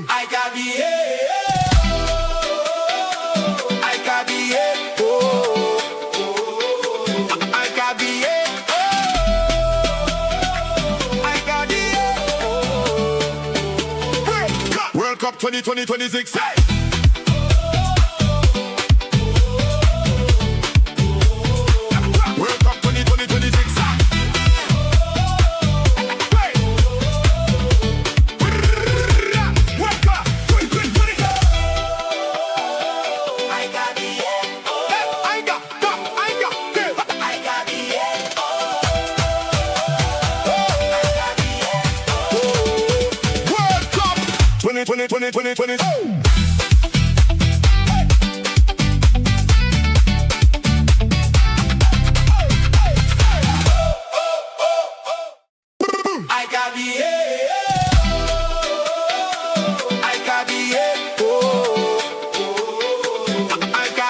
I got the I got the I got the I got the World Cup 2026. Hey! World Cup 2026. World Cup 2026. Hey! World Cup 2026. I got the I got World Cup 2020. I got the I got the I got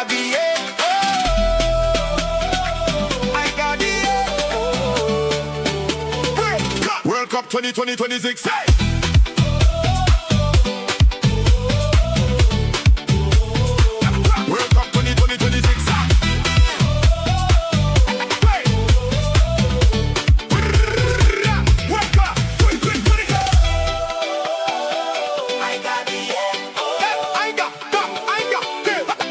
the I got the World Cup 2026. Hey! World Cup 2026. World Cup 2020. I got the I got the I got the I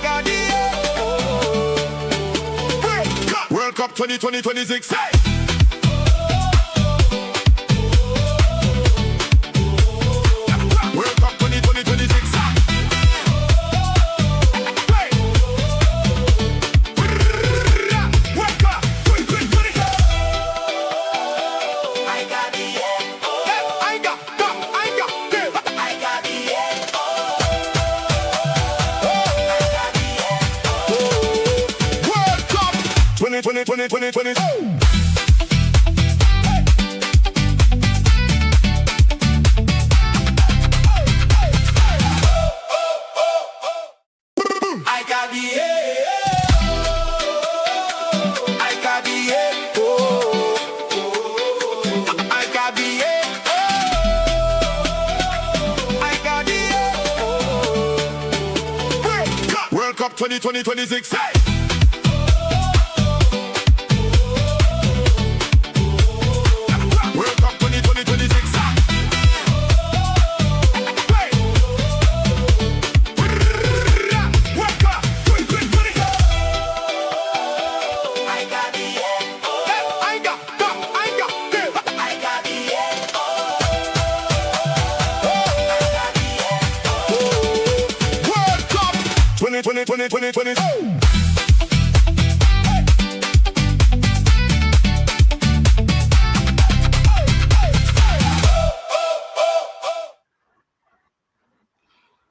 got the World Cup 2026. Hey! World Cup 2026. World Cup 2020.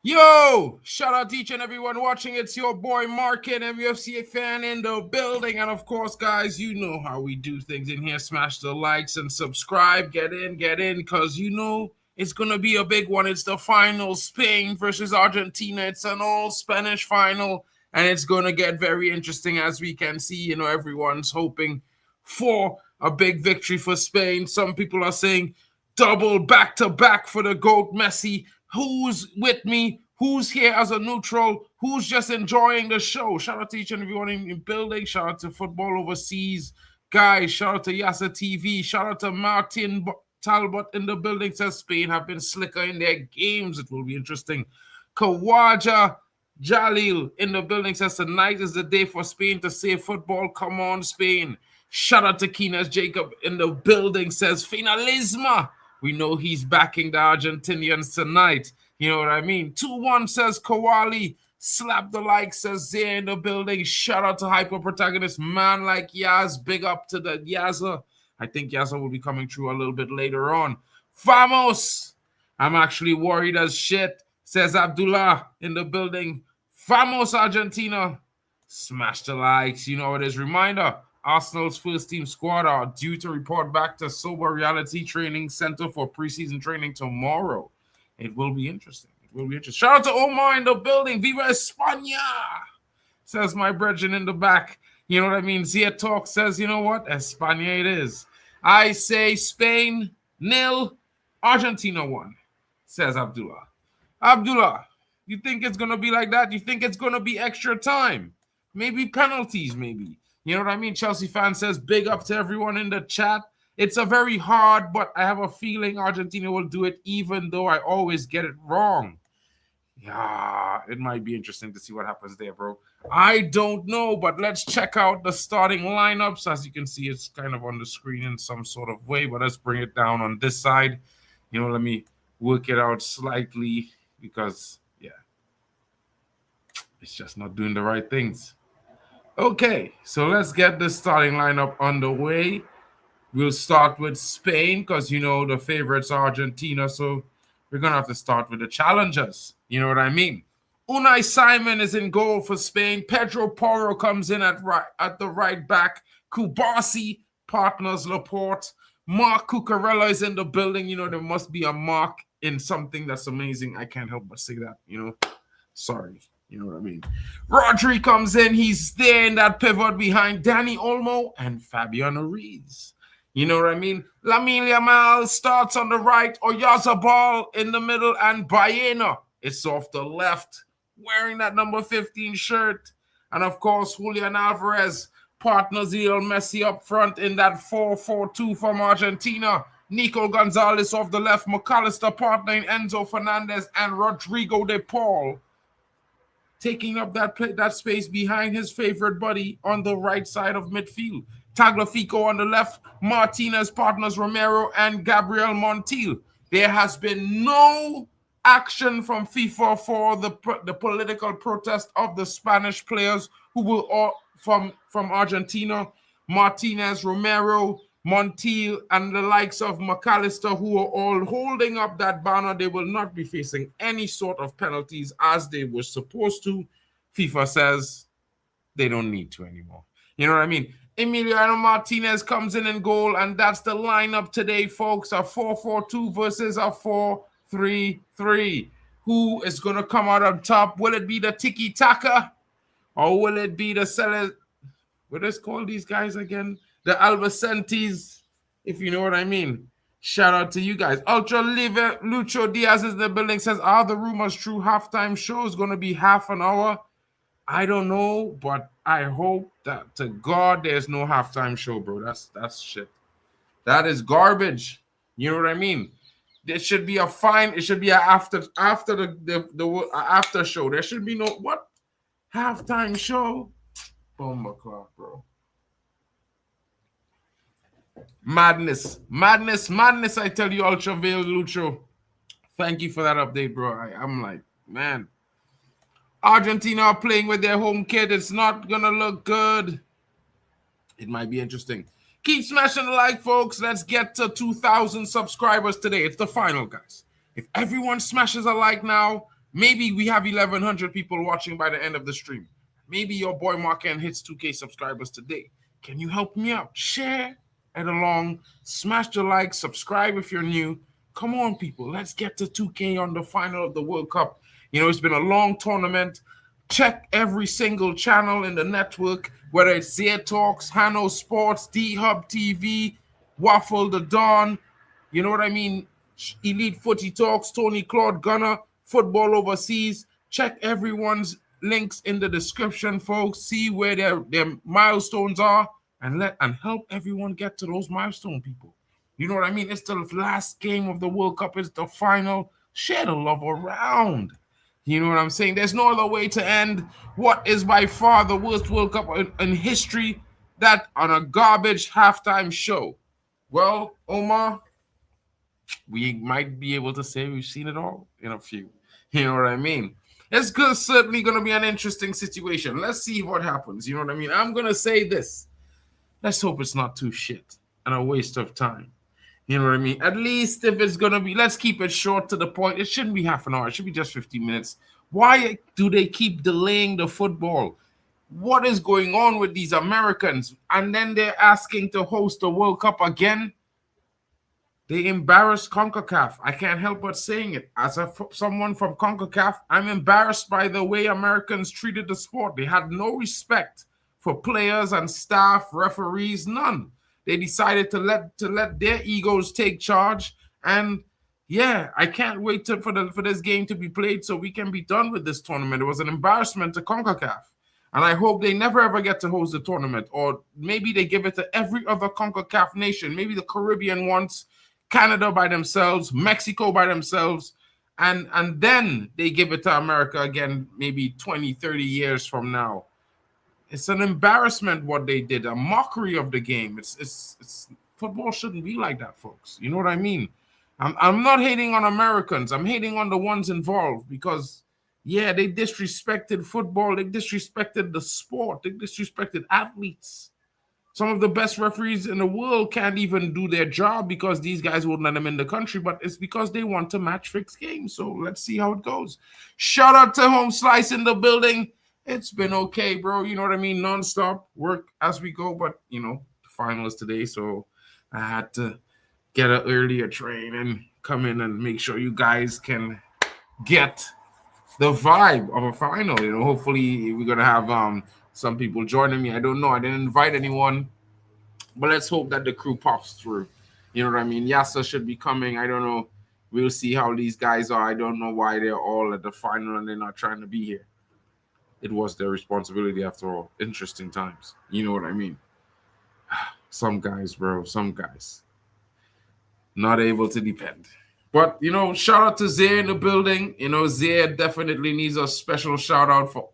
Yo, shout out to each and everyone watching. It's your boy Market, MUFC fan in the building. And of course, guys, you know how we do things in here. Smash the likes and subscribe. Get in, because you know it's going to be a big one. It's the final, Spain versus Argentina. It's an all-Spanish final, and it's going to get very interesting as we can see. You know, everyone's hoping for a big victory for Spain. Some people are saying double back-to-back for the GOAT Messi. Who's with me? Who's here as a neutral? Who's just enjoying the show? Shout out to each and everyone in the building. Shout out to Football Overseas. Guys, shout out to Yasa TV. Shout out to Martin Talbot in the building. Says Spain have been slicker in their games. It will be interesting. Kawaja Jalil in the building says tonight is the day for Spain to save football. Come on, Spain. Shout out to Keenas Jacob in the building. Says Finalisma. We know he's backing the Argentinians tonight. You know what I mean? 2-1 says Kawali. Slap the like, says Zay in the building. Shout out to Hyper Protagonist, man like Yaz. Big up to the Yaza. I think Yaza will be coming through a little bit later on. Vamos! I'm actually worried as shit, says Abdullah in the building. Vamos Argentina. Smash the likes. You know it is. Reminder, Arsenal's first team squad are due to report back to Sober Reality Training Center for preseason training tomorrow. It will be interesting. It will be interesting. Shout out to Omar in the building. Viva España, says my brethren in the back. You know what I mean? Zia Talk says, you know what? España it is. I say Spain 0, Argentina 1, says Abdullah. Abdullah, you think it's going to be like that? You think it's going to be extra time? Maybe penalties, maybe. You know what I mean? Chelsea fan says, big up to everyone in the chat. It's a very hard, but I have a feeling Argentina will do it, even though I always get it wrong. Yeah, it might be interesting to see what happens there, bro. I don't know, but let's check out the starting lineups. As you can see, it's kind of on the screen in some sort of way, but let's bring it down on this side. You know, let me work it out slightly because, yeah, it's just not doing the right things. Okay, so let's get the starting lineup underway. We'll start with Spain because, you know, the favorites are Argentina, so we're going to have to start with the challengers. You know what I mean? Unai Simon is in goal for Spain. Pedro Porro comes in at the right back. Kubasi partners Laporte. Mark Cucurella is in the building. You know, there must be a mark in something that's amazing. I can't help but say that, you know. Sorry. You know what I mean? Rodri comes in. He's there in that pivot behind Dani Olmo and Fabian Ruiz. You know what I mean? Lamine Yamal starts on the right, Oyarzabal in the middle, and Baena is off the left, wearing that number 15 shirt. And of course, Julian Alvarez partners Lionel Messi up front in that 4-4-2 from Argentina. Nico Gonzalez off the left, McAllister partnering Enzo Fernandez and Rodrigo de Paul, taking up that space behind his favorite buddy on the right side of midfield. Tagliafico on the left, Martinez partners Romero and Gabriel Montiel. There has been no action from FIFA for the political protest of the Spanish players who will all from Argentina. Martinez, Romero, Montiel, and the likes of McAllister, who are all holding up that banner. They will not be facing any sort of penalties as they were supposed to. FIFA says they don't need to anymore. You know what I mean? Emiliano Martinez comes in goal, and that's the lineup today, folks. A 4-4-2 versus a 4-3-3. Who is going to come out on top? Will it be the tiki-taka? Or will it be the what is called these guys again? The Albacentes, if you know what I mean. Shout out to you guys. Ultra Live Lucho Diaz is in the building, says, are the rumors true? Halftime show is going to be half an hour. I don't know, but I hope that to God there's no halftime show, bro. That's shit. That is garbage. You know what I mean? There should be a fine. It should be a after the after show. There should be no what halftime show. Bomba clock, bro. Madness. I tell you, Ultra Veil Lucho. Thank you for that update, bro. I'm like, man. Argentina are playing with their home kit. It's not going to look good. It might be interesting. Keep smashing the like, folks. Let's get to 2,000 subscribers today. It's the final, guys. If everyone smashes a like now, maybe we have 1,100 people watching by the end of the stream. Maybe your boy Marken hits 2K subscribers today. Can you help me out? Share it along. Smash the like. Subscribe if you're new. Come on, people. Let's get to 2K on the final of the World Cup. You know, it's been a long tournament. Check every single channel in the network, whether it's Zia Talks, Hano Sports, D-Hub TV, Waffle the Dawn, you know what I mean? Elite Footy Talks, Tony Claude Gunner, Football Overseas. Check everyone's links in the description, folks. See where their milestones are and help everyone get to those milestone people. You know what I mean? It's the last game of the World Cup. It's the final. Share the love around. You know what I'm saying? There's no other way to end what is by far the worst World Cup in history, that on a garbage halftime show. Well, Omar, we might be able to say we've seen it all in a few. You know what I mean? It's certainly going to be an interesting situation. Let's see what happens. You know what I mean? I'm going to say this. Let's hope it's not too shit and a waste of time. You know what I mean? At least if it's gonna be, let's keep it short to the point. It shouldn't be half an hour. It should be just 15 minutes. Why do they keep delaying the football? What is going on with these Americans? And then they're asking to host the World Cup again. They embarrassed CONCACAF. I can't help but saying it. As someone from CONCACAF, I'm embarrassed by the way Americans treated the sport. They had no respect for players and staff, referees, none. They decided to let their egos take charge. And yeah, I can't wait for this game to be played so we can be done with this tournament. It was an embarrassment to CONCACAF. And I hope they never ever get to host the tournament. Or maybe they give it to every other CONCACAF nation, maybe the Caribbean once, Canada by themselves, Mexico by themselves, and then they give it to America again, maybe 20, 30 years from now. It's an embarrassment what they did, a mockery of the game. It's football shouldn't be like that, folks. You know what I mean? I'm not hating on Americans. I'm hating on the ones involved because yeah, they disrespected football, they disrespected the sport, they disrespected athletes. Some of the best referees in the world can't even do their job because these guys won't let them in the country, but it's because they want to match fix games. So let's see how it goes. Shout out to Home Slice in the building. It's been okay, bro. You know what I mean? Non-stop work as we go, but you know, the final is today, so I had to get an earlier train and come in and make sure you guys can get the vibe of a final. You know, hopefully we're gonna have some people joining me. I don't know. I didn't invite anyone, but let's hope that the crew pops through. You know what I mean? Yasa should be coming. I don't know. We'll see how these guys are. I don't know why they're all at the final and they're not trying to be here. It was their responsibility after all. Interesting times. You know what I mean? Some guys, bro. Some guys not able to depend. But you know, shout out to Zaire in the building. You know, Zaire definitely needs a special shout out for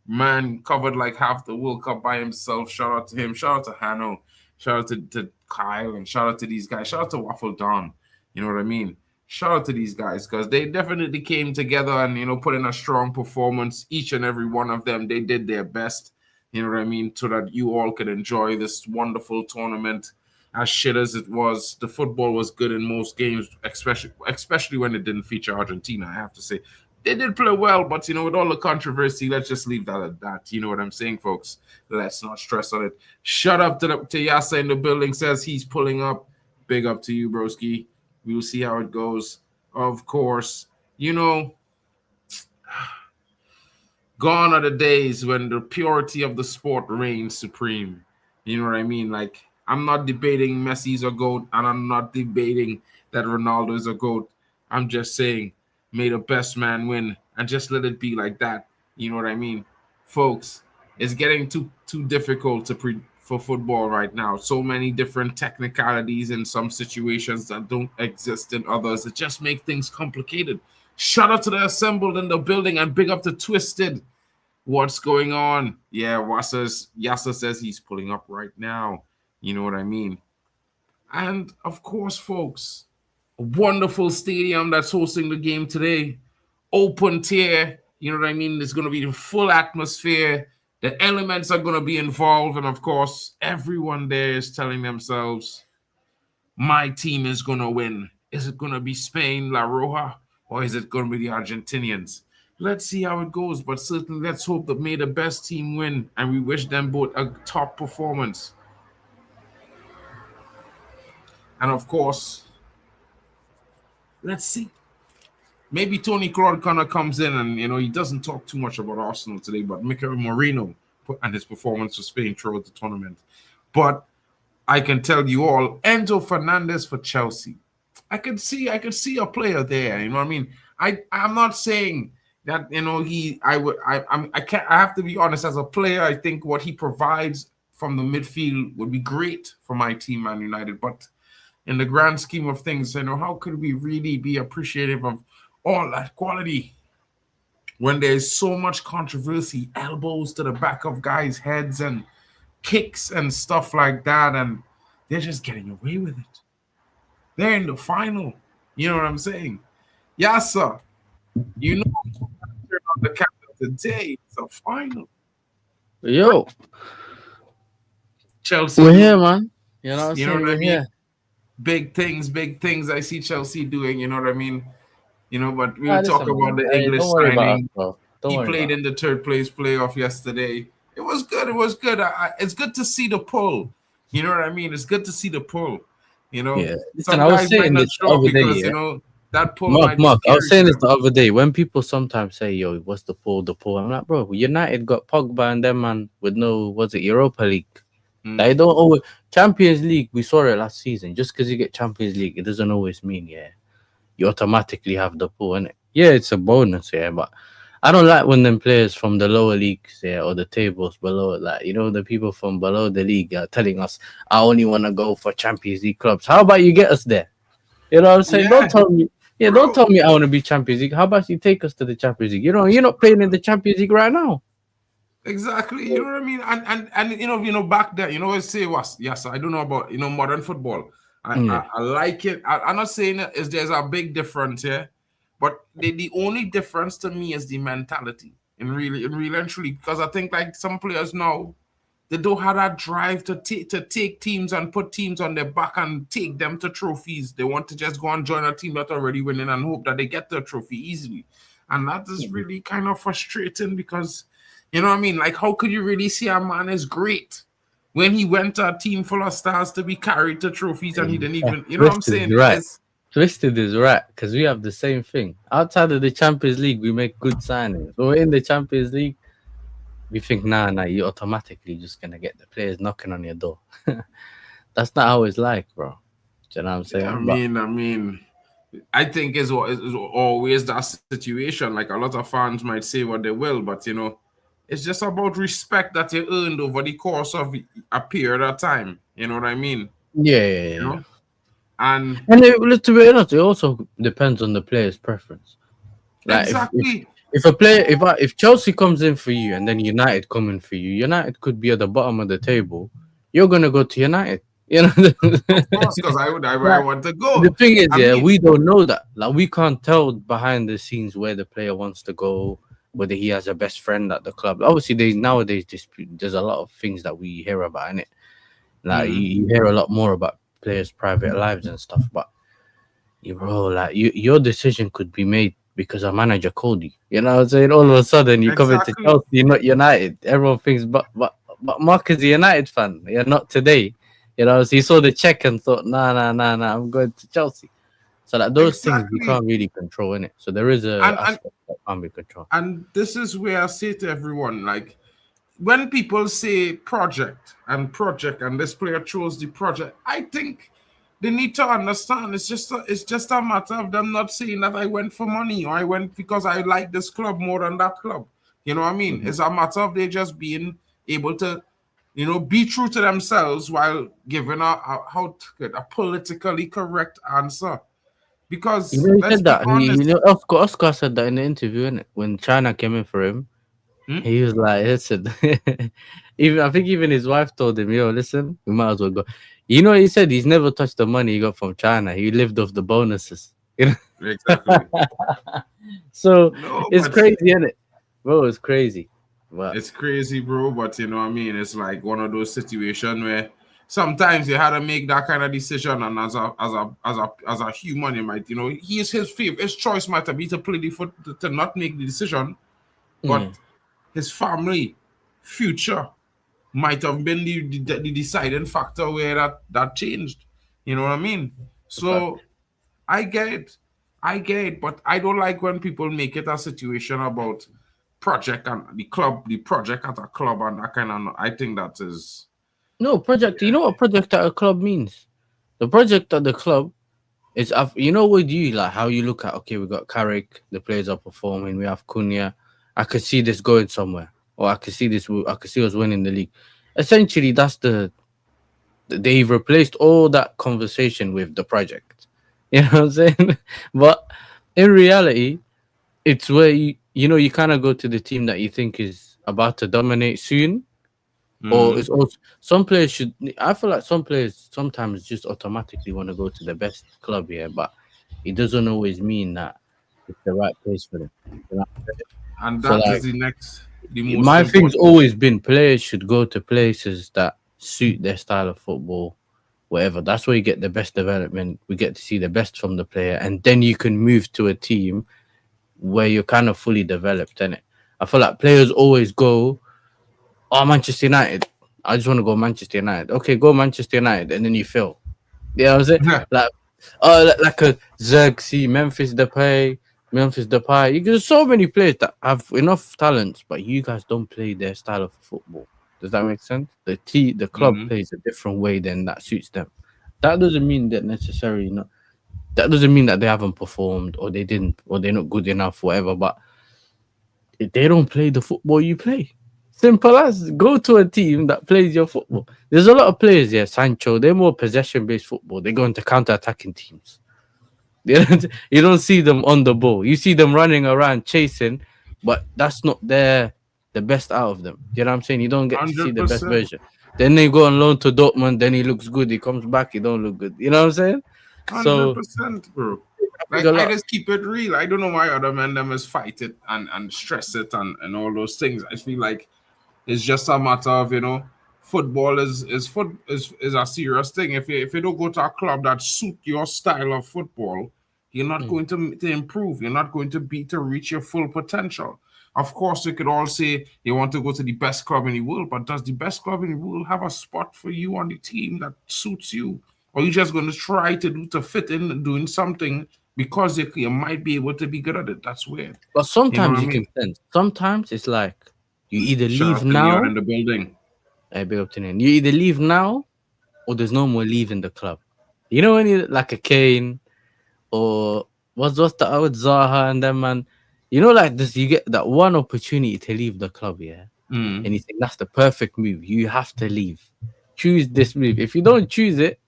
man covered like half the World Cup by himself. Shout out to him. Shout out to Hano. Shout out to Kyle and shout out to these guys. Shout out to Waffle Don. You know what I mean? Shout out to these guys because they definitely came together and you know put in a strong performance. Each and every one of them, they did their best. You know what I mean? So that you all could enjoy this wonderful tournament. As shit as it was, the football was good in most games, especially when it didn't feature Argentina. I have to say, they did play well, but you know, with all the controversy, let's just leave that at that. You know what I'm saying, folks? Let's not stress on it. Shut up to Yasa in the building. Says he's pulling up. Big up to you, broski. We will see how it goes. Of course, you know, gone are the days when the purity of the sport reigns supreme. You know what I mean? Like, I'm not debating Messi's a GOAT, and I'm not debating that Ronaldo is a GOAT. I'm just saying, may the best man win, and just let it be like that. You know what I mean? Folks, it's getting too difficult for football right now. So many different technicalities in some situations that don't exist in others. It just makes things complicated. Shout out to the assembled in the building and big up to Twisted. What's going on? Yeah, Yasa says he's pulling up right now. You know what I mean? And of course, folks, a wonderful stadium that's hosting the game today. Open tier. You know what I mean? There's going to be a full atmosphere. The elements are going to be involved. And of course, everyone there is telling themselves, my team is going to win. Is it going to be Spain, La Roja, or is it going to be the Argentinians? Let's see how it goes. But certainly, let's hope that may the best team win. And we wish them both a top performance. And of course, let's see. Maybe Tony Claude kind of comes in and, you know, he doesn't talk too much about Arsenal today, but Mikel Merino and his performance for Spain throughout the tournament. But I can tell you all, Enzo Fernandez for Chelsea. I could see a player there. You know what I mean? I'm not saying that, you know, I have to be honest. As a player, I think what he provides from the midfield would be great for my team, Man United. But in the grand scheme of things, you know, how could we really be appreciative of all that quality when there's so much controversy, elbows to the back of guys' heads and kicks and stuff like that, and they're just getting away with it. They're in the final. You know what I'm saying? Yes, sir. You know, turn on the captain today. It's a final. Yo, Chelsea. we're here, man. You know what I'm You know saying? what I We're mean? here. big things I see Chelsea doing. You know what I mean? But we'll Ah, talk listen, about man. the Hey, don't English worry about us, signing. bro. Don't He worry played about in the third place playoff yesterday. It was good. It was good. It's good to see the pull. You know what I mean? It's good to see the pull. it. Yeah. Listen, Some I was guys might saying not this the show up other day, because yeah. that pull Mark, might be Mark, I was scary to saying this them. the other day. When people sometimes say, "Yo, what's the pull? The pull?" I'm like, bro, United got Pogba and them man with no, was it Europa League? Mm. They don't always Champions League. We saw it last season. Just because you get Champions League, it doesn't always mean you automatically have the pull. And yeah, it's a bonus, yeah. But I don't like when them players from the lower leagues, yeah, or the tables below, like the people from below the league are telling us, "I only want to go for Champions League clubs." How about you get us there? You know what I'm saying? Don't Yeah, tell me. Yeah, don't bro. tell me I want to be Champions League. How about you take us to the Champions League? You're not playing in the Champions League right now. Exactly. You know what I mean? And back then, I say was yes, I don't know about modern football. Yeah, I like it. I'm not saying it is there's a big difference here, but the only difference to me is the mentality. In really and truly, because I think like some players now, they don't have that drive to take teams and put teams on their back and take them to trophies. They want to just go and join a team that's already winning and hope that they get the trophy easily. And that is really kind of frustrating because, you know what I mean? Like, how could you really see a man is great when he went to a team full of stars to be carried to trophies and he didn't even, you know what I'm Twisted is saying? right. It's Twisted is right because we have the same thing. Outside of the Champions League, we make good signings. But we're in the Champions League, we think, nah, you're automatically just gonna get the players knocking on your door. That's not how it's like, bro. Do you know what I'm yeah, saying? But I think is always that situation. Like a lot of fans might say what they will, but it's just about respect that you earned over the course of a period of time. You know what I mean? yeah, yeah, yeah, You yeah. know, and And to be honest, it also depends on the player's preference. Like exactly, if a player if Chelsea comes in for you and then United come in for you, United could be at the bottom of the table. You're gonna go to United. You know. of course, because I Like, want to the go. thing is, I yeah, mean, we don't know that. Like, we can't tell behind the scenes where the player wants to go, whether he has a best friend at the club. Obviously, nowadays there's a lot of things that we hear about in it. Like, mm, you hear a lot more about players' private lives and stuff. But bro, like your decision could be made because a manager called you. You know what I'm saying? All of a sudden, you come into exactly, Chelsea, you're not United. Everyone thinks, but Mark is a United fan. You're not today. So he saw the check and thought, nah, I'm going to Chelsea. So like those things you exactly, can't really control in it. So there is a and aspect that can't be controlled. and this is where I say to everyone, like, when people say project and this player chose the project, I think they need to understand it's just a matter of them not saying that I went for money or I went because I like this club more than that club. You know what I mean? Mhm. It's a matter of they just being able to, be true to themselves while giving a politically correct answer. Because He let's said be that. honest. Oscar said that in the interview, innit? When China came in for him, Hmm? he was like, listen, even I think even his wife told him, yo, listen, we might as well go. He said he's never touched the money he got from China. He lived off the bonuses. Exactly. So No, it's but crazy, isn't it? Bro, it's crazy. But it's crazy, bro, but you know what I mean? It's like one of those situations where sometimes you had to make that kind of decision, and as a human, you might, his choice might be to play the foot to not make the decision, mm, but his family, future might have been the deciding factor where that changed. You know what I mean? a fact. So I get it. I get it, but I don't like when people make it a situation about project and the project at a club and that kind of. I think that is, No, project. You yeah. know what project at a club means? The project at the club is, with you, like how you look at, okay, we got Carrick, the players are performing, we have Cunha. I could see this going somewhere, or I could see us winning the league. Essentially, they've replaced all that conversation with the project. You know what I'm saying? But in reality, it's where you kind of go to the team that you think is about to dominate soon, or Mm, it's also some players should. I feel like some players sometimes just automatically want to go to the best club here, but it doesn't always mean that it's the right place for them. You know? and So that is like the most my thing's important. always been players should go to places that suit their style of football, whatever. That's where you get the best development. We get to see the best from the player, and then you can move to a team where you're kind of fully developed in it. I feel like players always go, "Oh, Manchester United. I just want to go Manchester United." Okay, go Manchester United, and then you fail. You know what I'm saying? Like, like a Xerxes, Memphis Depay. There's so many players that have enough talents, but you guys don't play their style of football. Does that make sense? The club Mm-hmm. plays a different way than that suits them. That doesn't mean that necessarily not. That doesn't mean that they haven't performed or they didn't or they're not good enough, whatever. But if they don't play the football you play. Simple as go to a team that plays your football. There's a lot of players here, Sancho. They're more possession based football. They go into counter attacking teams. You don't see them on the ball. You see them running around chasing, but that's not the best out of them. You know what I'm saying? You don't get to see Hundred the best percent. version. Then they go on loan to Dortmund. Then he looks good. He comes back. He don't look good. You know what I'm saying? Hundred So percent, bro. I think Like a I lot. just keep it real. I don't know why other men them is fight it and stress it and all those things. I feel like it's just a matter of football is a serious thing. If you don't go to a club that suit your style of football, you're not Mm. going to improve. You're not going to be to reach your full potential. Of course, you could all say you want to go to the best club in the world, but does the best club in the world have a spot for you on the team that suits you? Or you just going to try to fit in doing something because you might be able to be good at it? That's weird. But You know what sometimes I you can mean? sense. Sometimes it's like you either Shout leave out to Leon now. in the building. Big up to Nen. You either leave now or there's no more leaving the club. You know when you like a Kane or what's the other Zaha and them man. You know, like this, you get that one opportunity to leave the club, yeah, Mm. and you think that's the perfect move. You have to leave. Choose this move. If you don't choose it,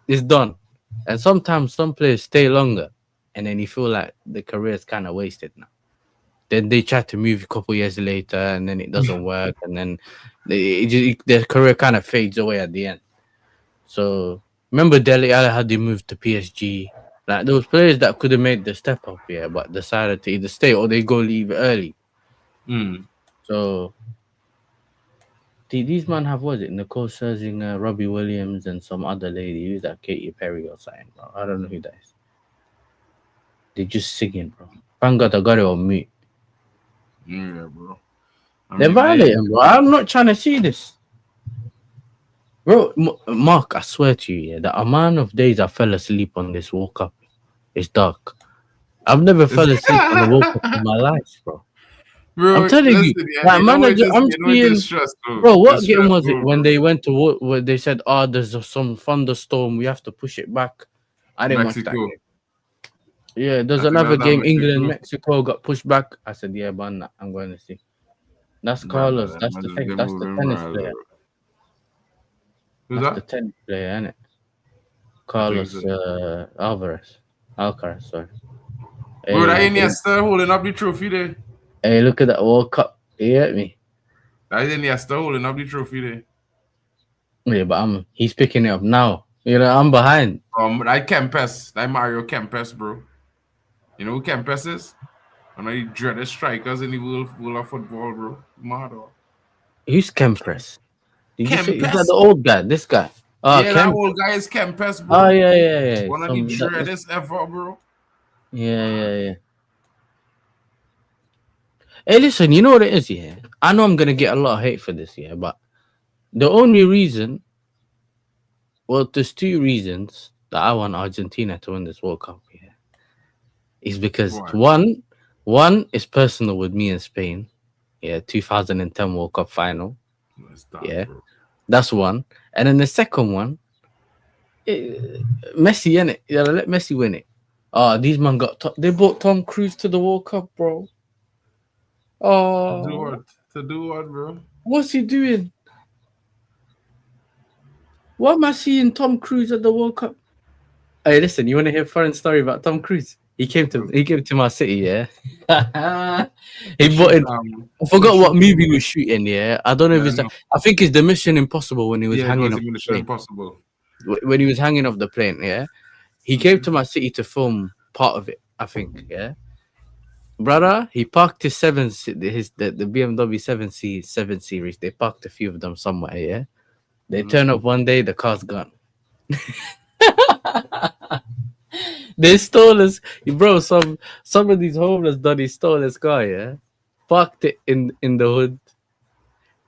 it's done. And sometimes some players stay longer, and then you feel like the career is kind of wasted now. Then they try to move a couple years later, and then it doesn't work, and then their career kind of fades away at the end. So remember, Deli Ali had they moved to PSG. Like those players that could have made the step up, yeah, but decided to either stay or they go leave early. Mm. So these man have, was it Nicole Scherzinger, Robbie Williams, and some other lady. Who's that? Katy Perry or something, bro. I don't know who that is. They just singing, bro. Panga got it on mute. Yeah, bro. I They're mean, violating, bro. I'm not trying to see this. Bro, Mark, I swear to you, yeah, the amount of days I fell asleep on this World Cup is dark. I've never fell asleep on a World Cup in my life, bro. I'm bro, telling you, listen, yeah, like manager, I'm you know it seeing, is stressful. bro. What It's game was it stressful, when bro. they went to where they said, "Oh, there's some thunderstorm, we have to push it back." I didn't watch that Mexico. game. Yeah, there's I think another that's that game, England, Mexico. Mexico got pushed back. I said, "Yeah, but I'm going to see." That's Nah, Carlos. nah, That's I the just thing. get That's the moving, tennis bro. player. Who's That's the that? tennis player, isn't it? I think Carlos so. Alcaraz. Sorry. Bro, that Hey, Iniesta holding up the trophy there. hey, look at that World Cup. You get me? That Iniesta holding up the trophy there. Yeah, but he's picking it up now. You know, I'm behind. That Kempes, that Mario Kempes, bro. You know who Kempes is? One of the dreaded strikers in the world of football, bro. Mad dog. Who's Kempres? Did you say is that the Kempes. old guy? This guy? Oh, Yeah, that Kemp. old guy is Kempes, Oh bro. yeah. One of the Some that this. dreadest ever, bro. Yeah. Hey, listen. You know what it is? Yeah, I know I'm gonna get a lot of hate for this. Yeah, but the only reason, well, there's two reasons that I want Argentina to win this World Cup. Yeah, is because Why? one is personal with me and Spain. Yeah, 2010 World Cup final. That's that, Yeah, bro. that's one. And then the second one, eh, Messi in it. Yeah, let Messi win it. Oh, these man they brought Tom Cruise to the World Cup, bro. To do Oh, what? To do what, bro? what's he doing? What am I seeing Tom Cruise at the World Cup? Hey, listen, you want to hear a fun story about Tom Cruise? He came to my city, yeah. He bought Shoot, in. I forgot shoot, what movie he was shooting. Yeah, I don't know if yeah, it's. no. I think it's the Mission Impossible when he was Yeah, it hanging was off a the Mission plane. Impossible. When he was hanging off the plane, yeah, he came to my city to film part of it. I think, yeah, brother. He parked his the BMW 7 Series. They parked a few of them somewhere. Yeah, they turn up one day, the car's gone. They stole his bro. Some of these homeless duddies stole his car. Yeah, parked it in the hood,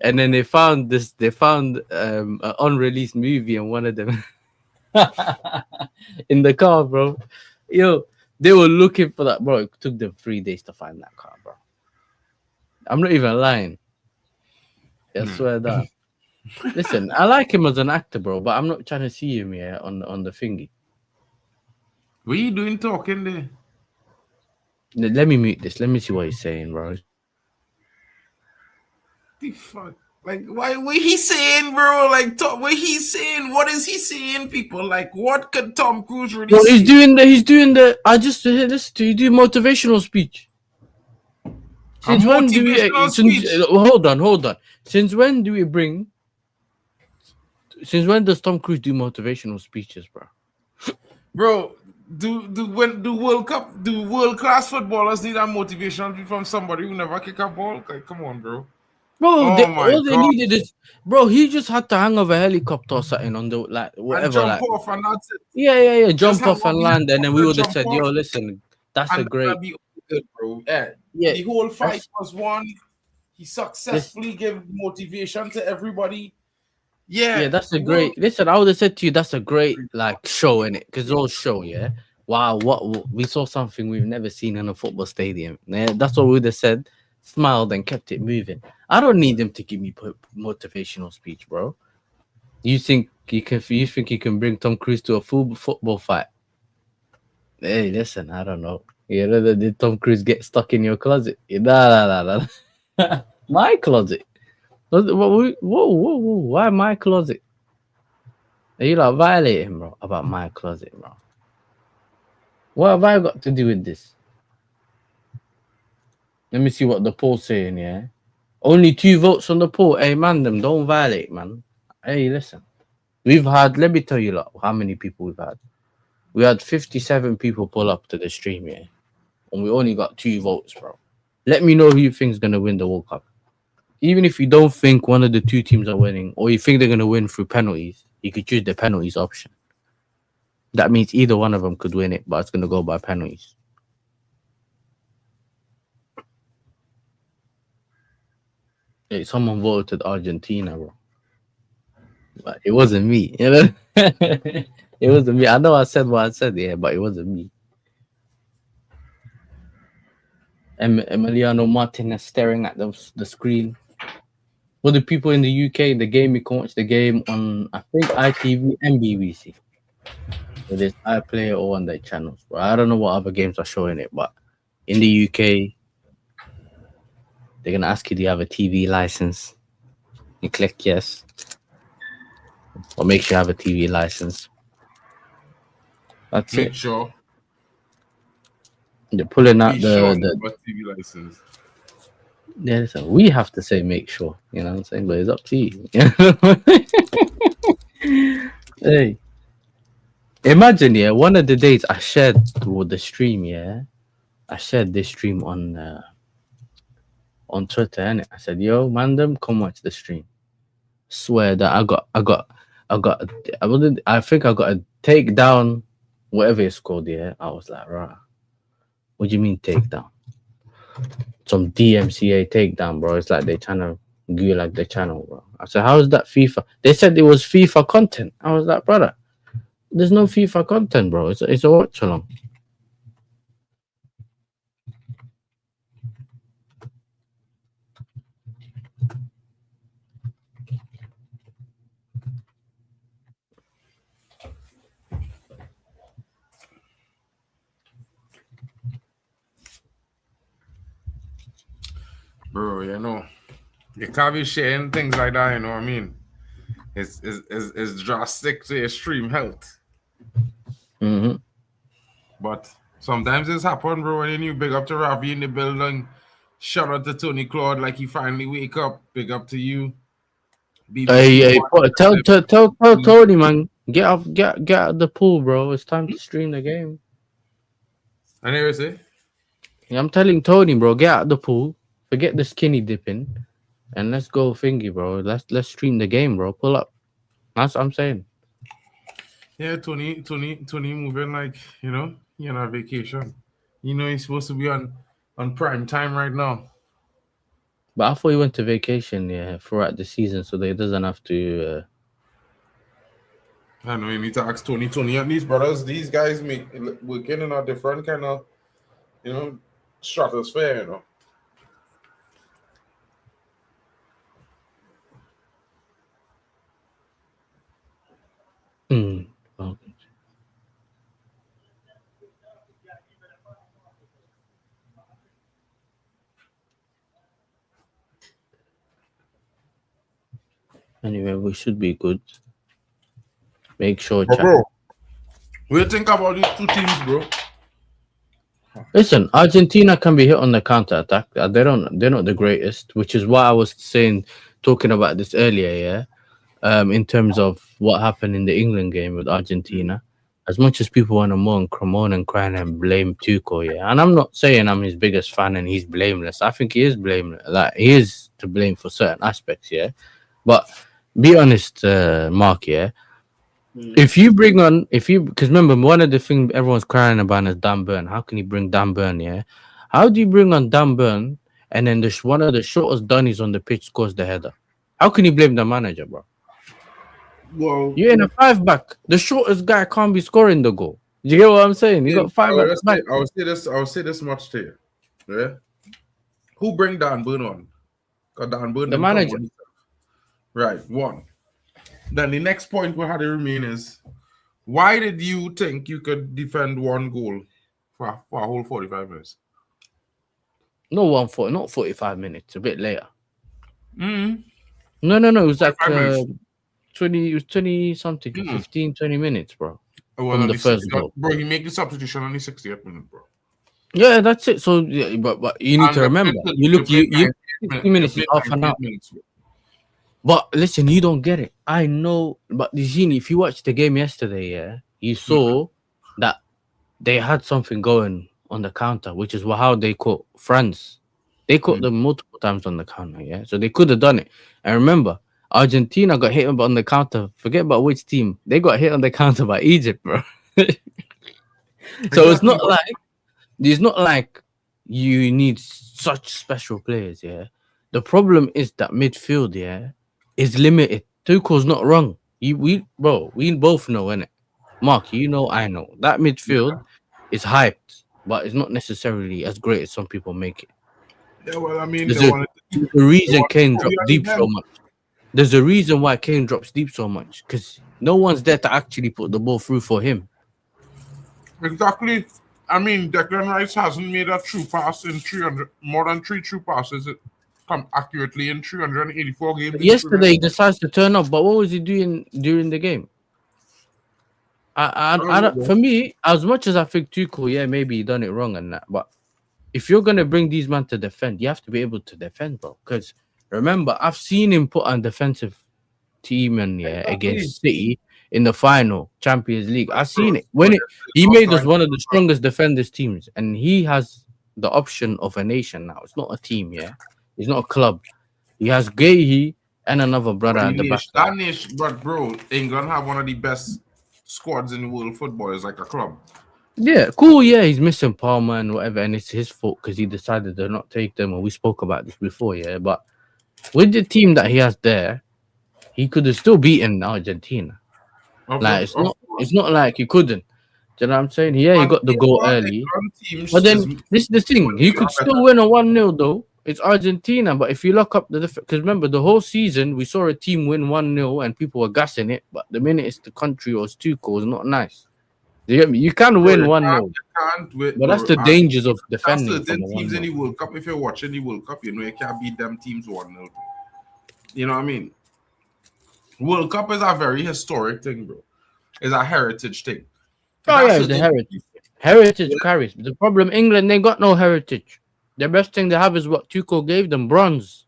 and then they found this. They found an unreleased movie and one of them in the car, bro. Yo, they were looking for that, bro. It took them 3 days to find that car, bro. I'm not even lying. I swear that. Listen, I like him as an actor, bro, but I'm not trying to see him here on the thingy. What you doing talking there? Let me mute this. Let me see what he's saying, bro. The fuck? Like, why? What he saying, bro? Like, what he's saying? What is he saying, people? Like, what could Tom Cruise really Bro, say? he's doing the. I just heard this. You do motivational speech. A Since when do we? motivational speech, Hold on. Since when do we bring? Since when does Tom Cruise do motivational speeches, bro? bro. Do world class footballers need a motivation from somebody who never kick a ball? Like, come on, bro. Bro, Oh my all they god! needed is, bro. He just had to hang off a helicopter or something on the like And whatever, jump like off, and that's it. yeah. Just Jump hang off on and the land, and then we helicopter, would have jump said, "Yo, off, listen, that's a and great that'll be good, bro. Yeah, yeah." the whole fight That's was won. He this successfully gave motivation to everybody. Yeah, yeah, that's a world. great. Listen, I would have said to you, that's a great like show in it, because all show, yeah. Wow, we saw something we've never seen in a football stadium. Yeah, that's what we would have said. Smiled and kept it moving. I don't need them to give me motivational speech, bro. You think you can? You think you can bring Tom Cruise to a full football fight? Hey, listen, I don't know. You know, did Tom Cruise get stuck in your closet? Nah. My closet. Whoa. Why my closet? Are you like violating, bro? About my closet, bro. What have I got to do with this? Let me see what the poll's saying, yeah? Only 2 votes on the poll. Hey, man, them don't violate, man. Hey, listen. We've had, let me tell you, lot, how many people we've had. We had 57 people pull up to the stream, yeah? And we only got 2 votes, bro. Let me know who you think's gonna win the World Cup. Even if you don't think one of the two teams are winning, or you think they're gonna win through penalties, you could choose the penalties option. That means either one of them could win it, but it's gonna go by penalties. Hey, someone voted Argentina, bro. But it wasn't me, you know. It wasn't me. I know I said what I said, yeah, but it wasn't me. Emiliano Martinez staring at the screen. For the people in the UK, the game, you can watch the game on, I think, ITV and BBC. So there's iPlayer or on their channels. But I don't know what other games are showing it, but in the UK, they're gonna ask you, do you have a TV license? You click yes, or make sure you have a TV license. That's Make it. sure. They're pulling out Be sure the about TV license. yeah. So we have to say make sure, you know what I'm saying, but it's up to you. Hey, imagine, yeah, one of the days I shared with the stream, yeah, I shared this stream on Twitter, and I said, "Yo, man, them come watch the stream." Swear that I wouldn't. I think I got a takedown, whatever it's called. Yeah, I was like, "Right, what do you mean takedown? Some DMCA takedown, bro. It's like they trying to go like the channel, bro." I said, "How is that FIFA?" They said it was FIFA content. I was like, "Brother, there's no FIFA content, bro. It's a watch along." Bro, you know. You can't be sharing things like that, you know what I mean? It's drastic to your stream health. Mm-hmm. But sometimes it's happened, bro. When you big up to Ravi in the building, shout out to Tony Claude, like he finally wake up. Big up to you. BBC Hey, One. tell Tony, man, get out of the pool, bro. It's time to stream the game. I never say. Yeah, I'm telling Tony, bro, get out of the pool, forget the skinny dipping, and let's go thingy, bro. Let's stream the game, bro. Pull up. That's what I'm saying. Yeah, Tony moving like, he on a vacation. He's supposed to be on prime time right now. But I thought he went to vacation, yeah, throughout the season, so that he doesn't have to. I know you need to ask Tony. Tony and these brothers, these guys working in a different kind of, stratosphere. Well, anyway, we should be good. Make sure, But chat. bro, what do you think about these two teams, bro? Listen, Argentina can be hit on the counter attack. They're not the greatest, which is why I was talking about this earlier. Yeah, in terms of what happened in the England game with Argentina. As much as people want to moan, Cremon and cry and blame Tuchel, yeah, and I'm not saying I'm his biggest fan and he's blameless. I think he is blameless. Like he is to blame for certain aspects, yeah. But be honest, Mark, yeah. If you because remember one of the things everyone's crying about is Dan Burn. How can you bring Dan Burn? Yeah, how do you bring on Dan Burn and then one of the shortest dunnies on the pitch scores the header? How can you blame the manager, bro? Well, You're in a five back. The shortest guy can't be scoring the goal. Do you get what I'm saying? You got five at the back. I will say this much to you. Yeah. Who bring Dan Burn on? Because Dan Burn The didn't come manager. on. Right, one. Then the next point we had to remain is, why did you think you could defend one goal for a whole 45 minutes? Not 45 minutes, a bit later. Mm-hmm. No. It was like 45 minutes. 20, it was 20 something, 15, 20 minutes, bro. Well, From the first 60th, goal. bro, he make the substitution on the 60th minute, bro. Yeah, that's it. So, yeah, but you need to remember, you 60 minutes is half an hour. But listen, you don't get it. I know, but Zini, if you watched the game yesterday, yeah, you saw that they had something going on the counter, which is how they caught France. They caught them multiple times on the counter, yeah. So they could have done it. And remember, Argentina got hit on the counter. Forget about which team. They got hit on the counter by Egypt, bro. So it's not like you need such special players, yeah. The problem is that midfield, yeah, is limited. Tuchel's not wrong. We both know, innit? Mark, you know, I know. That midfield is hyped, but it's not necessarily as great as some people make it. Yeah, well, I mean, There's a reason Kane dropped deep so much. There's a reason why Kane drops deep so much, because no one's there to actually put the ball through for him. Exactly. I mean, Declan Rice hasn't made a true pass in more than 3 true passes come accurately in 384 games. Yesterday he decides to turn up, but what was he doing during the game? I don't, for me, as much as I think Tuchel, yeah, maybe he done it wrong and that, but if you're gonna bring these men to defend, you have to be able to defend, bro. Because remember, I've seen him put on defensive team and against City in the final Champions League. I've seen it when he made us one of the strongest defenders teams, and he has the option of a nation now. It's not a team, yeah. It's not a club. He has Gahey and another brother at the back. But bro, England have one of the best squads in the world football. It's like a club. Yeah, cool. Yeah, he's missing Palmer and whatever, and it's his fault because he decided to not take them. And we spoke about this before, yeah. But with the team that he has there, he could have still beaten Argentina. It's not like he couldn't. Do you know what I'm saying? Yeah, he got the goal early. But then this is the thing: he could still win a 1-0 though. It's Argentina, but if you look up because remember the whole season we saw a team win 1-0 and people were gassing it, but the minute it's the country or it's Tuchel, it's not nice. You get me? You can win 1-0, but that's the dangers of defending. Certain teams in the World Cup, if you're watching the World Cup, you know you can't beat them teams 1-0. You know what I mean? World Cup is a very historic thing, bro. It's a heritage thing. Oh yeah, it's a heritage. Heritage carries. The problem, England, they got no heritage. The best thing they have is what Tuchel gave them, bronze.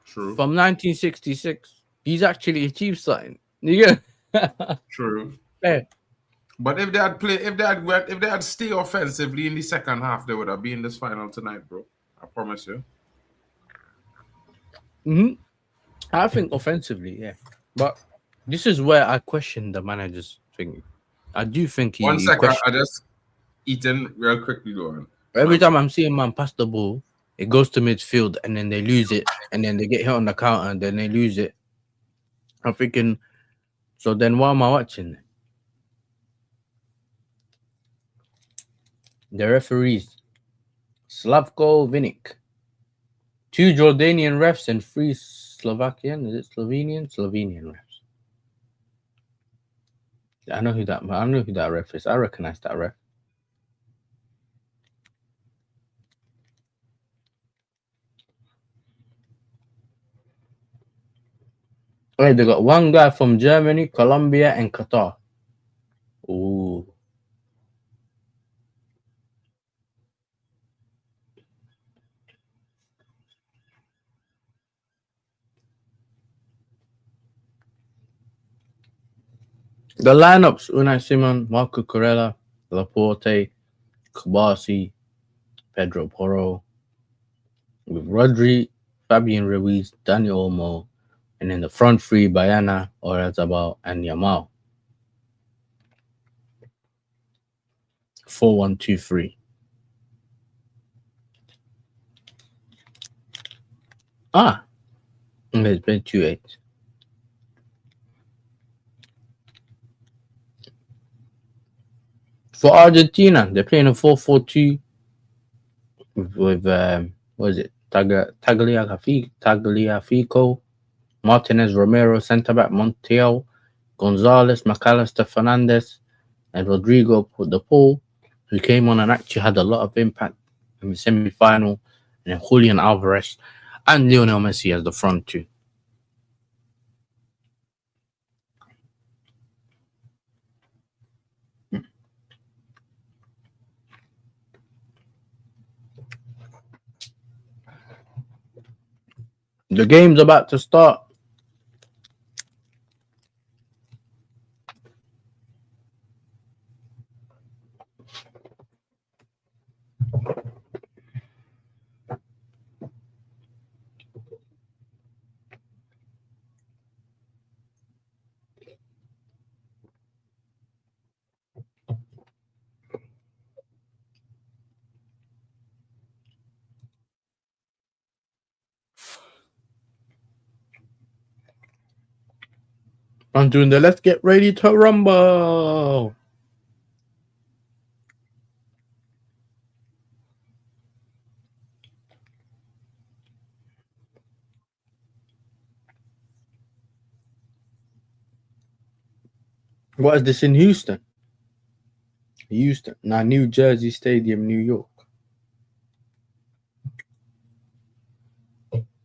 True. From 1966. He's actually achieved something. You get True. Yeah. But if they had stayed offensively in the second half, they would have been in this final tonight, bro. I promise you. I think offensively, yeah. But This is where I question the manager's thing. I do think One he sec, I question just eaten real quickly, going. every time I'm seeing man pass the ball, it goes to midfield and then they lose it and then they get hit on the counter and then they lose it. I'm thinking, so then why am I watching? The referees, Slavko Vinic, two Jordanian refs and three Slovakian. Is it Slovenian? Slovenian refs. I know who that. I know who that ref is. I recognize that ref. Wait, they got one guy from Germany, Colombia, and Qatar. Ooh. The lineups: Unai Simon, Marco Corella, Laporte, Kabasi, Pedro Porro, with Rodri, Fabian Ruiz, Daniel Olmo, and in the front three, Bayana, Orazabal, and Yamal. 4-1-2-3. Ah, it's been 2-8. For Argentina, they're playing a 4-4-2 with what is it? Tagliafico, Martinez, Romero, centre back, Montiel, Gonzalez, McAllister, Fernandez, and Rodrigo de Paul, who came on and actually had a lot of impact in the semi-final, and then Julian Alvarez and Lionel Messi as the front two. The game's about to start. I'm doing the let's get ready to rumble. What is this in Houston? Houston. Now, New Jersey Stadium, New York.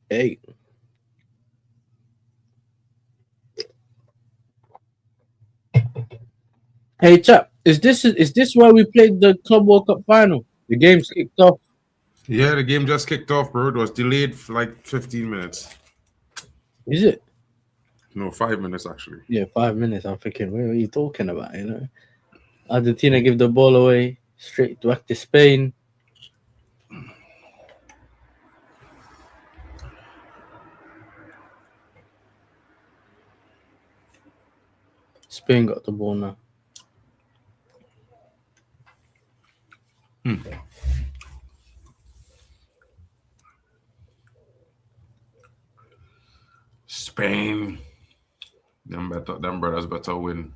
Hey. Hey, chap. Is this where we played the Club World Cup Final? The game's kicked off. Yeah, the game just kicked off, bro. It was delayed for like 15 minutes. Is it? No, 5 minutes actually. Yeah, 5 minutes. I'm thinking, what are you talking about? Argentina give the ball away straight back to Spain. Spain got the ball now. Spain. Them brothers better win.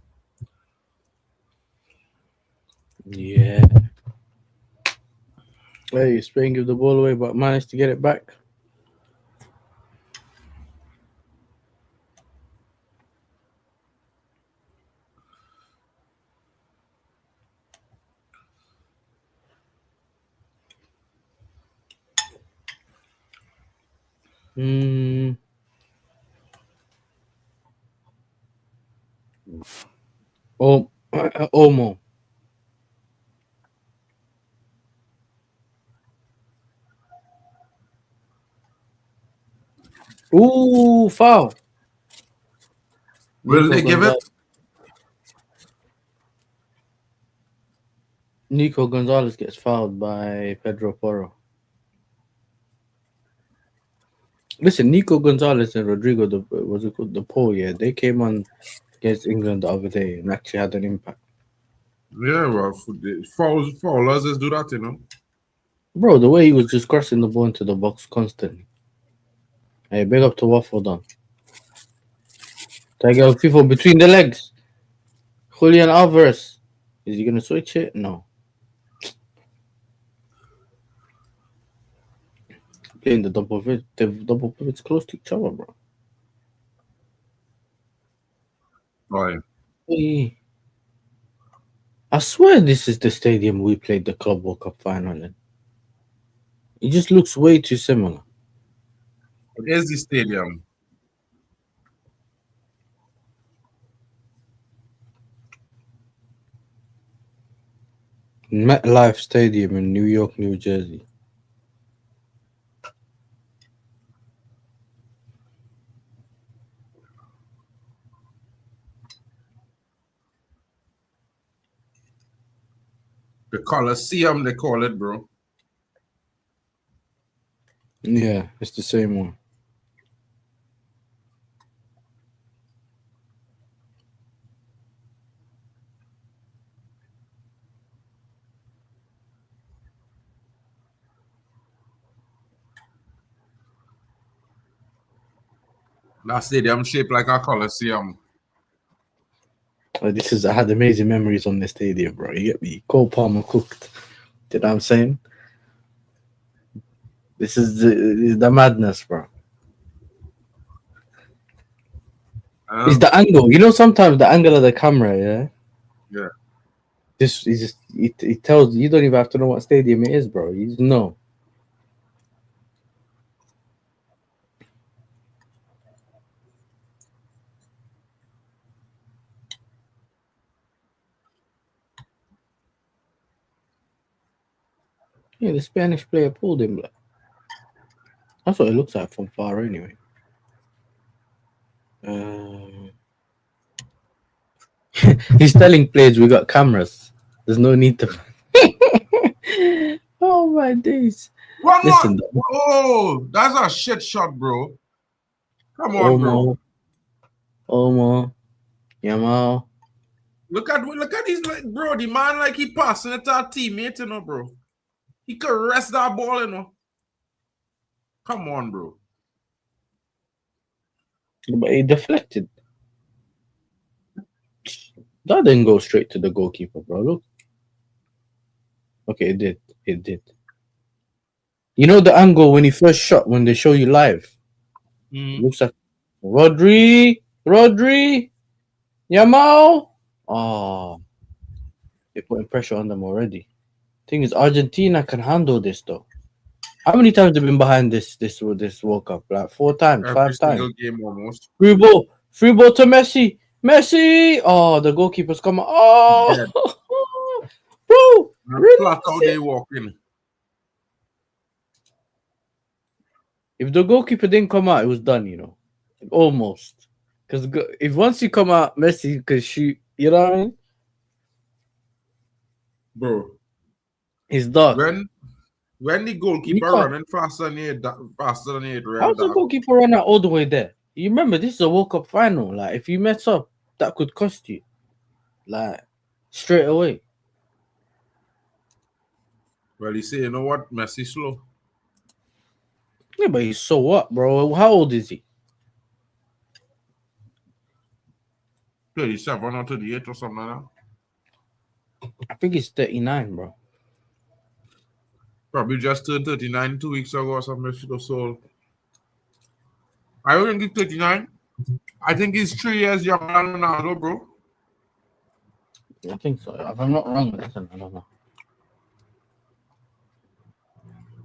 Yeah. Hey, Spain give the ball away, but managed to get it back. Oh, Omo. Ooh, foul. Will Nico they give it? Gonzalez. Nico Gonzalez gets fouled by Pedro Porro. Listen, Nico Gonzalez and Rodrigo, was it called the Paul? Yeah, they came on against England the other day and actually had an impact. Yeah, well, foulers just do that, you know. Bro, the way he was just crossing the ball into the box constantly. Hey, big up to Waffle Don. Tiger FIFA between the legs. Julian Alvarez. Is he gonna switch it? No. Playing the double pivots close to each other, bro. Right. Hey, I swear this is the stadium we played the Club World Cup final in. It just looks way too similar. It is the stadium. MetLife Stadium in New York, New Jersey. The Coliseum, they call it, bro. Yeah, it's the same one. That stadium shaped like a Coliseum. This is I had amazing memories on the stadium, bro. You get me? Cole Palmer cooked. You know what I'm saying? This is the madness, bro. It's Um, the angle. You know, sometimes the angle of the camera, yeah. yeah. It tells you don't even have to know what stadium it is, bro. You just know. Yeah, the Spanish player pulled him. Like. That's what it looks like from far, anyway. Uh, he's telling players we got cameras. There's no need to. Oh my days! One more. Listen, Oh, that's a shit shot, bro. Come on, bro. Omo, Omo, Yamal. Look at his like, bro. The man like he passing it to a teammate, you know, bro. He could rest that ball, you know. Come on, bro. But he deflected. That didn't go straight to the goalkeeper, bro. Look. Okay, it did. It did. You know the angle when he first shot when they show you live? It Mm. looks like Rodri, Yamal. Oh, they're putting pressure on them already. Thing is, Argentina can handle this though. How many times have been behind this World Cup? Like 4 times, Every 5 times. single game almost. Free ball to Messi, Messi. Oh, the goalkeeper's coming. Dead. Oh, bro, Flat release out they it. walking. If the goalkeeper didn't come out, it was done. Almost. Because if once you come out, Messi could shoot. You know what I mean? Bro. It's dark. When the You goalkeeper can't. running faster than it real How's the dark. goalkeeper run out all the way there? You remember this is a World Cup final. Like if you mess up, that could cost you. Like straight away. Well, you say, you know what? Messi slow. Yeah, but he's so what, bro? How old is he? 37 or 38 or something like that. I think he's 39, bro. Probably just turned 39 2 weeks ago or something. So I don't think he's 39. I think he's 3 years younger than Ronaldo, bro. I think so. If I'm not wrong, listen, I don't know.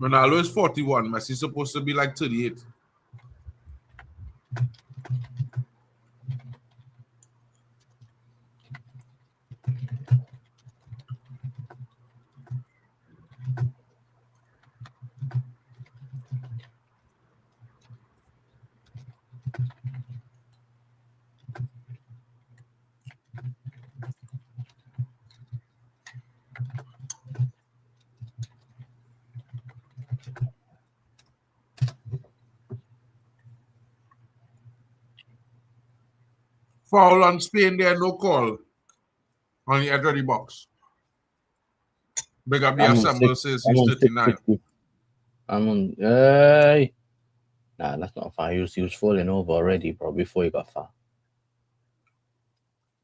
Ronaldo is 41. Messi's supposed to be like 38. Foul on Spain there, no call on the edge of the box. Big up the I'm on assemble, six. says I'm he's on 39. 650. I'm on. Hey. Nah, that's not fine. He was falling over already, bro. Before he got fouled.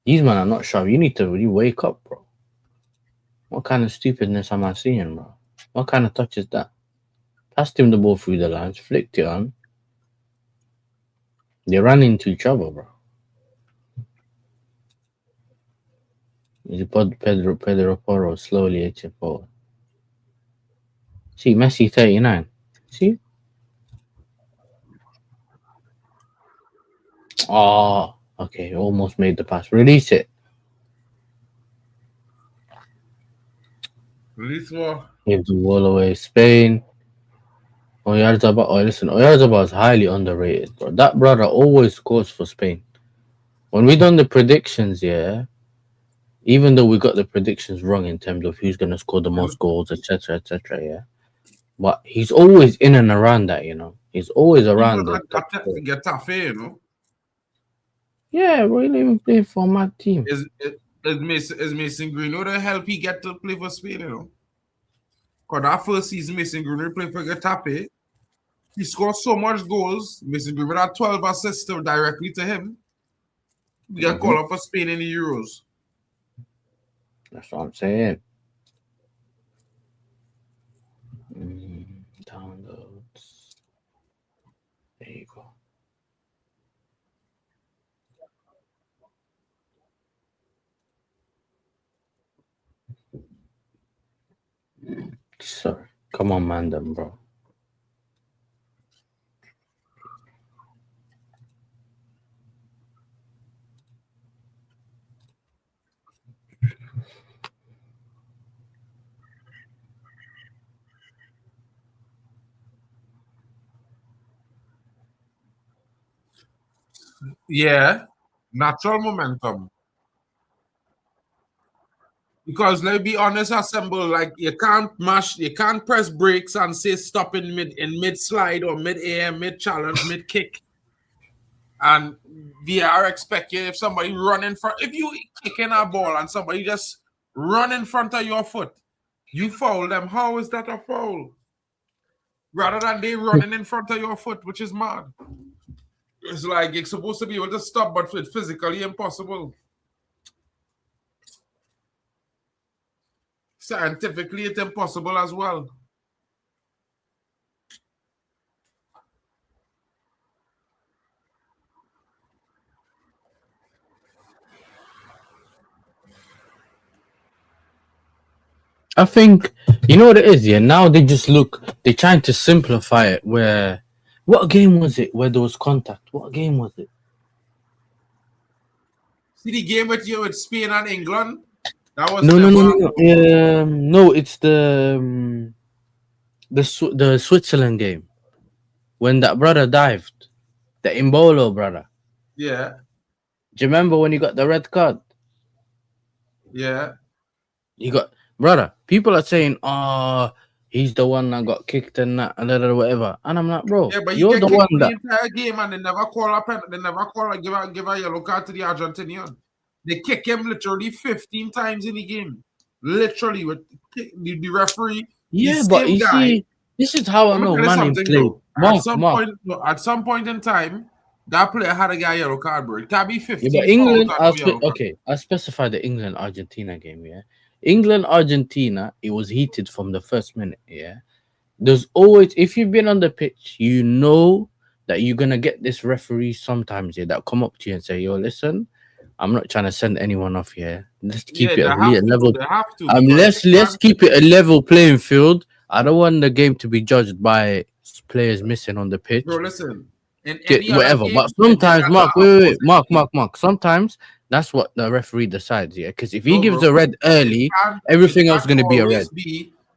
These men are not sharp. You need to really wake up, bro. What kind of stupidness am I seeing, bro? What kind of touch is that? Passed him the ball through the lines, flicked it on. They ran into each other, bro. You put Pedro Porro slowly edging forward. See, Messi 39. See? Oh, okay. Almost made the pass. Release it. Release for Give the ball away. Spain. Oyarzabal. Oh, listen. Oyarzabal is highly underrated, bro. That brother always scores for Spain. When we done the predictions, yeah, even though we got the predictions wrong in terms of who's going to score the most goals, etc., yeah, but he's always in and around that, you know. He's always around the top four. get tough, you know. Yeah, really even play for my team. Is Mason Greenwood to help he get to play for Spain, you know? Because that first season, Mason Greenwood played for Getafe. He scored so much goals. Mason Greenwood had 12 assists directly to him. We got called up for Spain in the Euros. That's what I'm saying. Downloads. There you go. Sorry. Come on, man, them, bro. Yeah, natural momentum. Because let's be honest, assemble like you can't press brakes and say stop in mid slide or mid air, mid challenge, mid kick. And VR expect you if somebody run in front, if you kicking a ball and somebody just run in front of your foot, you foul them. How is that a foul? Rather than they running in front of your foot, which is mad. It's like you're supposed to be able to stop, but it's physically impossible. Scientifically, it's impossible as well. I think you know what it is, yeah. Now they're trying to simplify it. Where what game was it where there was contact? What game was it? See the game with you with Spain and England? That was No, never. no. It's the Switzerland game when that brother dived, the Imbolo brother. Yeah, Do you remember when he got the red card? yeah. He got brother. People are saying, "Oh, he's the one that got kicked and that and whatever." And I'm like, bro, Yeah, but you you're get the kicked one for the that. entire game and they never call up and they never call give a yellow card to the Argentinian. They kick him literally 15 times in the game. Literally with the referee, the Yeah, but same you guy. see, this is how I I'm gonna know tell you Manning something played. though. Mark. At some point in time, that player had a guy yellow card, bro. It can't be Yeah, 15 but fouls England, and no yellow card. okay, I specified the England Argentina game, yeah. England Argentina, it was heated from the first minute, yeah. There's always, if you've been on the pitch, you know that you're gonna get this referee sometimes, yeah, that come up to you and say, "Yo, listen, I'm not trying to send anyone off here. Let's Yeah, keep it a really level. they have to because Let's keep it a level playing field. I don't want the game to be judged by players missing on the pitch." bro, listen. In any other Whatever. game, But sometimes, that's Mark, a wait, opposite Mark. Sometimes that's what the referee decides, yeah. Because if he No, gives bro. a red early, everything else is gonna be a red.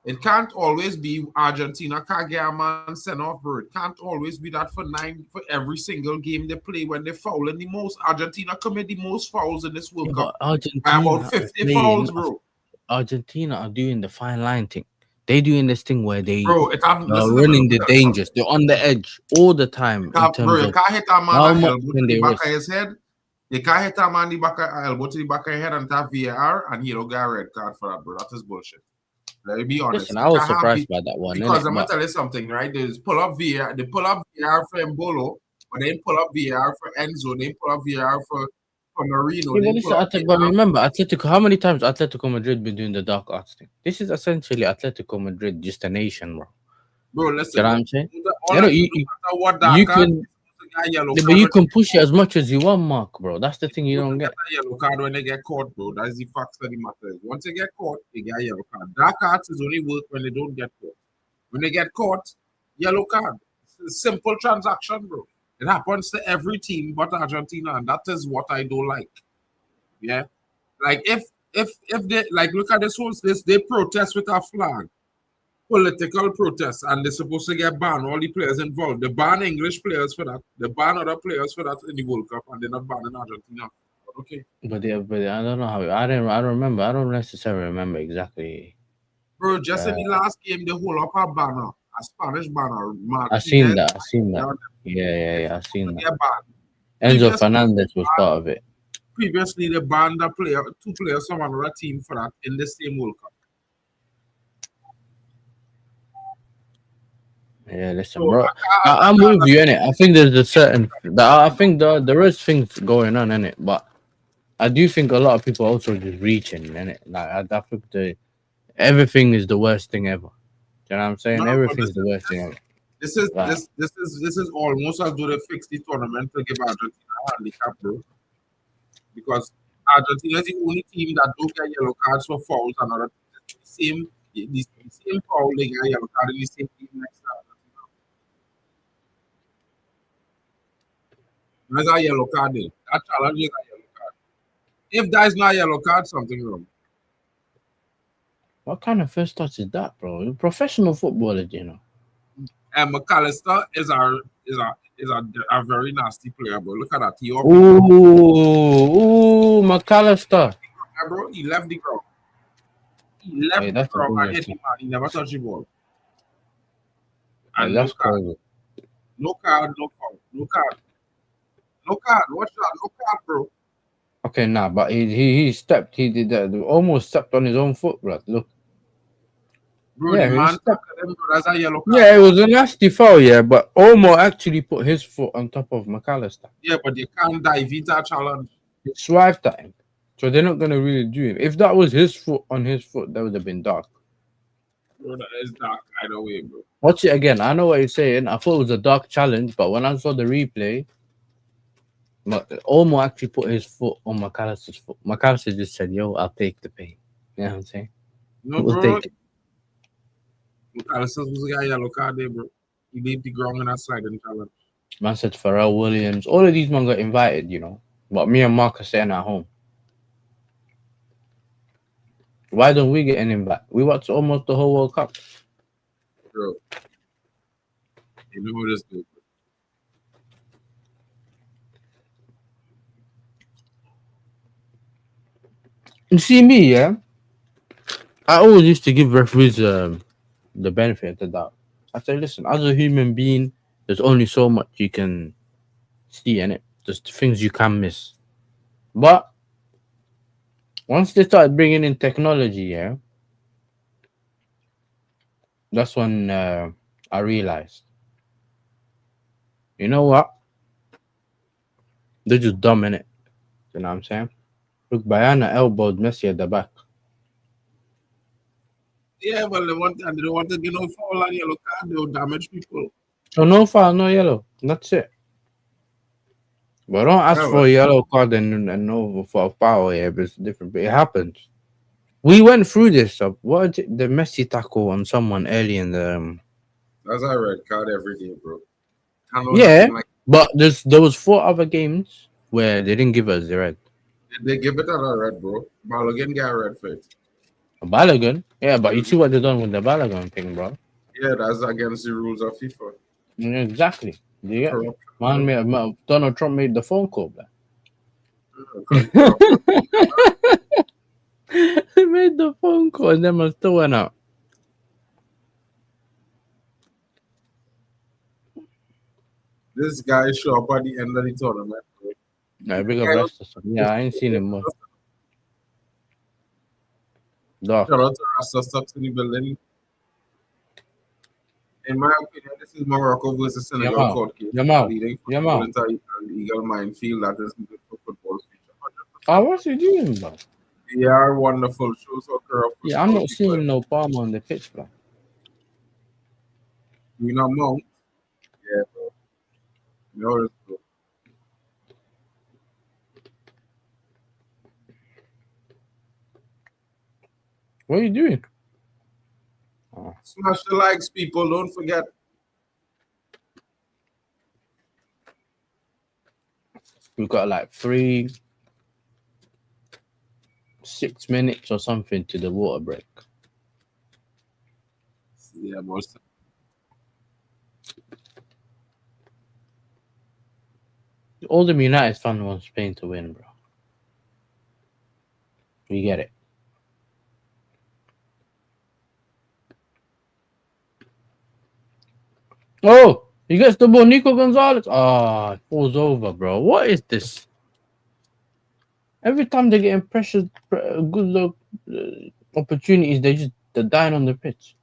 It can't always be Argentina can't get a man sent off, bro. It can't always be that for every single game they play when they foul. And the most Argentina commit the most fouls in this World Yeah, Cup. but Argentina By about are 50 playing. fouls, bro. Argentina are doing the fine line thing. They doing this thing where they Bro, are running the dangers. They're on the edge all the time in terms bro, you of can't hit a man how an much elbow can to the they back risk. of his head. You can't hit a man the back of elbow to the back of your head and tap VAR and you don't get a red card for that, bro. That is bullshit. Let me be honest. Listen, You I was can't have surprised by that one, because innit? I'm gonna But tell you something, right? They pull up VAR, they pull up VAR for Embolo, but they pull up VAR for Enzo, they pull up VAR for Marino, yeah, but they pull listen, up But VAR. remember, Atletico. How many times Atletico Madrid been doing the dark arts thing? This is essentially Atletico Madrid, just a nation, bro. Bro, You listen, know what bro. I'm saying? All You know, that, no matter what dark you card, can, you get a yellow yeah, but card you when can push it as much as you want, Mark, bro. That's the thing you you don't get get. a yellow card when they get caught, bro. That is the facts of the matter. Once they get caught, they get a yellow card. Dark cards is only work when they don't get caught. When they get caught, yellow card. It's a simple transaction, bro. It happens to every team but Argentina, and that is what I don't like. Yeah. Like if they like look at this whole this they protest with a flag, political protest, and they're supposed to get banned, all the players involved. They ban English players for that, they ban other players for that in the World Cup, and they're not banning Argentina. Okay. But I don't know how. I don't remember. I don't necessarily remember exactly. Bro, just in Uh, the last game, they hold up a banner, a Spanish banner, I seen Martinez, that. I seen that. they're Yeah. I seen that. get banned. Enzo Previously, Fernandez was part of it. previously they banned a player, two players from another team for that in the same World Cup. Yeah, listen, So bro. I I'm can't with you in it. I think there's a certain. I think there is things going on in it, but I do think a lot of people also just reaching in it. Like I think everything is the worst thing ever. You know what I'm saying? no, but Everything's the worst thing ever. Like, this is almost as though they fixed the tournament to give Argentina a handicap, bro. Because Argentina is the only team that don't get yellow cards for fouls and other things. The same foul they get a yellow card in the same team next to Argentina. There's a yellow card there. That challenge is a yellow card. If that is not a yellow card, something wrong. what kind of first touch is that, bro? You're professional footballer, you know. And McAllister is a very nasty player, bro. Look at that. He off the ground. Ooh, McAllister. Bro, he left the ground. He left Hey, the that's a ground and dangerous hit the thing. man. He never touched the ball. Hey, And no that's card. crazy. No card, no foul. No card. No card. Watch that. No card, bro. Okay, nah, but he stepped. He did that. Almost stepped on his own foot, bro. Look. Bro, the Yeah, he man stepped. tackled him, bro. That's a yellow card, Yeah, it bro. was a nasty foul, yeah, but Omo actually put his foot on top of McAllister. Yeah, but you can't dive into a challenge. He swiped at him. So they're not gonna really do him. If that was his foot on his foot, that would have been dark. Bro, that is dark either way, bro. Watch it again. I know what you're saying. I thought it was a dark challenge, but when I saw the replay, Omo actually put his foot on McAllister's foot. McAllister just said, "Yo, I'll take the pain." You know what I'm saying? No, We'll bro. take it. McAllister was a yellow card there, bro. He leave the ground in that sliding challenge. Man said Pharrell Williams. All of these men got invited, you know. But me and Mark are staying at home. Why don't we get an invite? We watched almost the whole World Cup. Bro. You know what this dude, bro. You see me, yeah? I always used to give referees the benefit of the doubt. I say, listen, as a human being, there's only so much you can see in it. There's things you can miss. But once they started bringing in technology, yeah, that's when I realized, you know what? They're just dumb in it. You know what I'm saying? Look, Bayana elbowed Messi at the back. Yeah, well, they want to get no foul and yellow card. They'll damage people. So no foul, no yellow. That's it. But don't ask Yeah, for well, a yellow card and no for a foul. Yeah, but it's different. But it happens. We went through this. What is it? The Messi tackle on someone early in the. that's a red card every day, bro. I know Yeah, nothing like but there was 4 other games where they didn't give us the red. they give it a red, bro. Balogun get a red for it. Balogun, yeah, but you see what they done with the Balogun thing, bro. Yeah, that's against the rules of FIFA. Exactly. Do you get me? Corrupt. Donald Trump made the phone call, man. Corrupt. He made the phone call and then I still went out. This guy show up at the end of the tournament, bro. Like big up Leicester. So, yeah, I ain't seen him much. Shout Dark. out to Rasta Stocks in the building. In my opinion, this is Morocco versus Senegal Yamal. court case. Yamal. Leading football Yamal. into an illegal minefield that is good for football's future. Oh, 100%. what's he doing, bro? They are wonderful shows soccer of Yeah, I'm football not people. seeing no palm on the pitch, bro. You know, Mount. Yeah, bro. You know, it's good. What are you doing? Oh. Smash the likes, people. Don't forget. We've got like 6 minutes or something to the water break. Yeah, boss. All the United fan wants Spain to win, bro. We get it. Oh, he gets the ball. Nico Gonzalez. Ah, it falls over, bro. What is this? Every time they get pressured, good luck opportunities, they're dying on the pitch.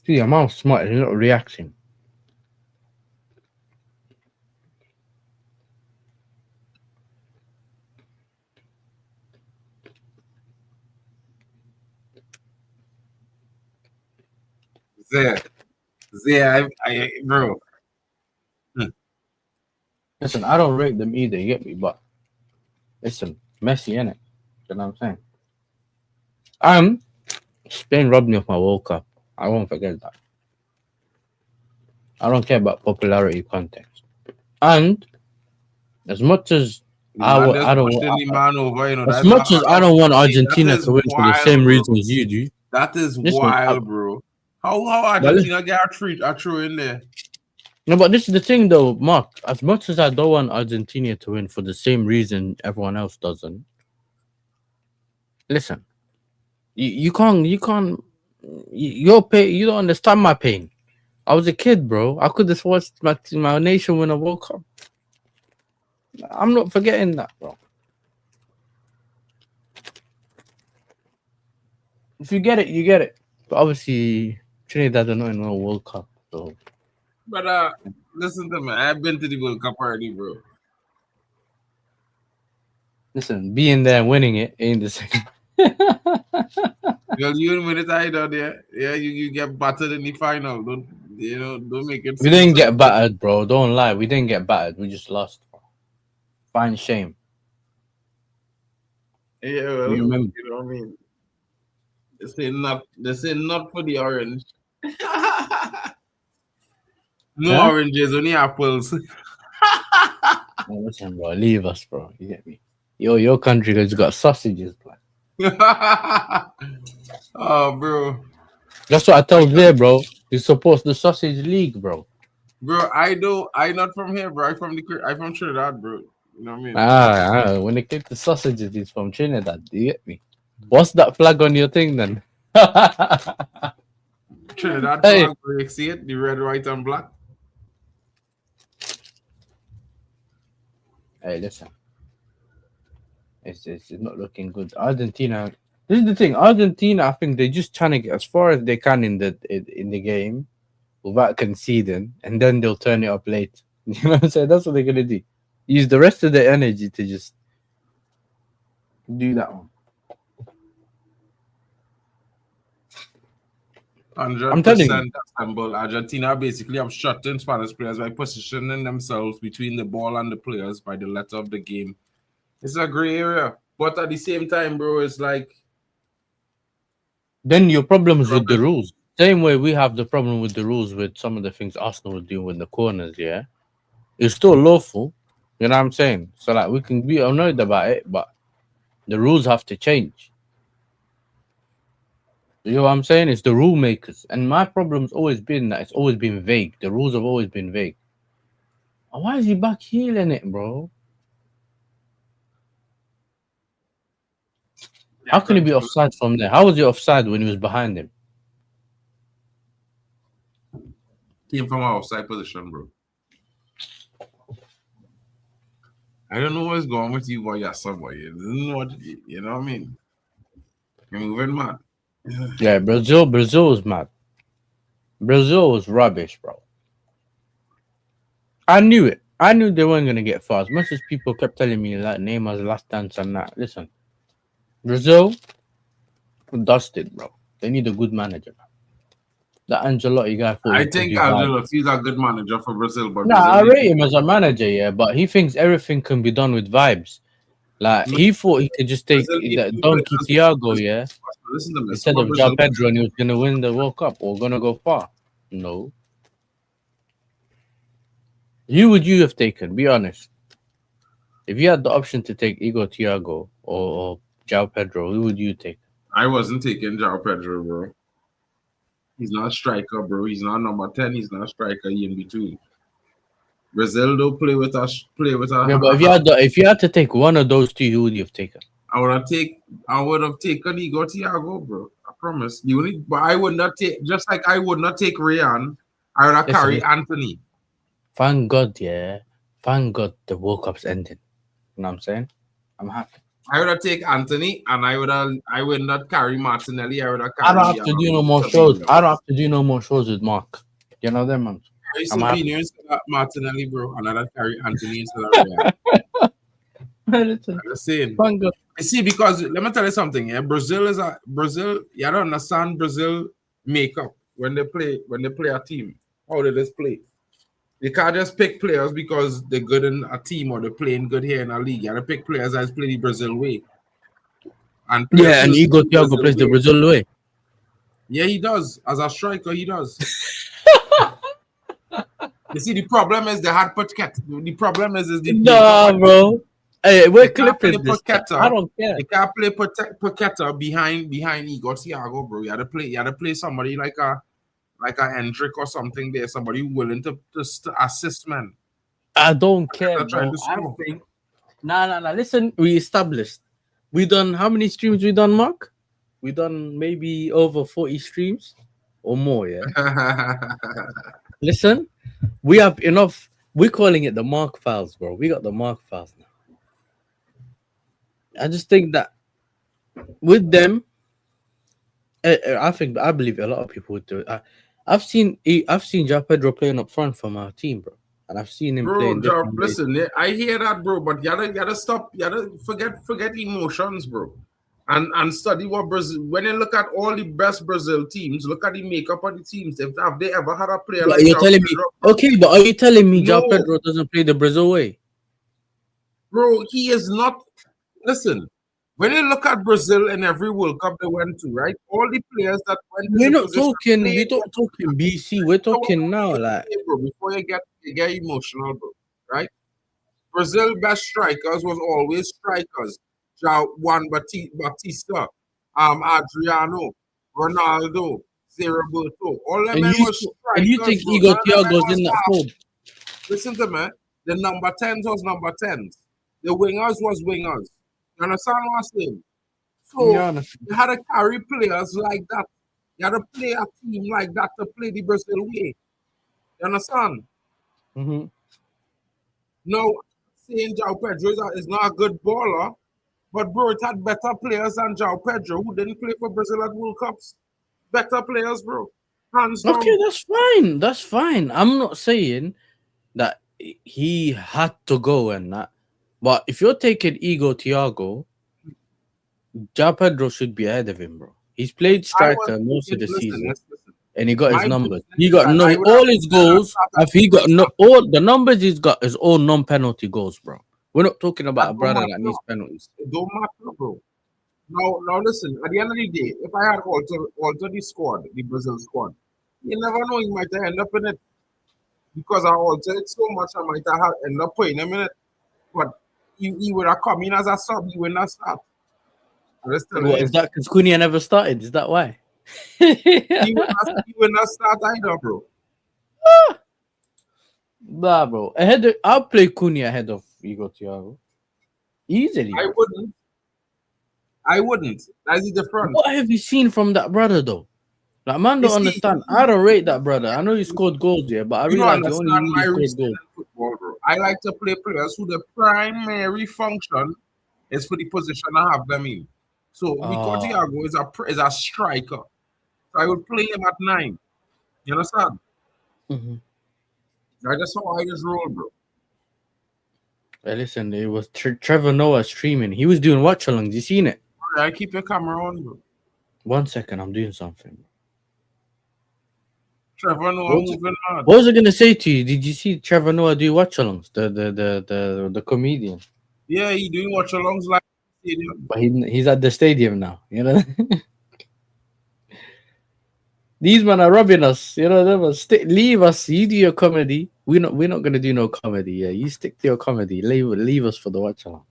See, I'm out smart. He's not reacting. Bro. Listen, I don't rate them either. You get me, but listen, Messi in it. You know what I'm saying? Spain robbed me of my World Cup. I won't forget that. I don't care about popularity context. And as much as Man, I just don't, pushing the man over, you know. as much as I don't want Argentina that is to win for the wild, same bro. reasons you do. That is Listen, wild, bro. How but Argentina get a throw in there? no, but this is the thing, though, Mark. As much as I don't want Argentina to win for the same reason everyone else doesn't, listen, you can't, your pain. You don't understand my pain. I was a kid, bro. I could have watched my nation win a World Cup. I'm not forgetting that, bro. If you get it, you get it. But obviously, Trinidad are not in a World Cup, so. But listen to me. I've been to the World Cup already, bro. Listen, being there and winning it ain't the same. Because you didn't win it either there. Yeah, you get battered in the final. Don't make it We seem didn't so. get battered, bro. Don't lie. We didn't get battered. We just lost. Fine shame. Yeah, well, You remember? you know what I mean? They say not for the orange. No Huh? oranges, only apples. Oh, listen, bro. Leave us, bro. You get me? Your country has got sausages, bro. Oh, bro. That's what I tell there, bro. He supports the sausage league, bro. Bro, I not from here, bro. I from Trinidad, bro. You know what I mean? When it came to sausages, he's from Trinidad. Do you get me? What's that flag on your thing then? Trinidad Hey, flag, bro. You see it? The red, white, and black. hey, listen. It's not looking good. Argentina. This is the thing. Argentina, I think they're just trying to get as far as they can in the game without conceding, and then they'll turn it up late. You know what I'm saying? That's what they're gonna do. Use the rest of their energy to just do that one. I'm telling you. 100% assemble. Argentina basically obstructing Spanish players by positioning themselves between the ball and the players by the letter of the game. It's a gray area, but at the same time, bro, it's like Then your problems with the rubbish. rules. Same way we have the problem with the rules with some of the things Arsenal were doing with the corners, yeah? It's still lawful. You know what I'm saying? So like we can be annoyed about it, but the rules have to change. You know what I'm saying? It's the rule makers. And my problem's always been that it's always been vague. The rules have always been vague. And why is he back healing it, bro? How can he be offside from there? How was he offside when he was behind him? Came from outside position, bro. I don't know what's going with you, boy. You're somewhere. You know what I mean? You're moving mad. Yeah, Brazil was mad. Brazil was rubbish, bro. I knew it. I knew they weren't gonna get far. As much as people kept telling me like Neymar's last dance and that. Listen, Brazil dusted, bro. They need a good manager. That Ancelotti guy thought I he could think do vibes. Ancelotti's a good manager for Brazil, but Nah, Brazil I needs rate him as a manager, yeah, but he thinks everything can be done with vibes. Like to he thought he could just take Brazil needs that new donkey players. Thiago, yeah, Listen to me. Some instead of of João Brazil, Pedro, and he was gonna win the World Cup or gonna go far. No, would you have taken? Be honest. If you had the option to take Igor Thiago or João Pedro, who would you take? I wasn't taking João Pedro, bro. He's not a striker, bro. He's not number 10. He's not a striker. He in between. Brazil don't play with us. Play with Yeah, but if you had to take one of those two, who would you have taken? I would have taken Igor Thiago, bro. I promise. But I would not take. Just like I would not take Ryan. I would have Listen, carried Anthony. Thank God, yeah. Thank God the World Cup's ending. You know what I'm saying? I'm happy. I would have take Anthony, and I would not carry Martinelli. I would have I carry. don't have to do no more shows. I don't have to do no more shows with Mark. You know them, man. I'm happy. Silvino instead of Martinelli, bro, and I'd carry Anthony instead of Ryan. Listen, I'm just saying. thank God. You see, because let me tell you something. Yeah, Brazil. You don't understand Brazil makeup when they play a team. How they just play. You can't just pick players because they're good in a team or they're playing good here in a league. You gotta pick players that play the Brazil way. And Yeah, and Igor Thiago plays the Brazil way. Yeah, he does. As a striker, he does. You see, the problem is they had Paqueta. The problem is the nah, bro. Hey, we're clipping this. Paqueta. I don't care. You can't play Paqueta behind Igor Thiago, bro. You had to play somebody like a Hendrick or something there, somebody willing to assist, man. I don't care, bro. I think. Nah. Listen, we established. We done how many streams we done, Mark? We done maybe over 40 streams or more, yeah. Listen, we have enough. We're calling it the Mark files, bro. We got the Mark files now. I just think that with them, I believe a lot of people would do it. I've seen João Pedro playing up front for my team, bro, and I've seen him playing. Listen, I hear that, bro, but you gotta stop. You gotta forget emotions, bro, and study what Brazil. When you look at all the best Brazil teams, look at the makeup of the teams. Have they ever had a player like you're telling me? Okay, but are you telling me João Pedro doesn't play the Brazil way? Bro, he is not. Listen. When you look at Brazil in every World Cup they went to, right? All the players that went to we're not talking BC, we're talking now, like bro, before you get emotional, bro, right? Brazil best strikers was always strikers. Juan Batista, Adriano, Ronaldo, Roberto. All them men was strikers. And you think Igor Thiago's in that fold? Listen to me. The number 10s was number 10s. The wingers was wingers. You understand what I'm saying? So you had to carry players like that. You had to play a team like that to play the Brazil way. You understand? Mm-hmm. No, saying João Pedro is not a good baller, but bro, it had better players than João Pedro who didn't play for Brazil at World Cups. Better players, bro. Hands down. Okay, that's fine. That's fine. I'm not saying that he had to go and that. But if you're taking Igor Thiago, João Pedro should be ahead of him, bro. He's played striker most of the season, and he got his numbers. He got all his goals. All the numbers he's got is all non-penalty goals, bro. We're not talking about a brother that needs penalties. It don't matter, bro. Now listen. At the end of the day, if I had altered the squad, the Brazil squad, you never know. He might end up in it because I altered it so much. I might have end up playing him in it, but he would have come in as a sub. He would not start. Is that because Cunha never started? Is that why? he would not start either, bro. Nah, bro. I'll play Cunha ahead of Igor Thiago. Easily. I wouldn't. That's the difference. What have you seen from that brother, though? Like, man, You don't see, understand. I don't rate that brother. I know he scored goals, yeah, but I you don't realize he only understand really my scored reasoning goals. in football, bro. I like to play players who the primary function is for the position I have them in. So Rico Oh, Thiago is a striker. So I would play him at 9. You understand? mhm. That's how I just roll, bro. Hey, listen, it was Trevor Noah streaming. He was doing watch alongs. You seen it? I keep your camera on, bro. 1 second, I'm doing something. Trevor Noah What was, moving mad. what was I gonna say to you? Did you see Trevor Noah do watch alongs? The comedian, Yeah, he doing watch alongs like stadium. but he's at the stadium now. You know, these men are robbing us. You know, they must leave us. You do your comedy. We're not gonna do no comedy. Yeah, you stick to your comedy. Leave us for the watch alongs.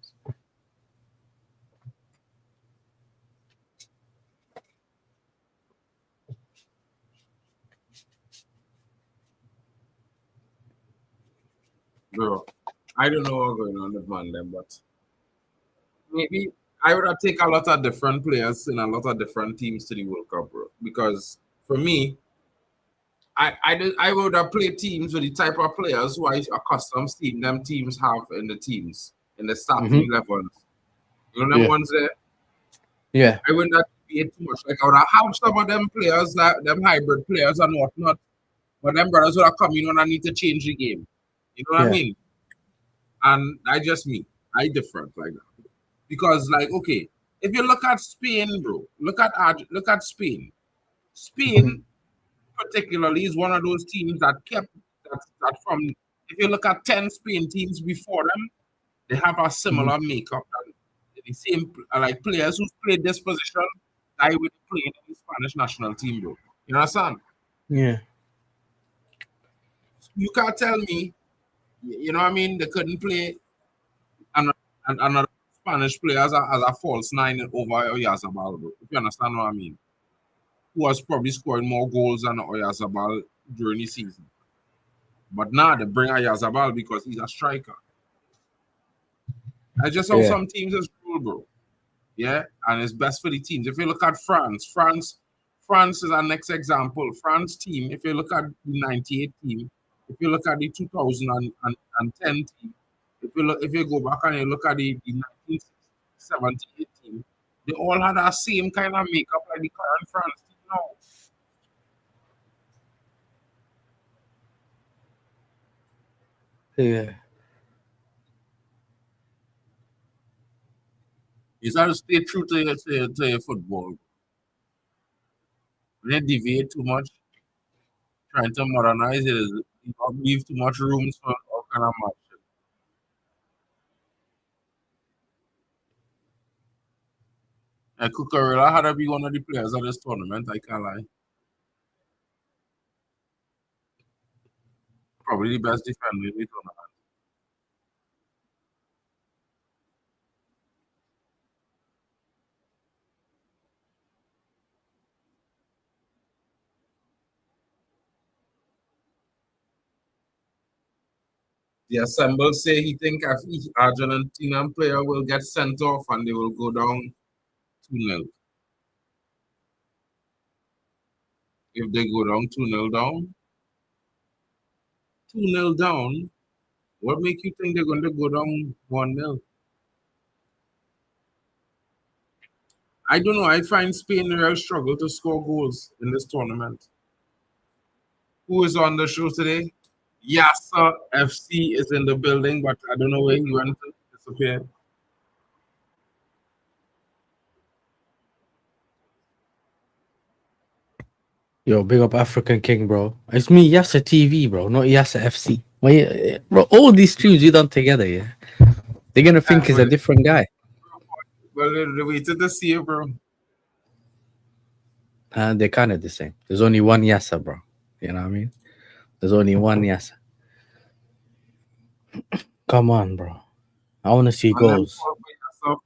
Bro. I don't know what's going on with man them, but maybe I would have take a lot of different players in a lot of different teams to the World Cup, bro. Because for me, I would have played teams with the type of players who I accustomed seeing them teams have in the teams in the starting Hmm. 11s. You know them Yeah, ones there. yeah, I wouldn't have paid too much. Like I would have some of them players, like them hybrid players and whatnot. But them brothers would have come in and I need to change the game. You know what I yeah. mean? And I just me. I different like that. Because like okay, if you look at Spain, bro, look at Spain. Mhm. Spain particularly is one of those teams that kept that from if you look at 10 Spain teams before them, they have a Mhm. similar makeup and the same like players who played this position I would play in the Spanish national team, bro. You understand? Yeah. You can't tell me, you know what I mean, they couldn't play another Spanish player as a false nine over Oyazabal, bro. If you understand what I mean. Who was probably scoring more goals than Oyazabal during the season. But now they bring Oyazabal because he's a striker. That's just how Yeah. some teams is ruled, bro. Yeah, and it's best for the teams. If you look at France is our next example. France team, if you look at the 98 team, if you look at the 2010 team, if you go back and you look at the 1978 team, they all had that same kind of makeup like the current France team now. Yeah. You have to stay true to your football. When you deviate too much, trying to modernize it, you don't leave too much rooms for all kind of match. And Cucurella had to be one of the players of this tournament, I can't lie. Probably the best defender in the tournament. The assemble say he think if each Argentinian player will get sent off and they will go down 2-0. If they go down 2-0 down, 2-0 down, what make you think they're going to go down 1-0? I don't know. I find Spain real struggle to score goals in this tournament. Who is on the show today? Yassa FC is in the building, but I don't know where he went to disappear. Yo, big up African King, bro. It's me, Yassa TV, bro, not Yassa FC. Well, yeah, bro, all these streams we done together, yeah. They're gonna think he's a Well, different guy. they waited to see you, bro. They're kind of the same. There's only one Yassa, bro. You know what I mean? There's only one Yassa. Come on, bro. I want to see And then goals. called by yourself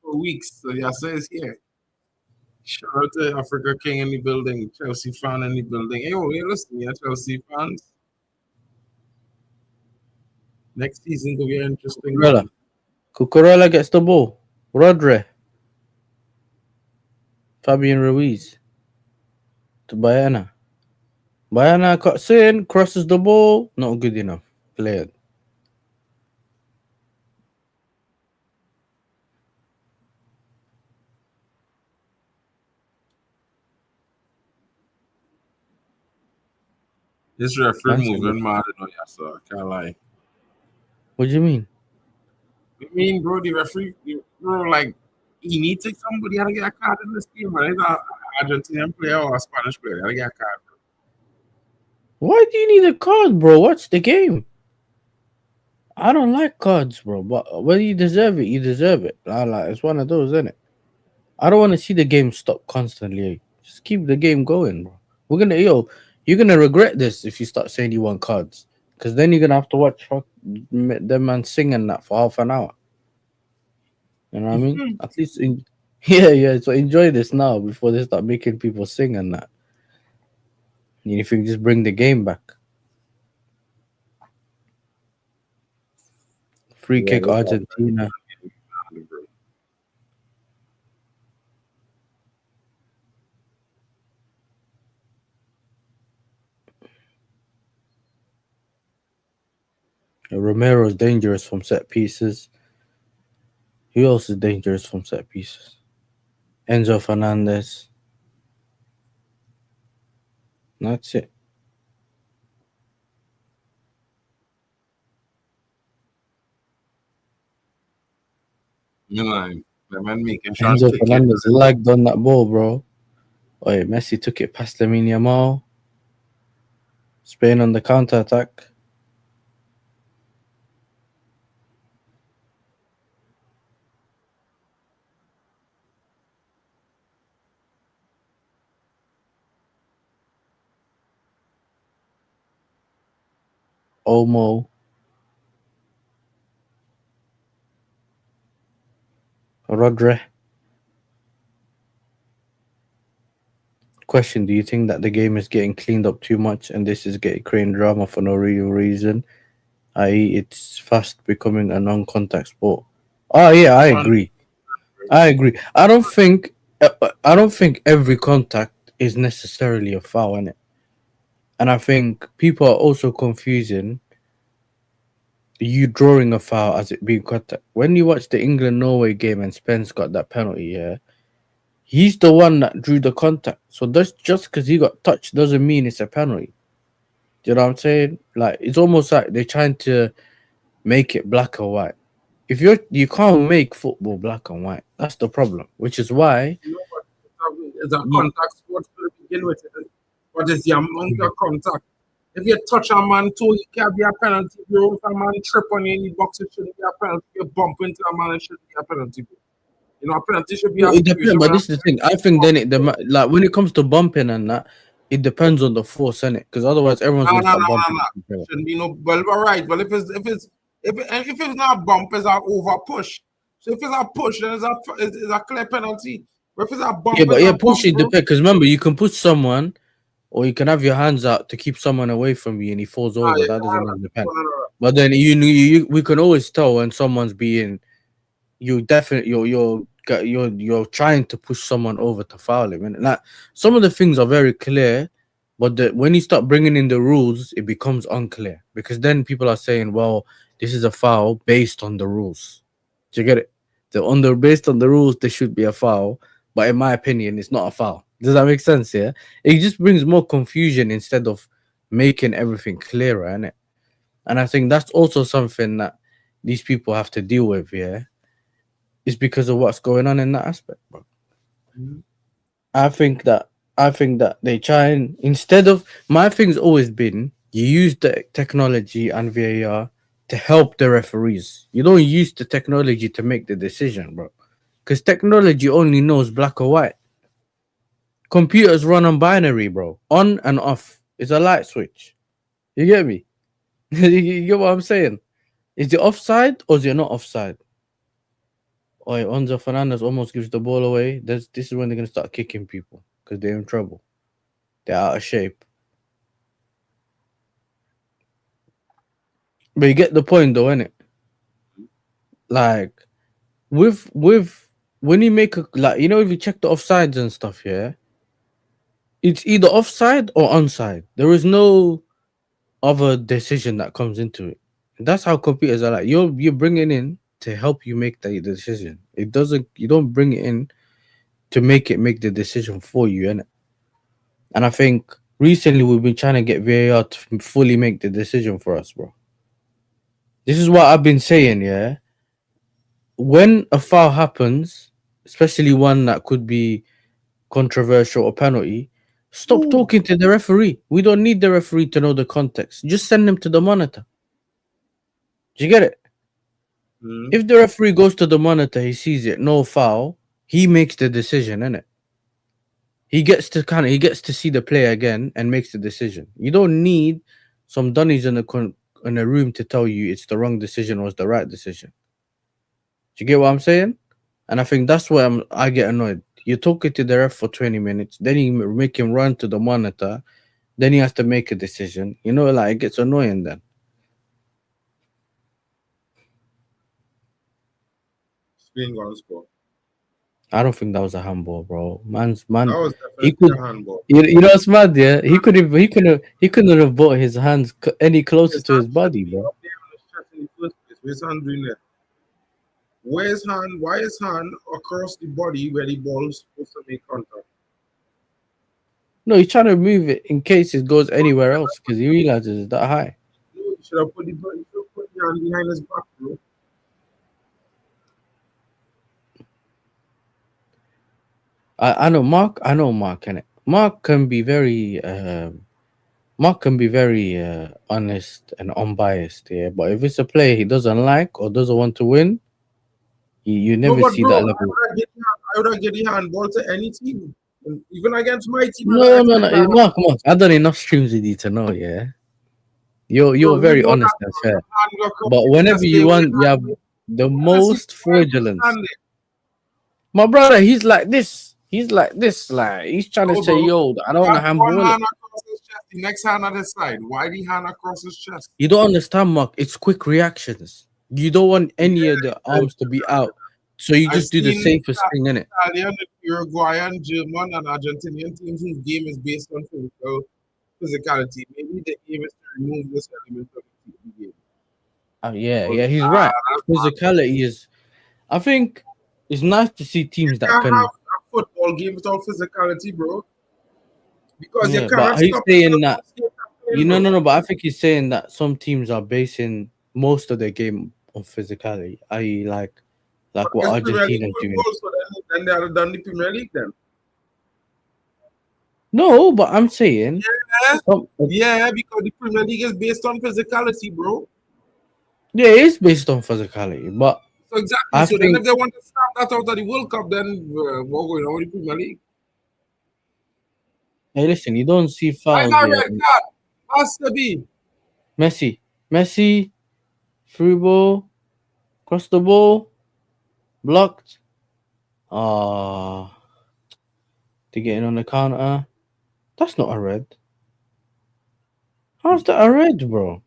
for weeks. So Yassa is here. Shout out to Africa King in the building, Chelsea fan in the building. Hey, yo, hey, listen, yeah, Chelsea fans. Next season could be an interesting Cucurella. one. Cucurella gets the ball. Rodri. Fabian Ruiz. to Bayana. Bayana cuts in, crosses the ball, not good enough. Play it. This referee Man said, moving mad, you know, yeah, so I can't lie. what do you mean? I mean, bro, the referee, bro, like, he needs to take somebody how to get a card in this game, man. He's an Argentinian player or a Spanish player. How to get a card. Why do you need a card, bro? Watch the game. I don't like cards, bro. But whether you deserve it, you deserve it. It's one of those, isn't it? I don't want to see the game stop constantly. Just keep the game going, bro. You're gonna regret this if you start saying you want cards, because then you're gonna have to watch them man singing that for half an hour. You know what I mean? At least, yeah, yeah. So enjoy this now before they start making people sing and that. And if you can just bring the game back, free Yeah, kick this one, Argentina. bro. Romero's dangerous from set pieces. Who else is dangerous from set pieces? Enzo Fernandez. That's it. You know, like, the man making sure Enzo kick it. Fernandez lagged on that ball, bro. Wait, Messi took it past Lamine Yamal. Spain on the counter attack. Olmo. Rodri. Question: do you think that the game is getting cleaned up too much and this is getting creating drama for no real reason? I.e., it's fast becoming a non-contact sport. Oh yeah, I Man, agree. I agree. I don't think every contact is necessarily a foul, innit? And I think people are also confusing you drawing a foul as it being contact. When you watch the England Norway game and Spence got that penalty, yeah, he's the one that drew the contact. So that's just because he got touched doesn't mean it's a penalty. Do you know what I'm saying? Like it's almost like they're trying to make it black or white. If you can't make football black and white, that's the problem. Which is why you know what? It's a you, contact sport to begin with. What is the amount of contact? If you touch a man toe, it can be a penalty. Bro. If a man trip on you in the box, it shouldn't be a penalty. If you bump into a man, it shouldn't be a penalty. Bro. You know, a penalty should be a it depends. situation But where this is the thing. I think then like when it comes to bumping and that, it depends on the force in it. Because otherwise, everyone's no, gonna no, no, start no, bumping no. each other. Shouldn't be no. Well, all right. Well, if it's not a bump, it's an over push. So if it's a push, then it's a clear penalty. But if it's a Yeah, bump, but it's yeah, a push bump, it bro. depends. Because remember, you can push someone, or you can have your hands out to keep someone away from you, and he falls Ah, over. yeah, That doesn't mean the pen. no, no, no. But then we can always tell when someone's being you definitely you're trying to push someone over to foul him, and like some of the things are very clear, but when you start bringing in the rules, it becomes unclear because then people are saying, "Well, this is a foul based on the rules." Do you get it? So based on the rules, there should be a foul, but in my opinion, it's not a foul. Does that make sense? Yeah, it just brings more confusion instead of making everything clearer, innit? And I think that's also something that these people have to deal with. Yeah, is because of what's going on in that aspect, bro. Mhm. I think that I think that they try and instead of my thing's always been you use the technology and VAR to help the referees. You don't use the technology to make the decision, bro. Because technology only knows black or white. Computers run on binary, bro. On and off. It's a light switch. You get me? You get what I'm saying? Is it offside or is it not offside? Oh, Onzo Fernandez almost gives the ball away. This is when they're gonna start kicking people because they're in trouble. They're out of shape. But you get the point, though, innit? Like with when you make a like if you check the offsides and stuff, yeah, It's either offside or onside. There is no other decision that comes into it. That's how computers are like. You're bringing in to help you make the decision. It doesn't. You don't bring it in to make the decision for you, innit? And I think recently we've been trying to get VAR to fully make the decision for us, bro. This is what I've been saying, yeah. When a foul happens, especially one that could be controversial or penalty, stop Ooh. talking to the referee. We don't need the referee to know the context. Just send him to the monitor. Do you get it? Mm. If the referee goes to the monitor, he sees it, no foul, he makes the decision, innit? He gets to see the play again and makes the decision. You don't need some dunnies in a room to tell you it's the wrong decision or it's the right decision. Do you get what I'm saying? And I think that's where I get annoyed. You're talking to the ref for 20 minutes, then you make him run to the monitor, then he has to make a decision. You know, like it gets annoying then. Spain gonna score. I don't think that was a handball, bro. That Man, was he definitely could. a handball. You know what's mad? Yeah, he couldn't have brought his hands any closer His to his hand should body, be bro. up there on his chest in the first place. Where's hand doing there? Where's hand? Why is hand across the body where the ball is supposed to make contact? No, he's trying to move it in case it goes No, anywhere else because he realizes it's that high. you should have put you should have put the hand behind his back, bro. I know Mark. I know Mark. Can it? Mark can be very honest and unbiased. Yeah, but if it's a play he doesn't like or doesn't want to win, you No, never but see bro, that level. I would have get the handball to any team, and even against my team. I don't No, no, no. expect that much. Mark. I've done enough streams with you to know. Yeah, you're Bro, you very know that, honest and bro. fair. Your hand go across But the whenever chest you there with want, his you have hand. the You want to see most why he fraudulence. stand there. My brother, he's like this. He's like this. Like he's trying to No, say, bro. "Yo, I don't He want to has one handball it." hand across his chest, the next hand at his side. Why the hand across his chest? You don't understand, Mark. It's quick reactions. You don't want Yeah, any of the I arms to be out, so you I've just do the seen safest thing in it. Italian, Uruguayan, German, and Argentinian teams whose game is based on physicality. Maybe the aim is to remove this element of the game. Yeah, But yeah, he's right. Physicality is. I think it's nice to see you teams that can't have can. a football game without physicality, bro. Because you Yeah, but cannot he's stop saying yourself from that. escape from playing, bro. No. But I think he's saying that some teams are basing most of their game on physicality, i.e., But like what it's Premier League Argentina's doing. football, so then they are done the Premier League then. No, but I'm saying Yeah, some. yeah, because the Premier League is based on physicality, bro. Yeah, it is based on physicality, but So exactly. I So then, if think. they want to stamp that out of the World Cup, then what going on with the Premier League? Hey, listen, you don't see Why fouls not here. red card? Has to be. Messi, free ball, cross the ball, blocked. Ah, to get in on the counter. That's not a red. How's that a red, bro?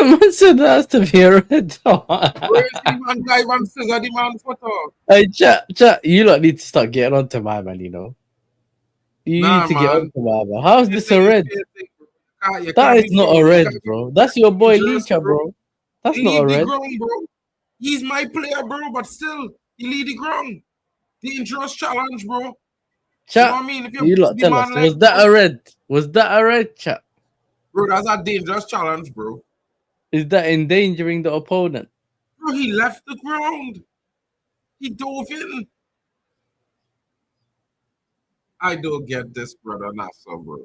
Man said that has to be a red. Where is the man guy man scissor the man photo? Hey, chat. You lot need to start getting onto my man. You know, you need Nah, to get man. onto my man. How's You this think a you red? can't think, bro. You That can't is be not a foul. You red, can't be bro. That's your boy dangerous, Licha, bro. bro. That's He not a lead the red. ground, bro. He's my player, bro, but still, he lead the ground. Dangerous challenge, bro. You know Chat, what I mean? If you you bust lot the tell us. man leg, Was that bro, a red? Was that a red, chat? bro, that's a dangerous challenge, bro. Is that endangering the opponent? Bro, he left the ground. He dove in. I don't get this, brother Nasser, bro.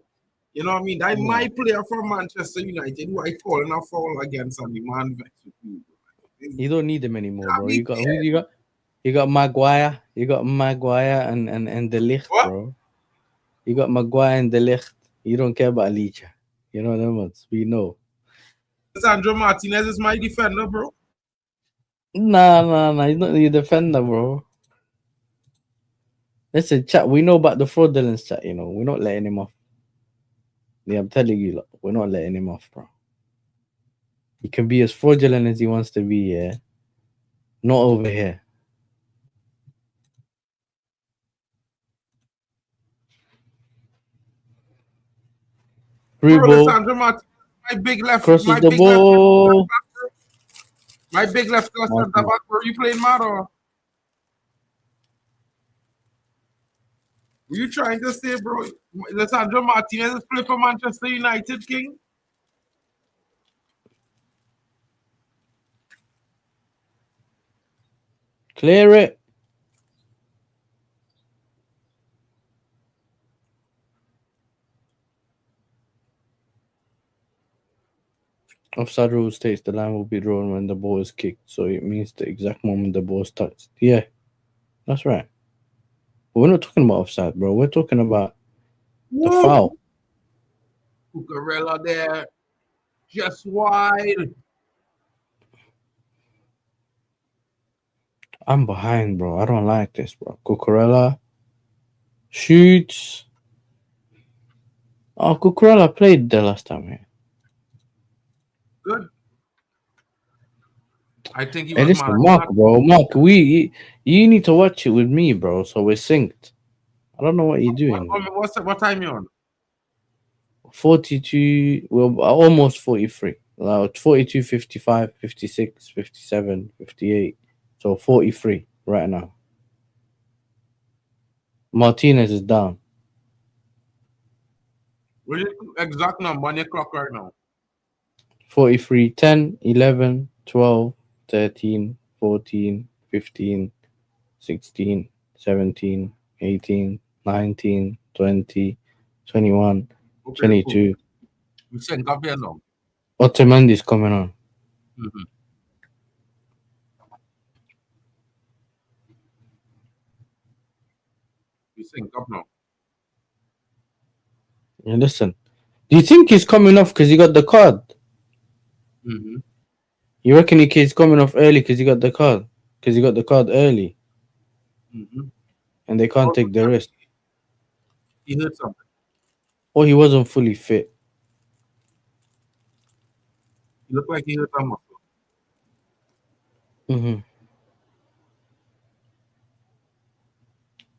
You know what I mean? That Yeah. my player from Manchester United who I calling a foul against and the man vexed with me, bro. You don't need them anymore, Got bro. me You got who dead. you got? You got Maguire. You got Maguire and the Ligt, What? bro. You got Maguire and the Ligt. You don't care about Licha. You know them ones. We know. Sandro Martinez is my defender, bro. Nah. He's not your defender, bro. Listen, chat. We know about the fraudulence, chat. You know, we're not letting him off. Yeah, I'm telling you, look, we're not letting him off, bro. He can be as fraudulent as he wants to be. Yeah, not over here. Free Bro, ball. Lissandro Martinez, Crosses my the big left, ball. my big left center Martin. back. Bro, you playing mad or? Were you trying to say, bro? Lissandro Martinez is playing for Manchester United, King. Clear it. Offside rule states the line will be drawn when the ball is kicked, so it means the exact moment the ball is touched. Yeah, that's right. But we're not talking about offside, bro. We're talking about the Whoa! foul. Cucurella there, just wide. I'm behind, bro. I don't like this, bro. Cucurella shoots. Oh, Cucurella played the last time here. Good. I think he Hey, was listen, man. Mark, bro. Mark, you need to watch it with me, bro. So we're synced. I don't know what you're doing, bro. What time you on? 42, well, almost 43. Like 42, 55, 56, 57, 58. So 43 right now. Martinez is down. What is the exact number on your clock right now? 43, 10, 11, 12, 13, 14, 15, 16, 17, 18, 19, 20, 21, Okay, cool. 22. We sync up here now. Otamendi's coming on. Mm-hmm. We sync up now. Yeah, listen. Do you think he's coming off because he got the card? Mm-hmm. You reckon he's coming off early because he got the card? Because he got the card early Mm-hmm. and they can't take the risk. He hurt something. Or he wasn't fully fit. He looked like he hurt a muscle. Hmm.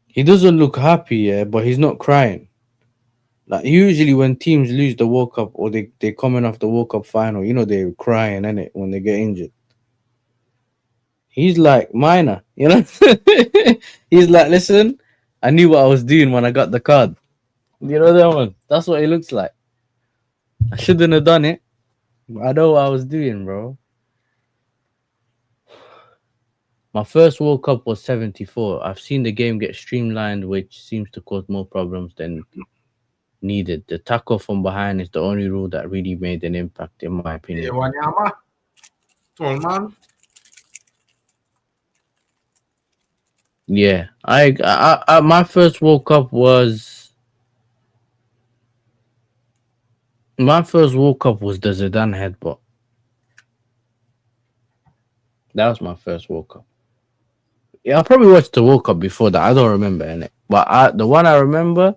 He doesn't look happy, yeah, but he's not crying. Like usually when teams lose the World Cup or they coming off the World Cup final, you know they're crying, innit, when they get injured. He's like minor, you know. He's like, listen, I knew what I was doing when I got the card. You know that one? That's what it looks like. I shouldn't have done it. But I know what I was doing, bro. My first World Cup was 74. I've seen the game get streamlined, which seems to cause more problems than needed. The tackle from behind is the only rule that really made an impact, in my Yeah, opinion. Wanyama. Tall man. Yeah, my first World Cup was the Zidane headbutt. That was my first World Cup. Yeah, I probably watched the World Cup before that. I don't remember any, but the one I remember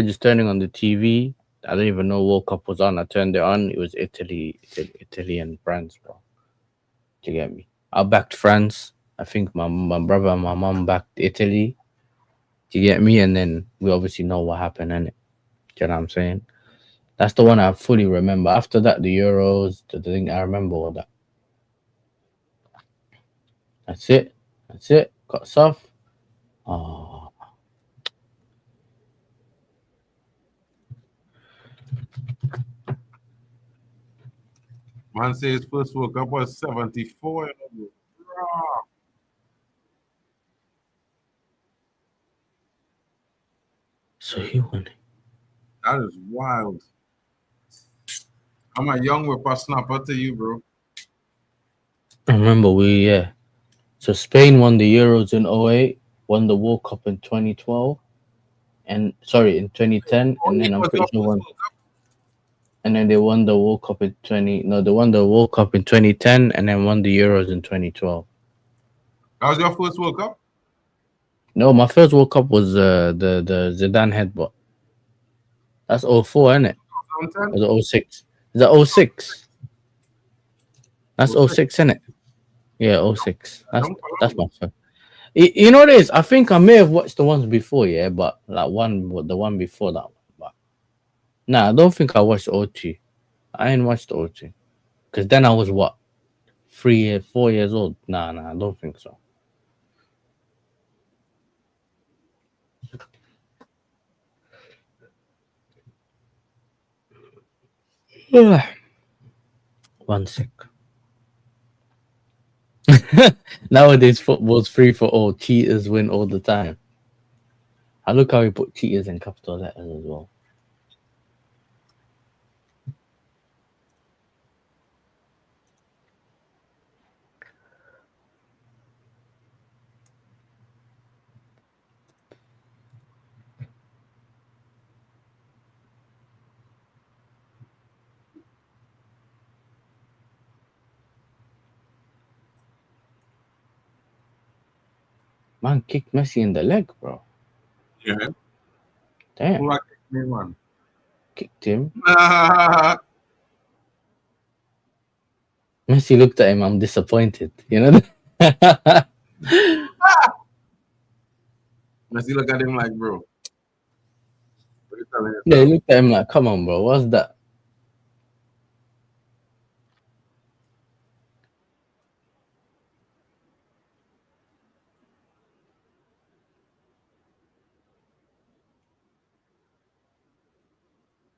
just turning on the TV. I don't even know World Cup was on. I turned it on. It was Italy and France, bro. Do you get me? I backed France. I think my brother and my mom backed Italy. Do you get me? And then we obviously know what happened in it. Do you know what I'm saying? That's the one I fully remember. After that, the Euros, the thing, I remember all that. That's it. That's it. Got soft. Oh, Man says his first World Cup was 74. so he won it. That is wild. I'm a young whippersnapper to you, bro. I remember yeah. So Spain won the Euros in '08, won the World Cup in 2012, and sorry, in 2010, and then It I'm was your pretty sure first won. World Cup. And then they won the World Cup in 20. No, they won the World Cup in 2010, and then won the Euros in 2012. That was your first World Cup? No, my first World Cup was the Zidane headbutt. That's '04, isn't it? 2010? Was it '06? Is that '06? That's 06. '06, isn't it? Yeah, '06. I That's don't that's follow. my first. You know what it is? I think I may have watched the ones before, yeah, but like the one before that one. But Nah, I don't think I watched OT. I ain't watched OT. Because then I was what? 3 years, 4 years old. Nah, I don't think so. One sec. Nowadays, football's free for all. Cheaters win all the time. I look how he put cheaters in capital letters as well. Man kicked Messi in the leg, bro. Yeah. Damn. Who like me, man? Kicked him. Messi looked at him. I'm disappointed. You know? Messi look at him like, bro, what you telling Yeah, he yourself? looked at him like, come on, bro. What's that?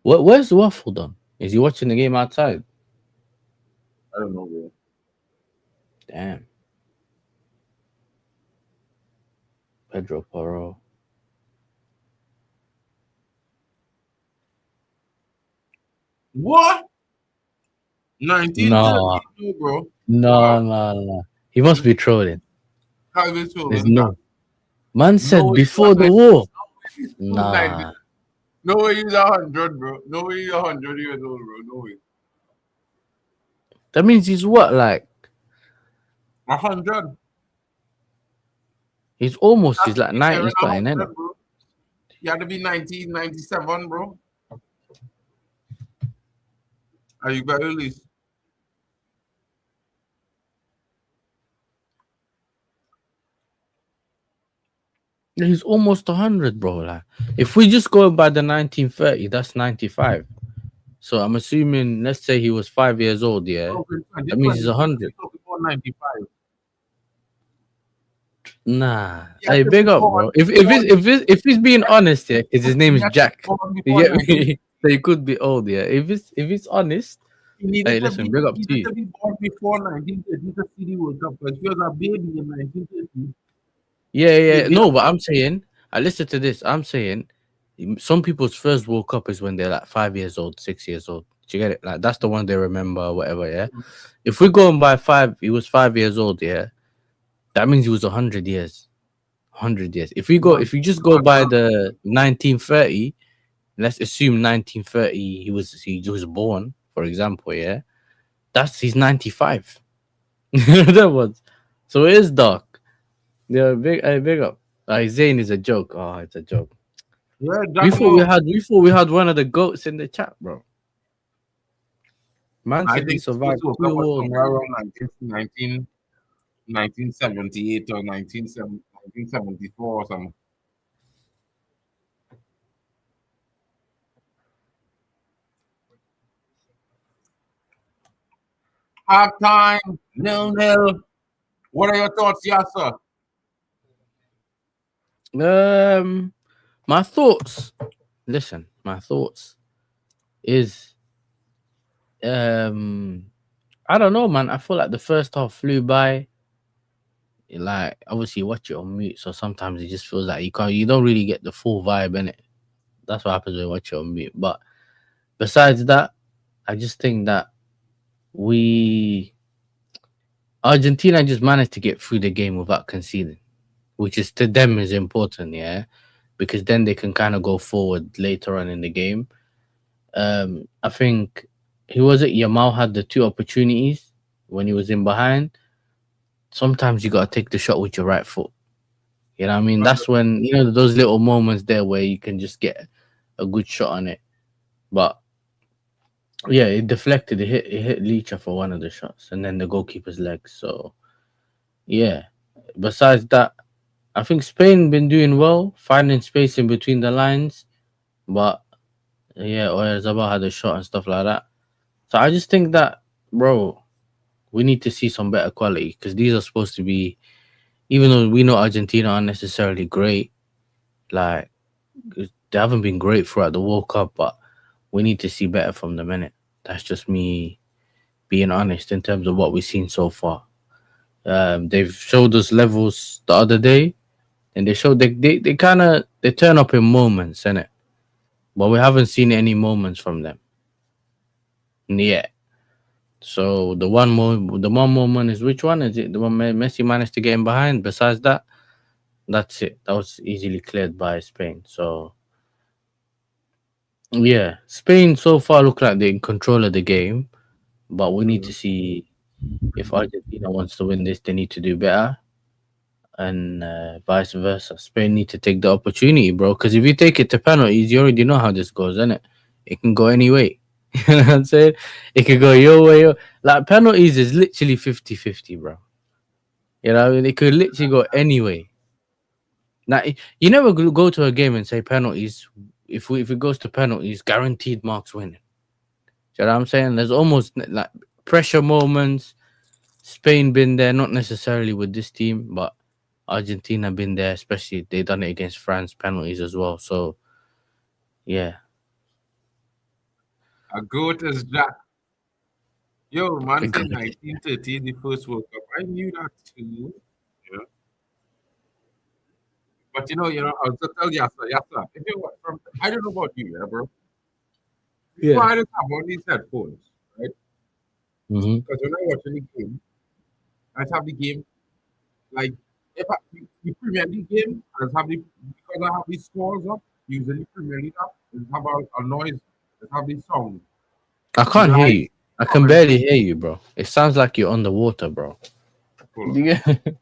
Where's Waffle done? Is he watching the game outside? I don't know, bro. Damn. Pedro Porro. What? 1930, No, no, bro. no, Wow. no, no. He must be trolling. How is it There's that? no. Man No said way you got before the 90. war. No way he's 90. Nah. No way he's 100, bro. No way he's 100 years old, bro. No way. That means he's what? Like, 100. he's like 90 Nearing something, isn't 100, it? bro. You had to be 1997, bro. Are you better release? He's almost 100, bro. Like, if we just go by the 1930, that's 95. So I'm assuming, let's say he was 5 years old, yeah? That means he's 100. 95. Nah. He had Hey, to be big up, born bro. If before, if he's being honest, yeah, because his name he is had to be Jack. born You before get 19. me? So he could be old, yeah. If it's honest, hey, listen, big He up to needed you. to be born before 1930 to see the World Cup. Because he was a baby in 1930. Yeah. Maybe No, but I'm saying, I listen to this. I'm saying, some people's first World Cup is when they're like 5 years old, 6 years old. Do you get it? Like that's the one they remember, or whatever. Yeah. If we go on by five, he was 5 years old. Yeah, that means he was 100 years. 100 years. man, If you just go by the 1930, let's assume 1930 he was born, for example. Yeah, that's he's 95. That was so it is dark. Yeah, big up. Zayn is a joke. Oh, it's a joke. yeah, Jack Mo. We thought we had one of the goats in the chat, bro. Man I said he think his first survived World Cup two was wars. somewhere around 1978 or 1974 or something. Half time, 0-0. What are your thoughts, Yasa? My thoughts. Listen, my thoughts is I don't know, man. I feel like the first half flew by. Like obviously you watch it on mute, so sometimes it just feels like you don't really get the full vibe in it. That's what happens when you watch it on mute. But besides that, I just think that we Argentina just managed to get through the game without conceding, which is to them is important, yeah, because then they can kind of go forward later on in the game. I think he was it. Yamal had the two opportunities when he was in behind. Sometimes you gotta take the shot with your right foot. You know what I mean? That's when those little moments there where you can just get a good shot on it. But yeah, it deflected. It hit Licha for one of the shots, and then the goalkeeper's leg. So yeah. Besides that, I think Spain been doing well, finding space in between the lines, but Yeah, or Zabah had a shot and stuff like that. So I just think that, bro, we need to see some better quality because these are supposed to be, even though we know Argentina aren't necessarily great, like they haven't been great throughout the World Cup, but we need to see better from them, innit? That's just me being honest in terms of what we've seen so far. They've showed us levels the other day, and they showed they kind of they turn up in moments, innit? But we haven't seen any moments from them yet. So the one moment is which one is it? The one Messi managed to get in behind. Besides that, that's it. That was easily cleared by Spain. So yeah, Spain so far look like they're in control of the game, but we need to Mhm. see if Argentina wants to win this, they need to do better, and vice versa. Spain need to take the opportunity, bro. Because if you take it to penalties, you already know how this goes, isn't it? It can go any way. You know what I'm saying? It could go your way. Like penalties is literally 50-50, bro. You know, what I mean? It could literally go any way. Now, you never go to a game and say penalties. If it goes to penalties, guaranteed marks winning. You know what I'm saying? There's almost like pressure moments. Spain been there, not necessarily with this team, but Argentina been there, especially they done it against France penalties as well. So yeah, A goat is Jack. Yo, man I said got it. 1930 is the first World Cup. I knew that too. Yeah. But I was just tell Yasa, Yasa, if you want from I don't know about you, yeah, bro. Before Yeah. I just have on these headphones, right? Hmm. Because when I watch any game, I just have the game like if I the Premier League game, I just have the because I have these scores up, usually Premier League up, I just have a noise, I just have the sound. I The can't hear live you. I can barely commentary. hear you, bro. It sounds like you're underwater, bro. Hold on. Do you-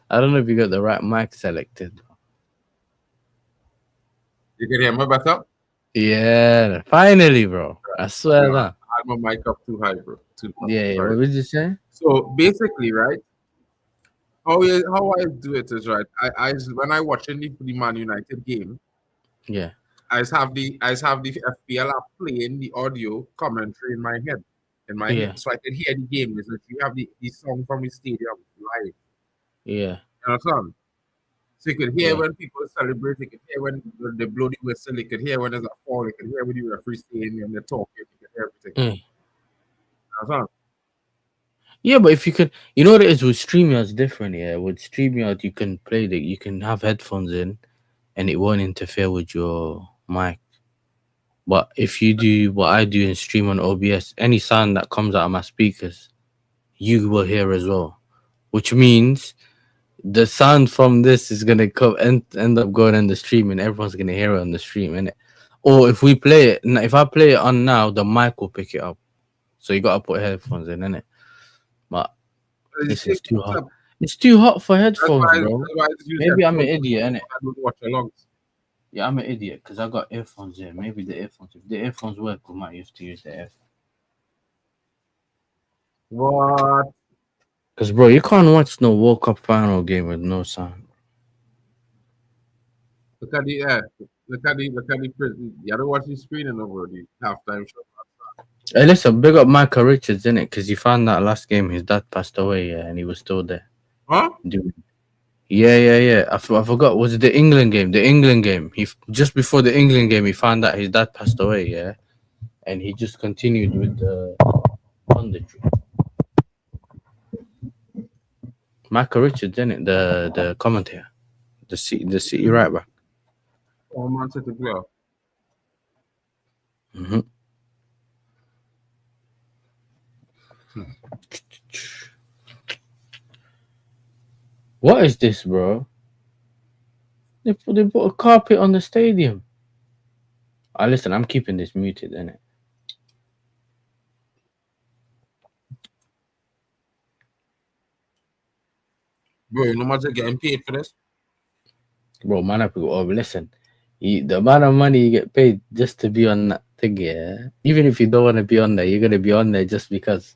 I don't know if you got the right mic selected. You can hear me better? Yeah, finally, bro. I swear Yeah, I that. had my mic up too high, bro. Too loud. Yeah, yeah. Sorry. What did you say? So basically, right? How I do it is right. When I watch the Man United game, Yeah, I just have the FPL app playing the audio commentary in my head, yeah, so I can hear the game. It's like you have the song from the stadium live. yeah, You understand? So you could hear yeah. when people celebrate. You could hear when they blow the whistle. You could hear when there's a fall. You could hear when the referee saying when they're talking. You could hear everything. Mm. You understand? Yeah, but if you could, you know what it is with StreamYard, it's different. Yeah, with StreamYard, you can you can have headphones in, and it won't interfere with your mic. But if you do what I do and stream on OBS, any sound that comes out of my speakers, you will hear as well. Which means the sound from this is gonna come and end up going in the stream, and everyone's gonna hear it on the stream, innit? Or if we play it, if I play it on now, the mic will pick it up. So you gotta put headphones in, innit? But But you listen, see, it's too hot. It's too hot for headphones, bro. that's why I just use Maybe I'm an headphones idiot, innit? when I don't watch along. Yeah, I'm an idiot because I got earphones here. Maybe the earphones, if the earphones work, we might have to use the earphones. What? Because, bro, you can't watch no World Cup final game with no sound. Look at the look at the prison. You don't watch the screening over the halftime show. Hey, listen, big up Michael Richards, innit? Because he found that last game his dad passed away, yeah, and he was still there. Huh? Dude. Yeah, yeah, yeah. I forgot. Was it the England game? The England game. Just before the England game, he found out his dad passed away, yeah, and he just continued with the punditry. Michael Richards, innit? The commentator, the city right back. Oh, Man City player. Hmm. Hmm. What is this, bro? They put a carpet on the stadium. Ah, listen, I'm keeping this muted, innit? Bro, you know much they're getting paid for this? Bro, man, up. Oh, listen, the amount of money you get paid just to be on that thing, yeah. Even if you don't want to be on there, you're gonna be on there just because.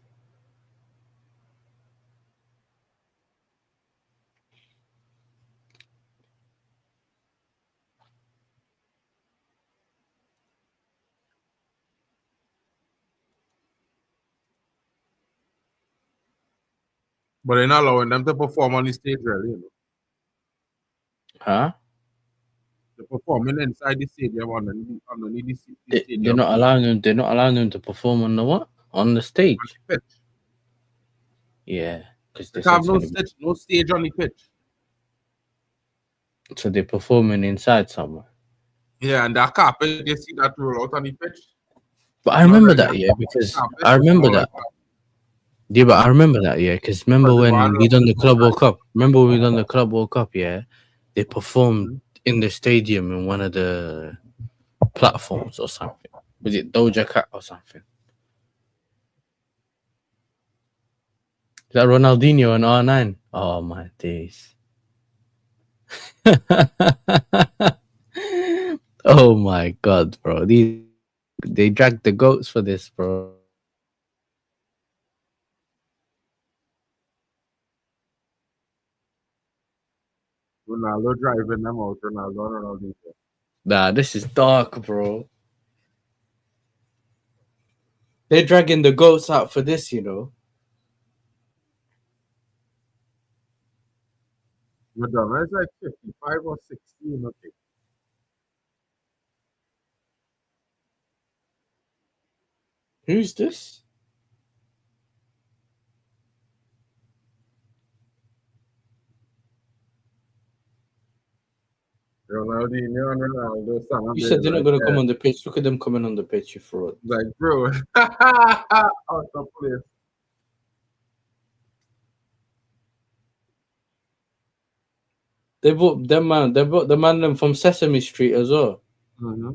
But they're not allowing them to perform on the stage, really. You know? Huh? They're performing inside the stadium underneath the They're stadium not allowing them. They're not allowing them to perform on the what? On the stage. pitch. Yeah, because They they said have it's gonna be. no stage on the pitch. So they're performing inside somewhere. Yeah, and that carpet, you see that roll out on the pitch. But I You know, remember the that, yeah, because carpet I is remember all that. like that. Yeah, but I remember that, yeah, because remember Because they when want we done the to Club World Cup? Remember when we done the Club World Cup, yeah? They performed Mhm. in the stadium in one of the platforms or something. Was it Doja Cat or something? Is that Ronaldinho and R9? Oh my days. Oh my god, bro. They dragged the goats for this, bro. Ronaldo driving them out. Ronaldo. Nah, this is dark, bro. They're dragging the goats out for this, you know. Madonna is like 55 or 60, okay. Who's this? Ronaldinho and Ronaldo You celebrate said they're not right gonna come there. on the pitch. Look at them coming on the pitch, you fraud. Like, bro, out of place. They brought them man. They brought the man them from Sesame Street as well. Mm-hmm.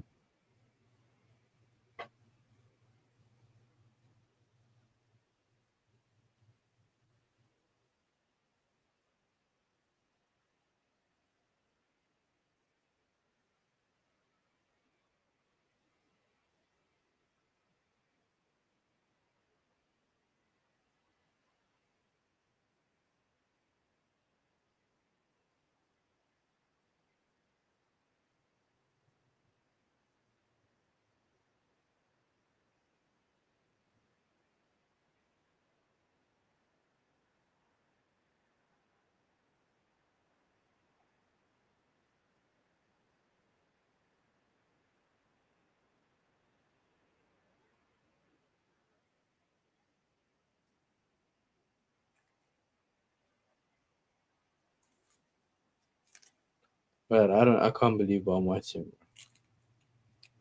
But I don't. I can't believe what I'm watching.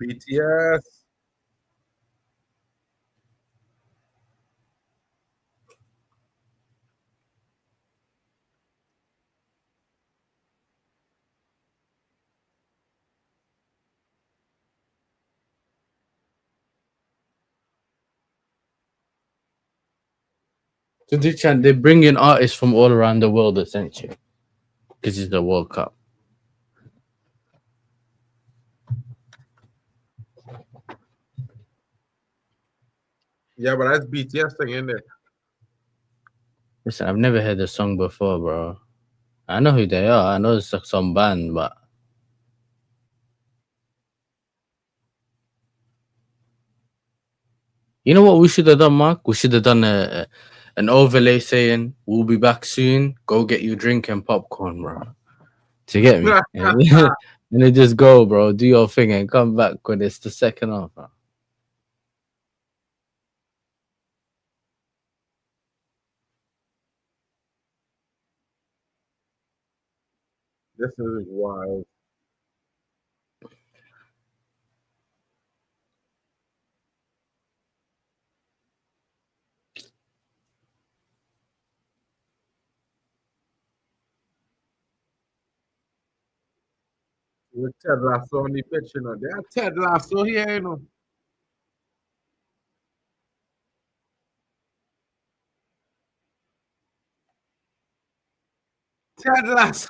BTS. So they bring in artists from all around the world essentially because it's the World Cup. Yeah, but that's BTS thing in there. Listen, I've never heard the song before, bro. I know who they are. I know it's like some band, but you know what we should have done, Mark? We should have done an overlay saying we'll be back soon. Go get your drink and popcorn, bro. To get me, and then just go, bro. Do your thing and come back when it's the second half, bro. This is wild. With Ted Lasso on the pitch, They have Ted Lasso here. Ted Lasso.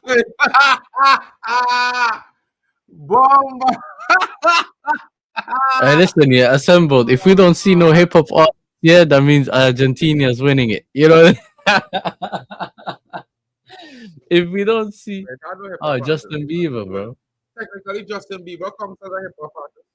Bomb. Hey, listen, yeah, assembled. If we don't see no hip hop art, yeah, that means Argentina's winning it. You know, if we don't see, I don't know hip hop oh, artist. Justin Bieber, bro. Technically, Justin Bieber comes as a hip hop artist.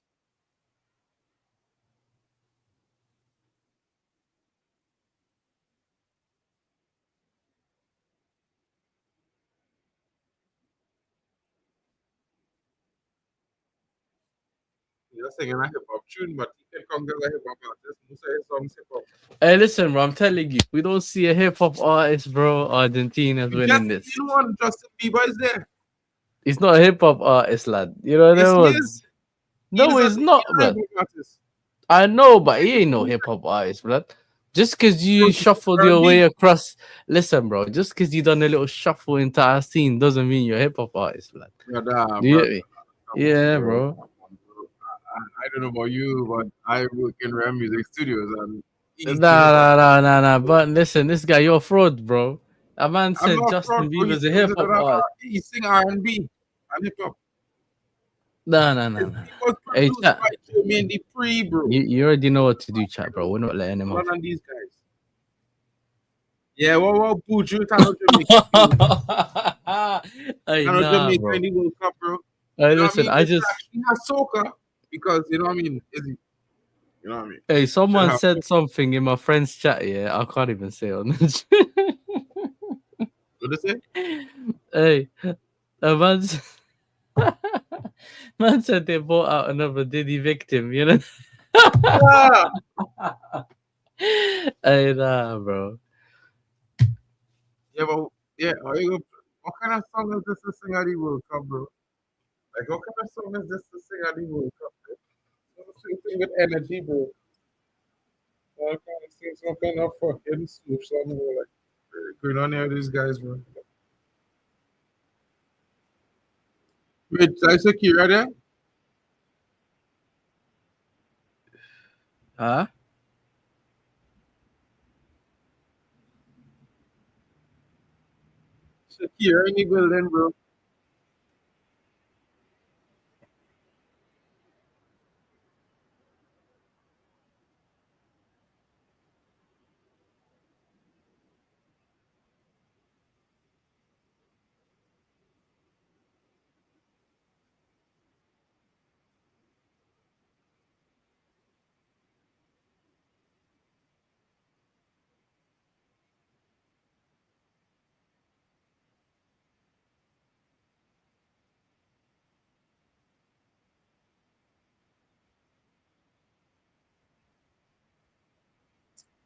You're singing a hip hop tune, but you can come get a hip hop artist. You say his songs hip hop. Hey, listen, bro. I'm telling you, we don't see a hip hop artist, bro. Argentina's winning Justin, this. you know what? Justin Bieber is there. He's not a hip hop artist, lad. You know Yes, that he was. is. He No, is a he's not, hip blood. hop artist. I know, but he ain't no hip hop artist, blood. Just because So you he's shuffled your way R&B. across, listen, bro. Just because you done a little shuffle into our scene doesn't mean you're a hip hop artist, blood. Brother, Do you brother, get me? come on, Yeah, bro. bro. Come on, bro. I don't know about you, but I work in rare music studios and Nah, easy hip hop. nah, nah, nah, nah. But listen, this guy, you're a fraud, bro. A man I'm said not proud, Justin bro. He Bieber's a sings hip hop artist. he sing R&B and hip hop. Nah, nah, nah, It nah. was Hey, produced chat. by Jermaine Dupri, bro. You already know what to do, chat, bro. We're not letting him None off. of these guys. Yeah, what Boo Jude and Jamaica, bro. Hey, And nah, Jamaica in bro. the World Cup, bro. Hey, You know what I listen, mean? I It's just actually not soca because you know what I mean. You know what I mean? hey, Should someone have said something in my friend's chat. Yeah, I can't even say it on this. what they say? Hey, a man, man said they bought out another Diddy victim. You know? Yeah. Hey, nah, bro. Yeah, but yeah, what kind of song is this to sing at the World Cup, bro? Like, what kind of song is this to sing at the World Cup, bro? Sing with energy, bro. I kind of sing some kind of fucking sloop song, bro. Like, going on here with these guys, bro. Wait, is Shakira there? Huh? Shakira in the building, bro.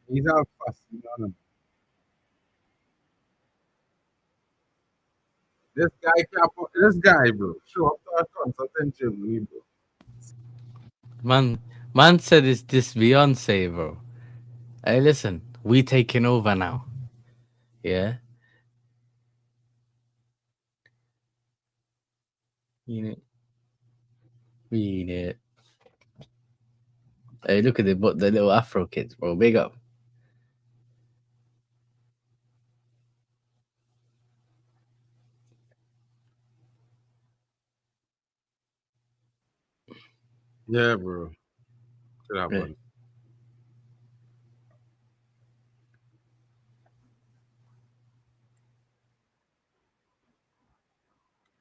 He's all fussy, you know. This guy, bro, show up to our concert in Germany, bro. Man, man said it's this Beyonce, bro. Hey, listen, we taking over now. Yeah, you know, we need it. Hey, look at the little Afro kids, bro. Big up. Yeah, bro. Could Yeah. happen.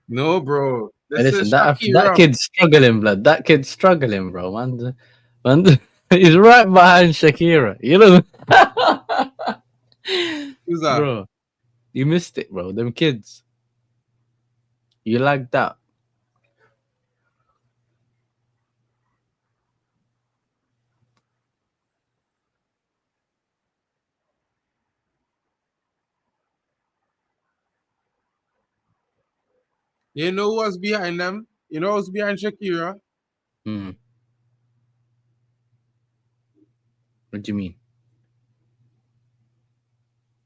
No, bro. Hey, This listen, is that Shakira. kid's struggling, blood. That kid's struggling, bro. Man, he's right behind Shakira. You know, Who's that? bro. You missed it, bro. Them kids. You like that? You know what's behind them? You know what's behind Shakira? Hmm. What do you mean?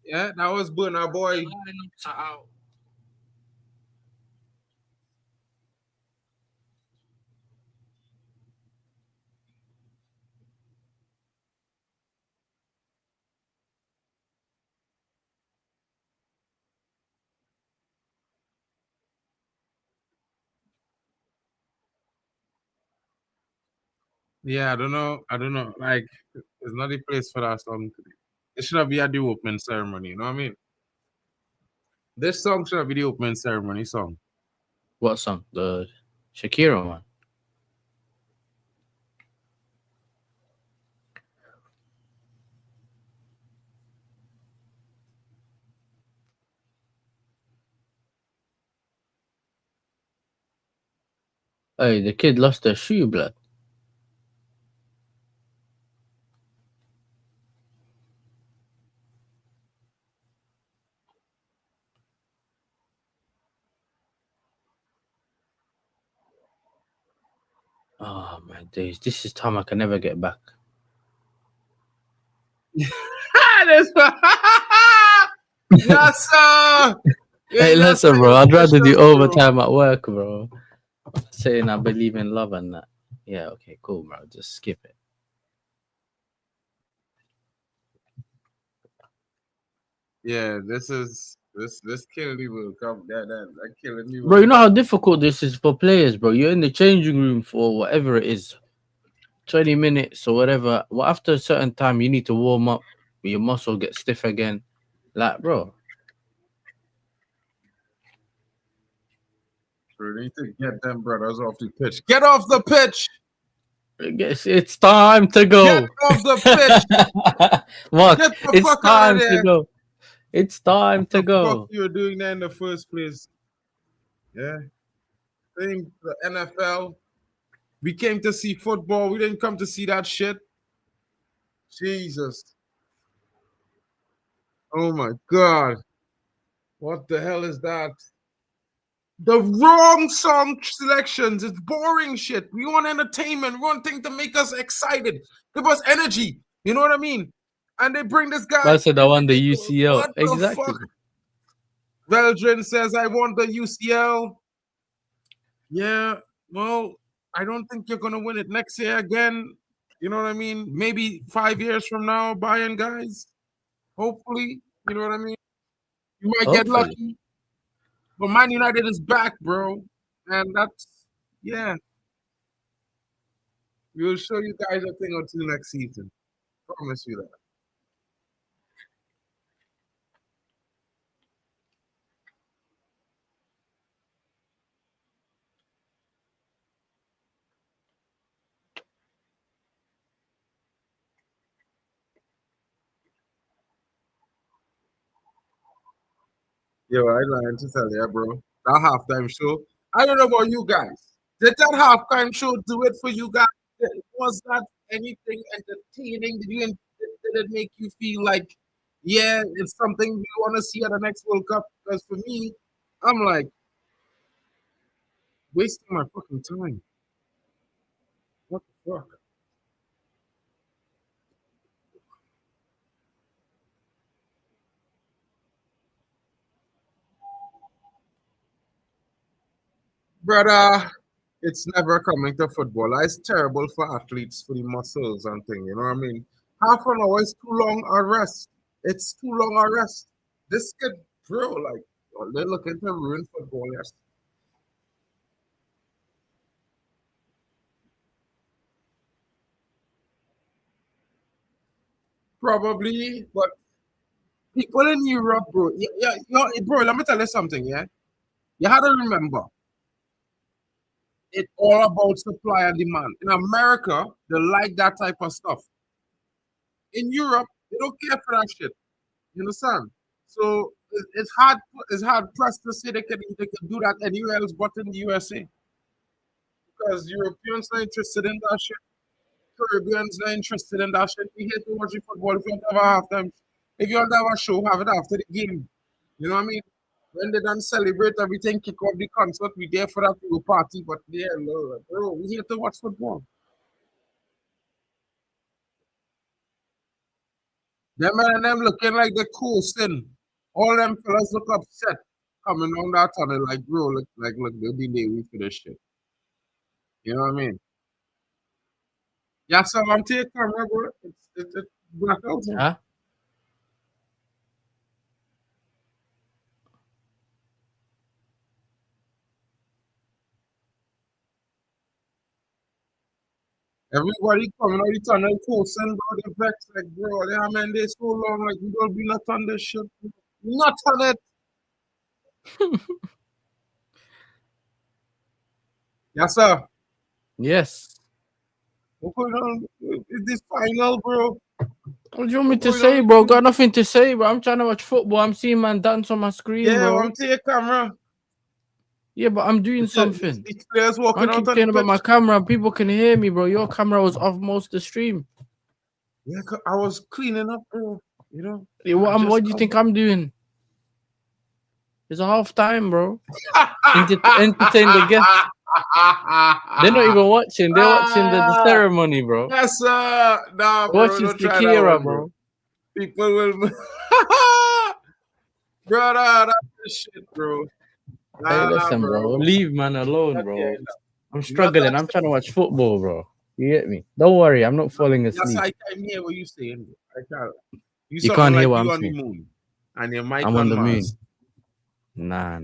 Yeah, that was Burna Boy. Yeah, I don't know. I don't know. Like, it's not the place for that song today. It should have been at the opening ceremony. You know what I mean? This song should have been the opening ceremony song. What song? The Shakira one. Hey, the kid lost their shoe, blood. Oh my days, this is time I can never get back. Yes, sir. Hey, Yeah, listen, sir, bro. your I'd rather do precious, bro. overtime at work, bro. Saying I believe in love and that. Yeah, okay, cool, bro. Just skip it. Yeah, this killing me will come that killing me Bro, will you know how come. difficult this is for players, bro. You're in the changing room for whatever it is, 20 minutes or whatever. Well, after a certain time, you need to warm up. Your muscle gets stiff again. Like, bro, We need to get them brothers off the pitch. Get off the pitch. it's time to Get go. off the pitch. Mark, Get the it's fuck out of time to there. go. It's time What to the fuck go. you were doing there in the first place? Yeah. Think the NFL. We came to see football. We didn't come to see that shit. Jesus. Oh my God. What the hell is that? The wrong song selections. It's boring shit. We want entertainment. We want things to make us excited. Give us energy. You know what I mean? And they bring this guy. I said I won the UCL. What the Exactly. fuck? Veldrin says, I want the UCL. Yeah, well, I don't think you're going to win it next year again. You know what I mean? Maybe 5 years from now, Bayern guys. Hopefully. You know what I mean? You might get Hopefully. lucky. But Man United is back, bro. And that's, yeah. We'll show you guys a thing or two next season. Promise you that. Yo, I lying to tell you, bro. That halftime show. I don't know about you guys. Did that halftime show do it for you guys? Was that anything entertaining? Did it make you feel like, yeah, it's something we want to see at the next World Cup? Because for me, I'm like wasting my fucking time. What the fuck? Brother, it's never coming to football. It's terrible for athletes, for the muscles and thing. You know what I mean? Half an hour is too long a rest. It's too long a rest. This kid, bro, like, they're looking to ruin football. Yes. Probably, but people in Europe, bro, bro, let me tell you something, yeah? You had to remember, it's all about supply and demand. In America, they like that type of stuff. In Europe, they don't care for that shit. You understand? So it's hard pressed to say they can do that anywhere else but in the USA. Because Europeans are interested in that shit. Caribbeans are interested in that shit. We hate to watch football if you don't have a halftime. If you don't have a show, have it after the game. You know what I mean? When they done celebrate everything, kick off the concert, we there for that little party, but yeah, no, bro, we here to watch football. Them and them looking like they're coasting. All them fellas look upset coming on that tunnel like, bro, look, they'll be there wait for this shit. You know what I mean? Yeah, so I'm taking camera, bro. It's blackout. Huh? Everybody coming out the tunnel coasting, bro. They vex like, bro, they have man they so long, like, we don't be not on this shit. Not on it. Yes, sir. Yes. What's going on? Is this final, bro? What do you want me What's to going say, on? bro? Got nothing to say, bro. I'm trying to watch football. I'm seeing man dance on my screen, Yeah, bro. I'm taking camera. Yeah, but I'm doing These something. players I walking out keep on the saying about my pitch. camera and people can hear me, bro. Your camera was off most of the stream. Yeah, I was cleaning up, bro. You know, Yeah, I just what do you come. think I'm doing? It's a half time, bro. Entertain the guests. They're not even watching. They're watching the Ah, ceremony, bro. yes, nah, They're bro. watching Don't try that Shakira, one, bro. bro. People will, brother. That's the shit, bro. Hey, Nah, listen, bro. bro. Leave man alone, Okay, bro. I'm not struggling. that I'm trying to watch football, bro. You get me? Don't worry. I'm not falling Yes, asleep. I can hear what you saying. I can't. You You sound can't hear like what you I'm on the saying. moon and your mic I'm on on the moon. Mars. Nah.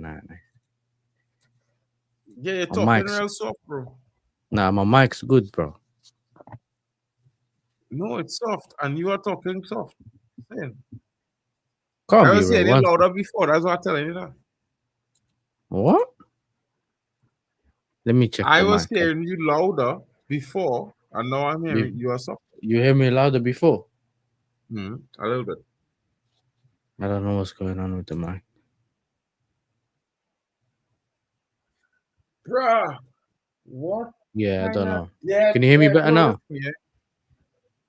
Yeah, you're My talking mic's real soft, bro. Nah, my mic's good, bro. No, it's soft, and you are talking soft. Saying. Can't I be was real. saying it One louder before. That's what I'm telling you now. What? Let me check I the was mic. hearing you louder before, and now I'm hearing you are soft. You hear me louder before? A little bit. I don't know what's going on with the mic. Bruh, what Yeah, I don't kind of know. dead Can you hear me better now?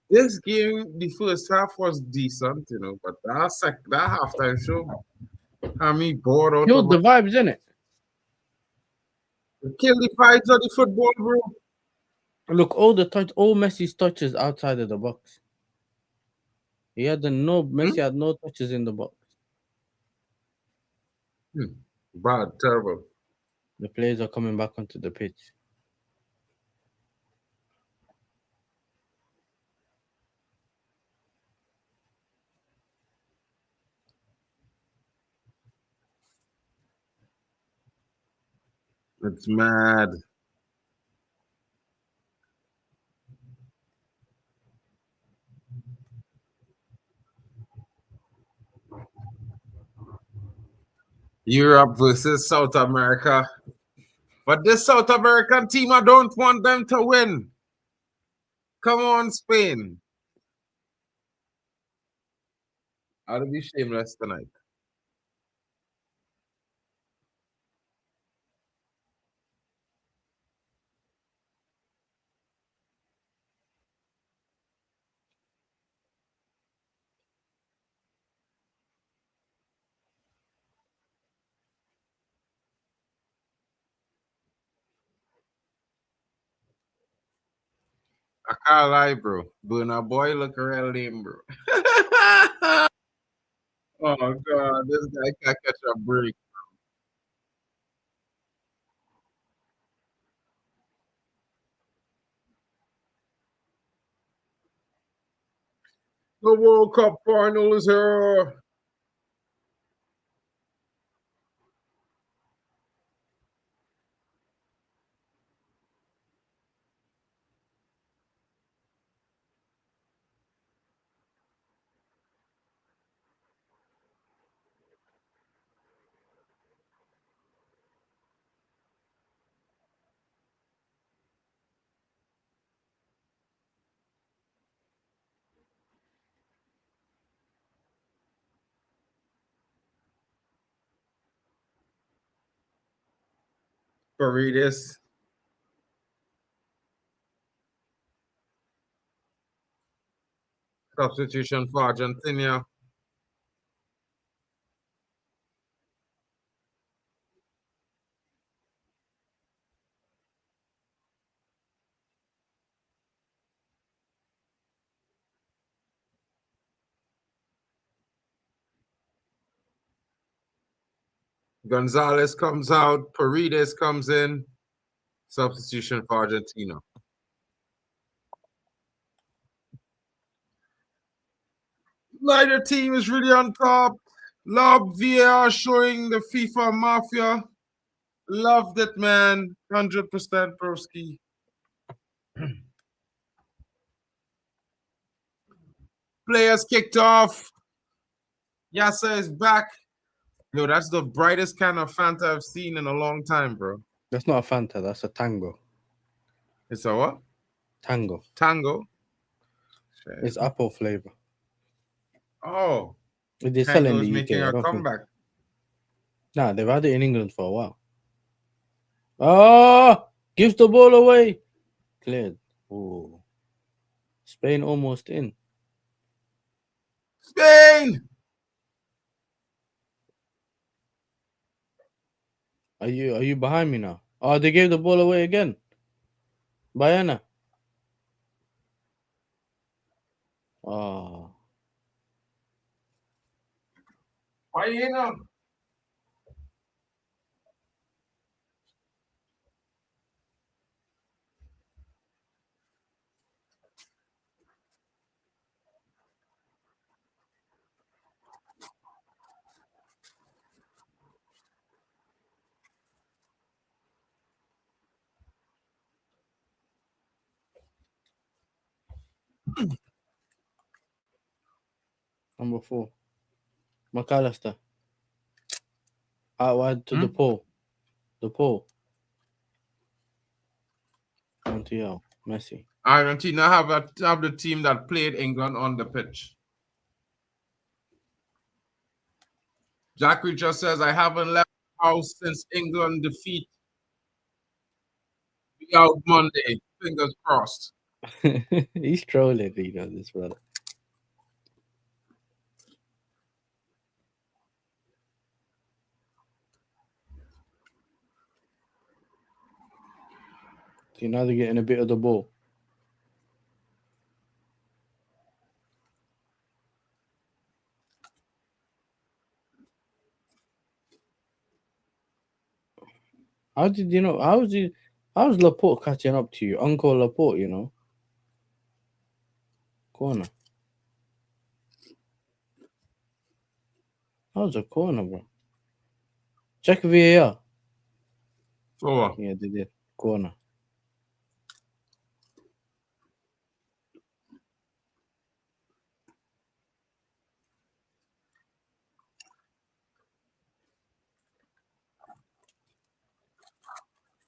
This game, the first half was decent, but that halftime show had me bored out of Killed my. the vibes, innit? Kill the fights of the football, bro. Look, all Messi's touches outside of the box. Messi had no touches in the box. Bad, terrible. The players are coming back onto the pitch. It's mad. Europe versus South America. But this South American team, I don't want them to win. Come on, Spain. I'll be shameless tonight. I can't lie, bro. Burna Boy look real lame, bro. Oh, God. This guy can't catch a break. The World Cup Final is here. Paredes. Substitution for Argentina. Gonzalez comes out. Paredes comes in. Substitution for Argentina. Neither team is really on top. Love VAR showing the FIFA Mafia. Loved it, man. 100% broski. Players kicked off. Yassa is back. Yo, that's the brightest kind of Fanta I've seen in a long time, bro. That's not a Fanta. That's a Tango. It's a what? Tango. Tango. Shit. It's apple flavor. Oh, They sell in Tango's the making UK. I a don't think. comeback. Nah, they've had it in England for a while. Oh, gives the ball away. Cleared. Oh, Spain almost in. Spain! Are you behind me now? Oh, they gave the ball away again. Bayana. Oh, Why you know? number 4. McAllister. Out wide to Hmm? the pole. The pole. Montiel. Messi. Argentina have the team that played England on the pitch. Jack Reacher says, I haven't left the house since England defeat. Be out Monday. Fingers crossed. He's trolling, this brother. See, now they're getting a bit of the ball. How did you know? How's Laporte catching up to you? Uncle Laporte, Corner. That was a corner, bro. Check VAR. So, Yeah, they did. Corner.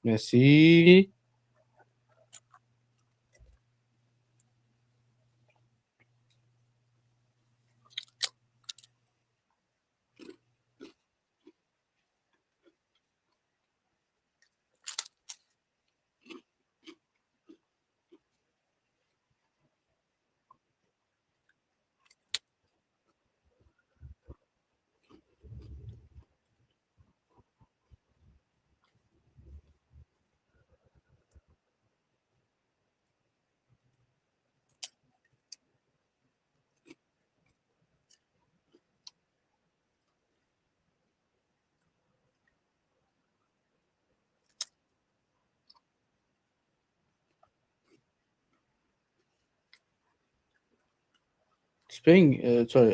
Messi.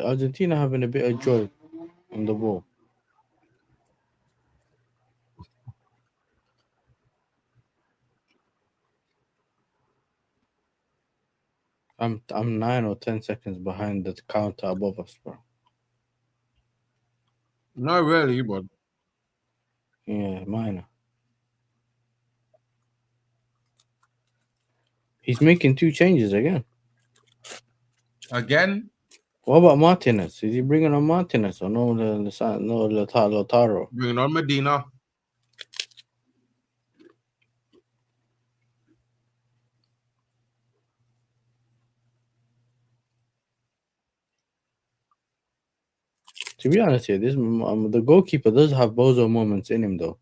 Argentina having a bit of joy on the ball. I'm 9 or 10 seconds behind the counter above us, bro. not really, but Yeah, minor. He's making 2 changes again. again, What about Martinez? Is he bringing on Martinez or no Lotaro? bringing on Medina. To be honest here, the goalkeeper does have bozo moments in him though.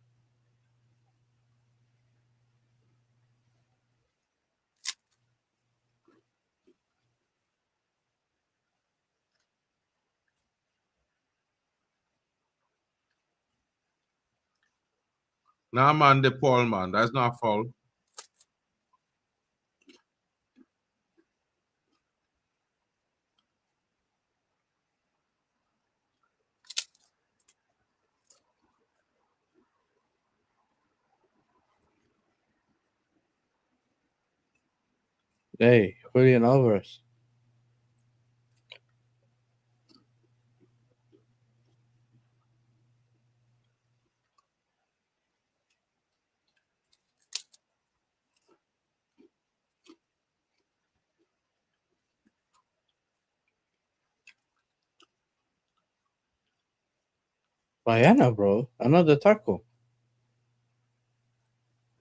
Nah, man, the Paul, man. That's not foul. Hey, Julian Alvarez. Bayana, bro. Another tackle.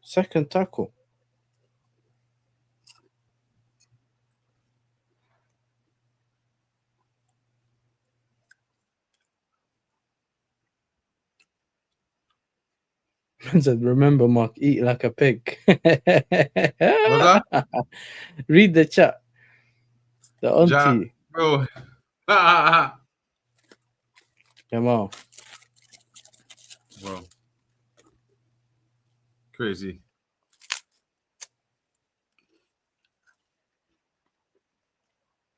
Second tackle. man said, remember, Mark, eat like a pig. What's that? Read the chat. The Ja, auntie. bro. Yamal. Bro, crazy.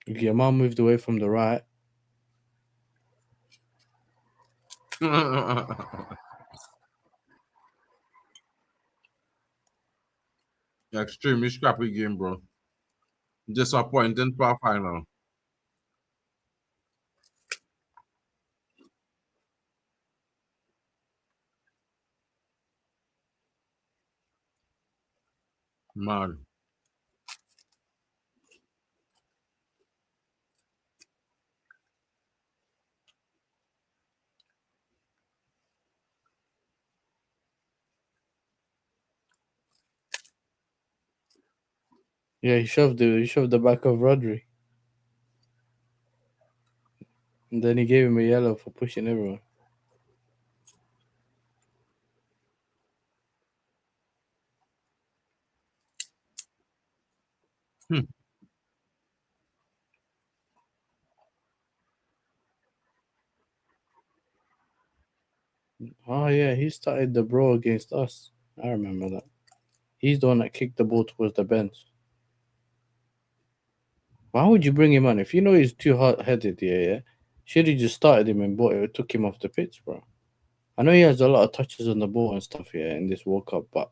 If Yamal moved away from the right, Extremely scrappy game, bro. Disappointing for final. Man. yeah, he shoved the back of Rodri. And then he gave him a yellow for pushing everyone. Hmm. Oh yeah, he started the brawl against us. I remember that. He's the one that kicked the ball towards the bench. Why would you bring him on? If you know he's too hot headed, yeah. Should have just started him and took him off the pitch, bro. I know he has a lot of touches on the ball and stuff, yeah, in this World Cup, but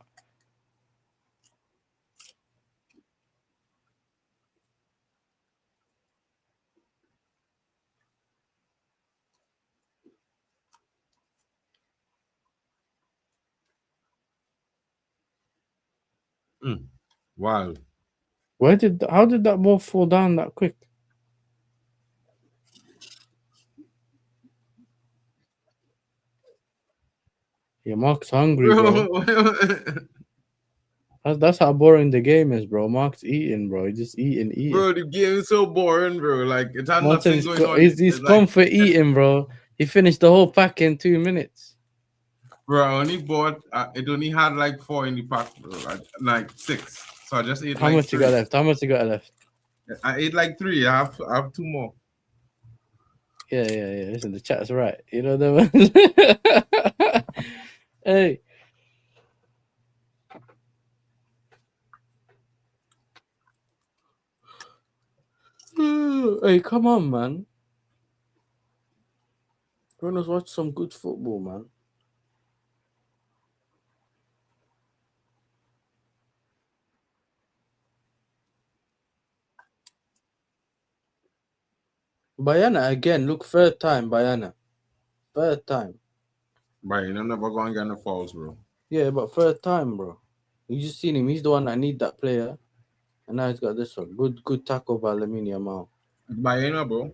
Mm. Wild. how did that ball fall down that quick? Yeah, Mark's hungry, bro. Bro, That's how boring the game is, bro. Mark's eating, bro. He just eating. bro, the game is so boring, bro. Like, it had Man said nothing he's, going on. he's It's like, come for eating, bro. He finished the whole pack in 2 minutes. bro, I only bought, it only had like 4 in the pack, bro. Like 6. So I just ate How like much you 3. got left? How much you got left? I ate like 3. I have 2 more. Yeah. Listen, the chat's right. You know that. Hey, hey, come on, man. Let us watch some good football, man. Bayana again. Look, third time, Bayana. Third time. But I'm never going to get no fouls, bro. Yeah, but third time, bro. You just seen him. He's the one that need that player, and now he's got this one. Good tackle by Lamine Yamal. Bayana, bro.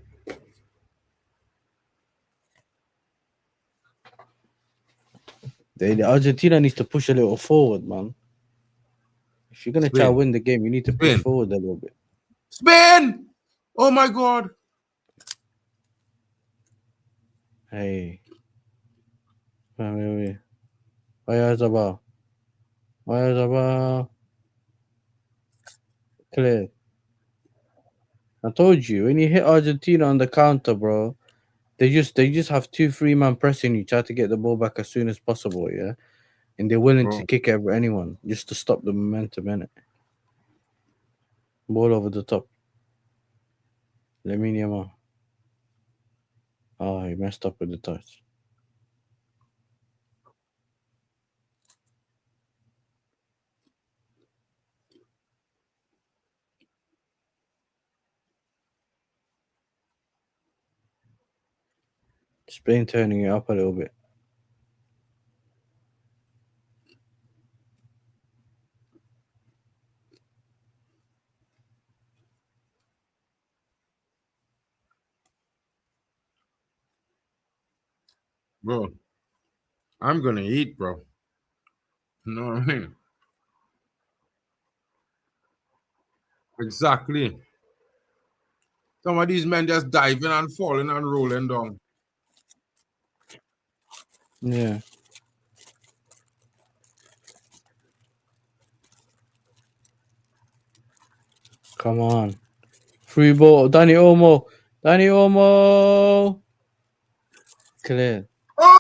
The Argentina needs to push a little forward, man. If you're gonna try to Spain. win the game, you need to push Spain. forward a little bit. Spain! Oh my God. Hey, wait. Where's the ball? Where's the ball? Clear. I told you when you hit Argentina on the counter, bro. They just have 2-3 man pressing you, try to get the ball back as soon as possible, yeah. And they're willing to Bro. kick anyone just to stop the momentum in it. Ball over the top. Lamine Yamal. Oh, he messed up with the touch. Spain turning it up a little bit. Bro. I'm going to eat, bro. You know what I mean? Exactly. Some of these men just diving and falling and rolling down. Yeah. Come on. Free ball. Danny Olmo. Danny Olmo. Clear. Oh,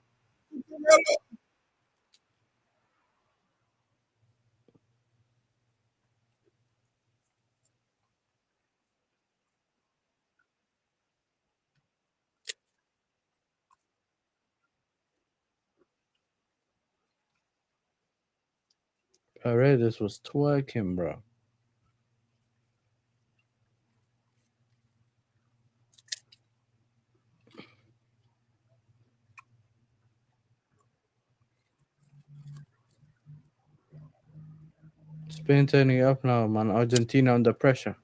Paredes was twerking, bro. Spain turning it up now, man. Argentina under pressure.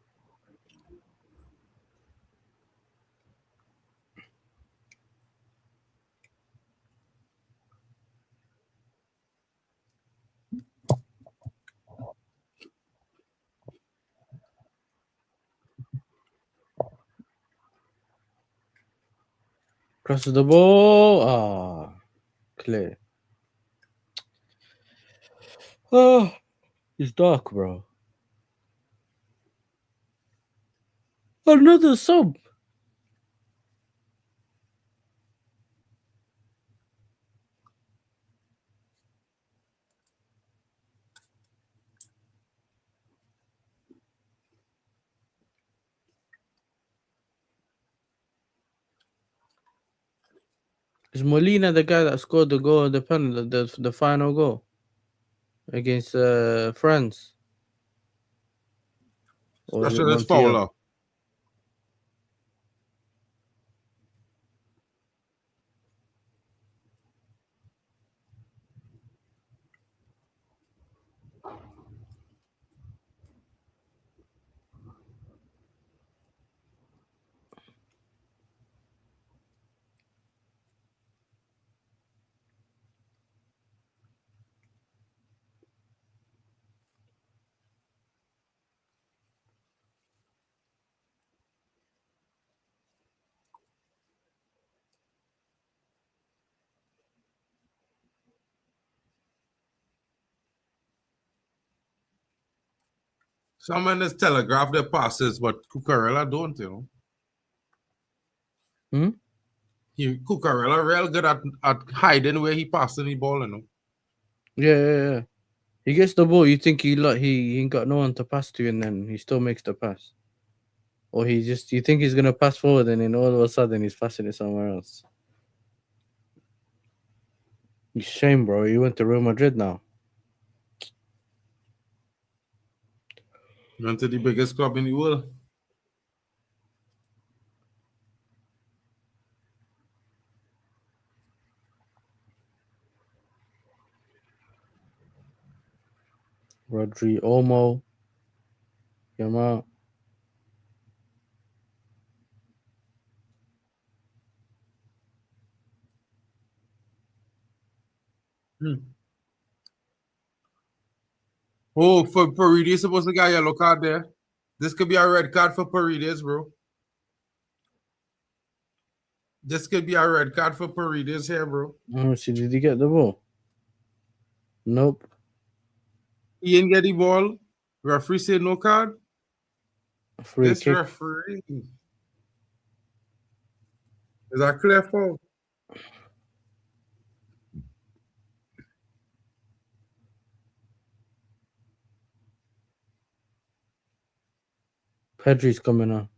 Crosses the ball. Ah, clear. Oh, it's dark, bro. Another sub. Is Molina the guy that scored the goal, the penalty, the final goal against France? Or was it specialist Montiel? Fowler. Some in this telegraph their passes, but Cucurella don't, you know. Hmm? Cucurella real good at hiding where he passing the ball, you know. Yeah. He gets the ball. You think he ain't got no one to pass to, and then he still makes the pass. Or you think he's gonna pass forward, and then all of a sudden he's passing it somewhere else. It's a shame, bro. He went to Real Madrid now. Went to the biggest club in the world. Rodri, Olmo, Yamal. Hmm. Oh, for Paredes, supposed to get a yellow card there. This could be a red card for Paredes, bro. This could be a red card for Paredes here, bro. Oh, see, did he get the ball? Nope. He didn't get the ball. Referee said no card. Free This kick. referee is a clear foul. Pedri's coming on.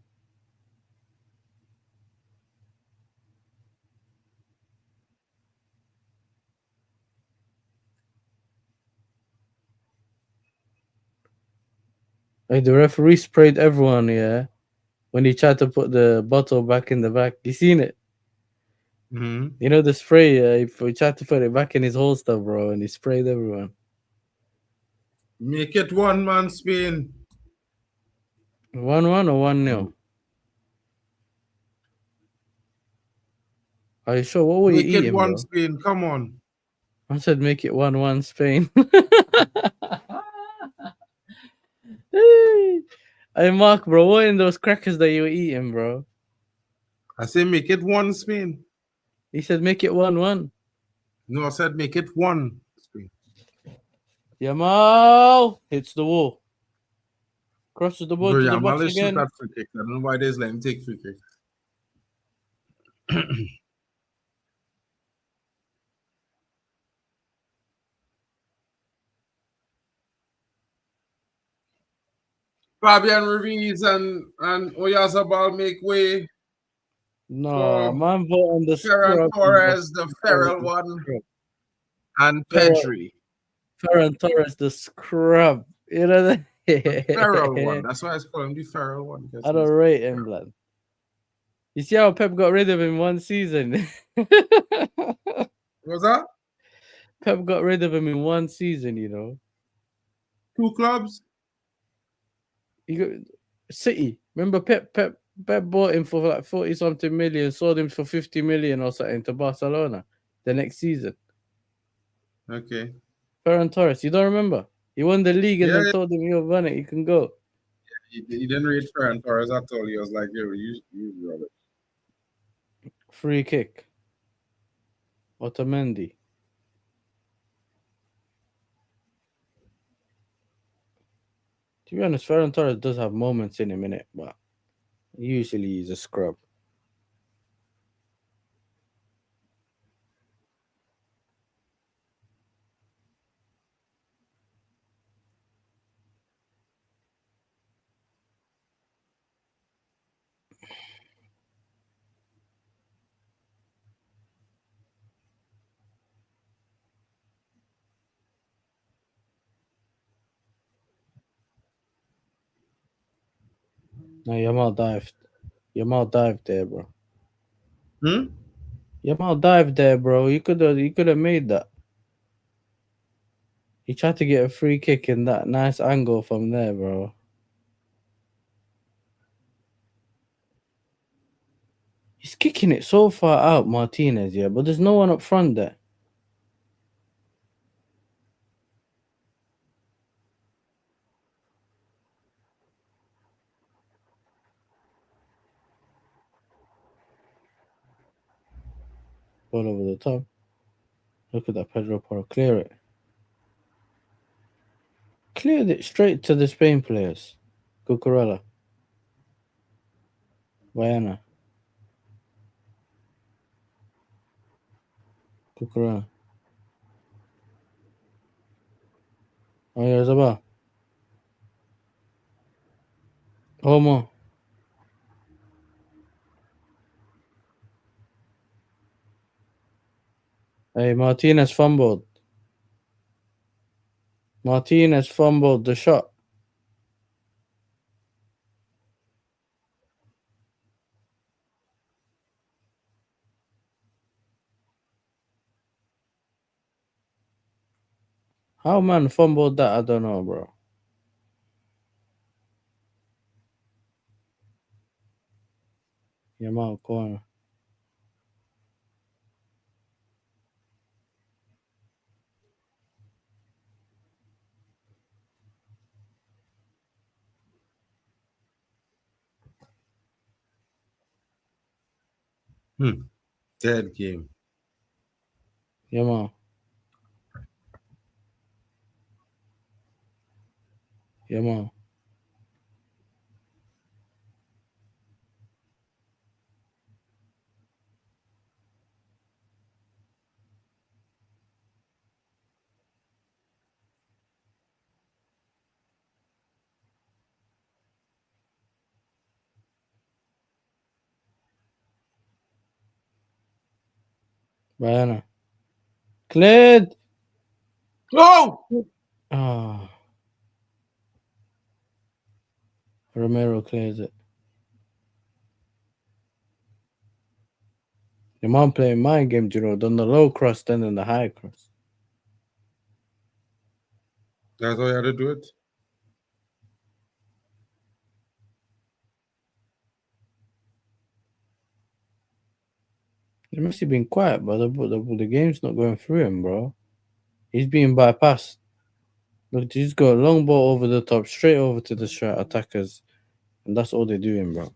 Hey, the referee sprayed everyone, yeah, when he tried to put the bottle back in the back. You seen it? Mm-hmm. You know the spray, he tried to put it back in his holster, bro, and he sprayed everyone. Make it 1-man Spain. 1-1 or 1-0? Are you sure? What were you Make it eating, one bro? Spain. Come on. I said make it 1-1 Spain. Hey, Mark, bro, what in those crackers that you were eating, bro? I say make it 1 Spain. He said make it 1-1. No, I said make it 1 Spain. Yamal hits the wall. Crosses the ball Bro, to the Yamal box is shoot again. that free kick. I don't know why they let him take free kick. Fabian Ruiz and Oyarzabal make way No, for man, vote on the Ferran scrub. Torres, the feral one, and Ferran, Pedri, Ferran Torres, the scrub. You know the feral one. that? That's why I call him the feral one because I don't he's rate him, feral. blood. You see how Pep got rid of him one season? What's that? Pep got rid of him in one season, you know. Two clubs? He got City. Remember Pep bought him for like 40 something million, sold him for 50 million or something to Barcelona the next season. Okay. Ferran Torres, you don't remember? He won the league and Yeah, then yeah. told him, "You've won it, you can go." He didn't read Ferran Torres at all. He was like, yo, you rubbish. Free kick. Otamendi. To be honest, Ferran Torres does have moments in him, innit? But usually he's a scrub. No, Yamal dived. Yamal dived there, bro. Hmm? Yamal dived there, bro. You could have made that. He tried to get a free kick in that nice angle from there, bro. He's kicking it so far out, Martinez, yeah, but there's no one up front there. Ball over the top. Look at that Pedro Porro. Clear it. Cleared it straight to the Spain players. Cucurella. Viana. Cucurella. Oh, yeah, Zabal. Homo. Hey, Martinez fumbled. Martinez fumbled the shot. How man fumbled that? I don't know, bro. Yamal corner. Dead game. Yamal. Yamal. Viana. Cleared. Oh! Ah, Romero clears it. Yamal playing mind game, you know, done the low cross, then in the high cross. That's how you had to do it. Messi been quiet, but the game's not going through him, bro. He's being bypassed. Look, he's got a long ball over the top, straight over to the straight attackers, and that's all they're doing, bro.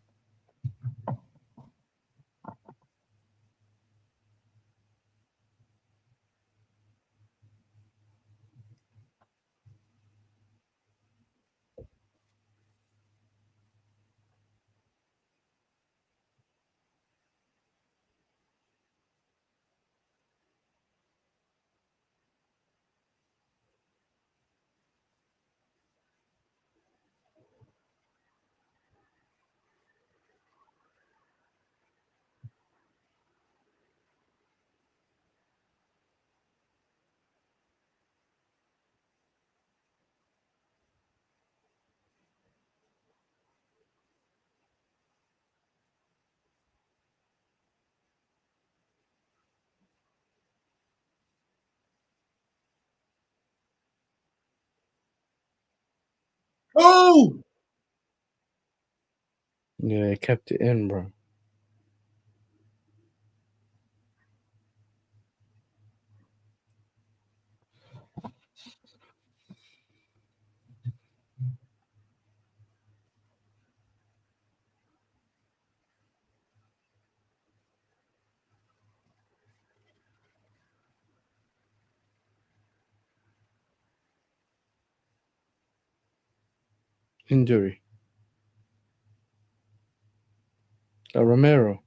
Oh, Yeah, he kept it in, bro. Injury. Romero.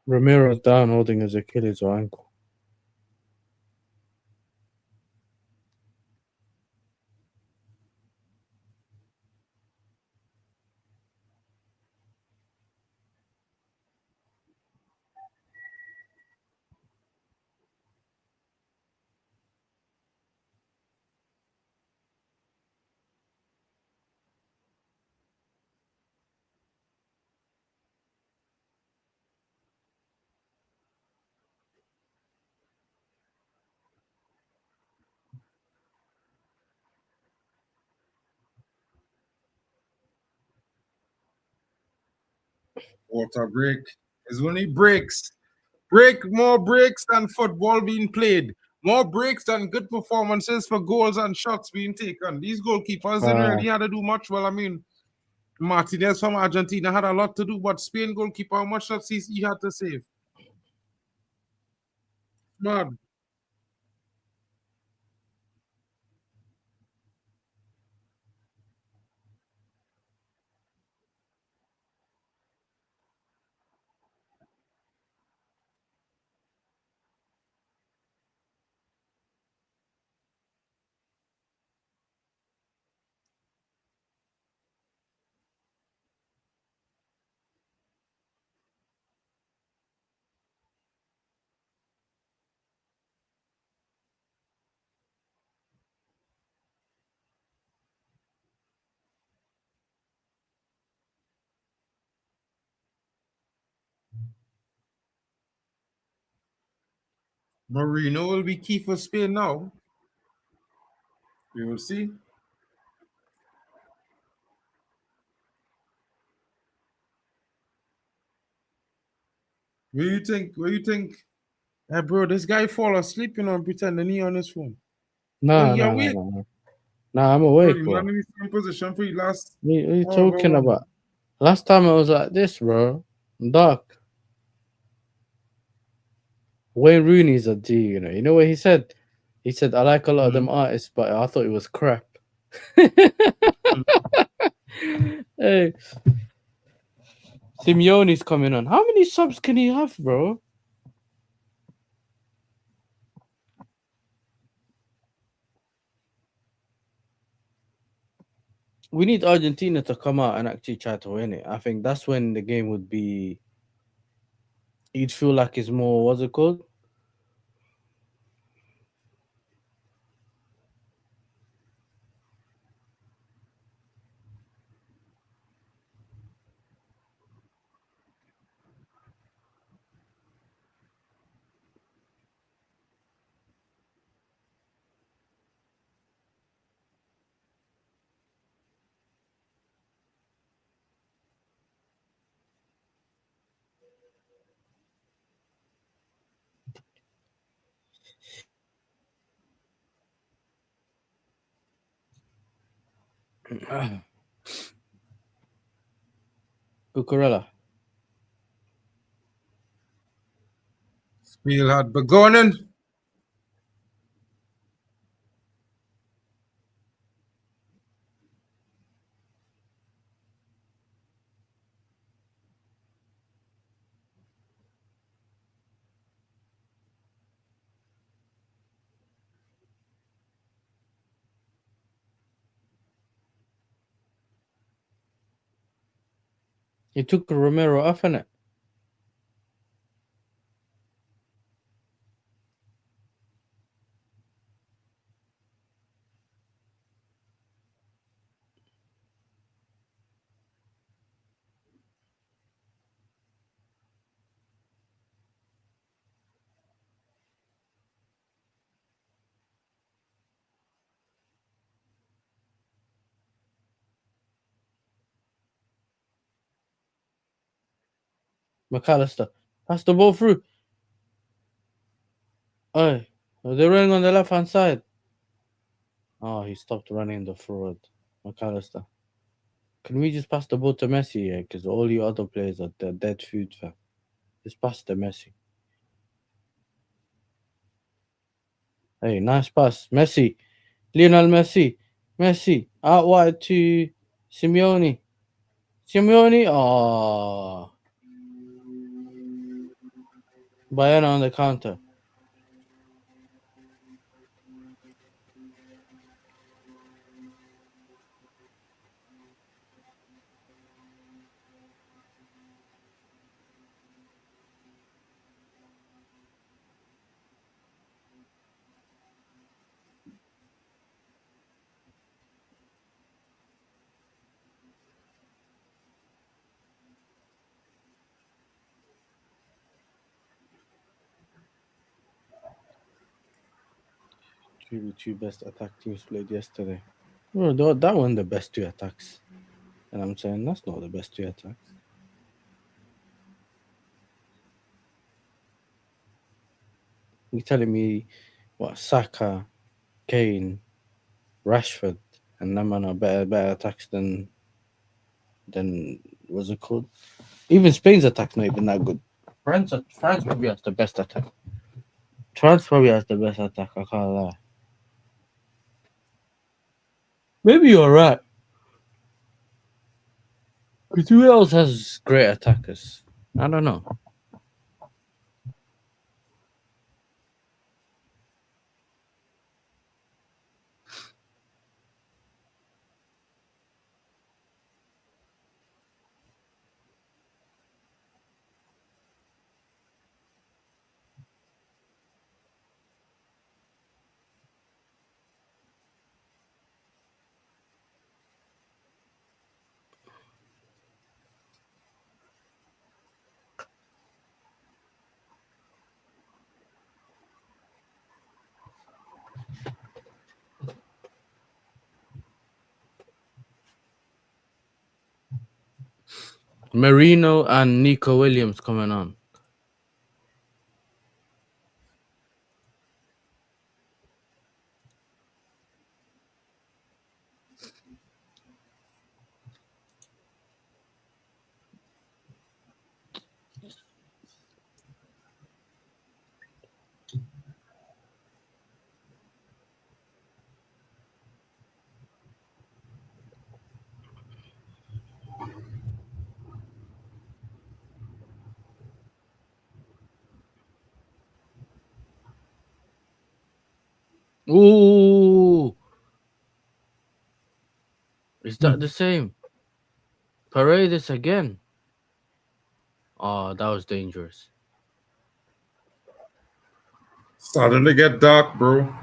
Romero's down holding his Achilles or ankle. water break. It's only breaks. More breaks than football being played. More breaks than good performances for goals and shots being taken. These goalkeepers didn't really have to do much. Well, I mean, Martinez from Argentina had a lot to do, but Spain goalkeeper, how much shots he had to save? Man, Marino will be key for Spain now. We will see. What do you think? What do you think? Hey, bro, this guy fall asleep, and pretending he on his phone. Bro, Nah, he nah, nah, awake. nah, nah. Nah, I'm Bro, awake, you bro. not in the same position for the last What are you however talking long. about? Last time I was like this, bro. Dark. Wayne Rooney's a G, you know. You know what he said? He said, I like a lot of them artists, but I thought it was crap. Hey, Simeone's coming on. How many subs can he have, bro? We need Argentina to come out and actually try to win it. I think that's when the game would be. You'd feel like it's more. What's it called? Cucurella. Spiel had begonnen. He took Romero off in it. McAllister. Pass the ball through. Oh, they're running on the left hand side. Oh, he stopped running the forward. McAllister. Can we just pass the ball to Messi here? Because all you other players are dead food, fam. Just pass to Messi. Hey, nice pass. Messi. Lionel Messi. Messi. Out wide to Simeone. Simeone. Oh, Bayern on the counter. 2v2 best attack teams played yesterday. Bro, that one the best two attacks. And I'm saying that's not the best two attacks. You telling me what Saka, Kane, Rashford, and them man are better attacks than what's it called? Even Spain's attack's not even that good. France probably has the best attack. France probably has the best attack. I can't lie. Maybe you're right. Because who else has great attackers? I don't know. Marino and Nico Williams coming on. Ooh, is that the same? Paredes again. Oh, that was dangerous. Starting to get dark, bro.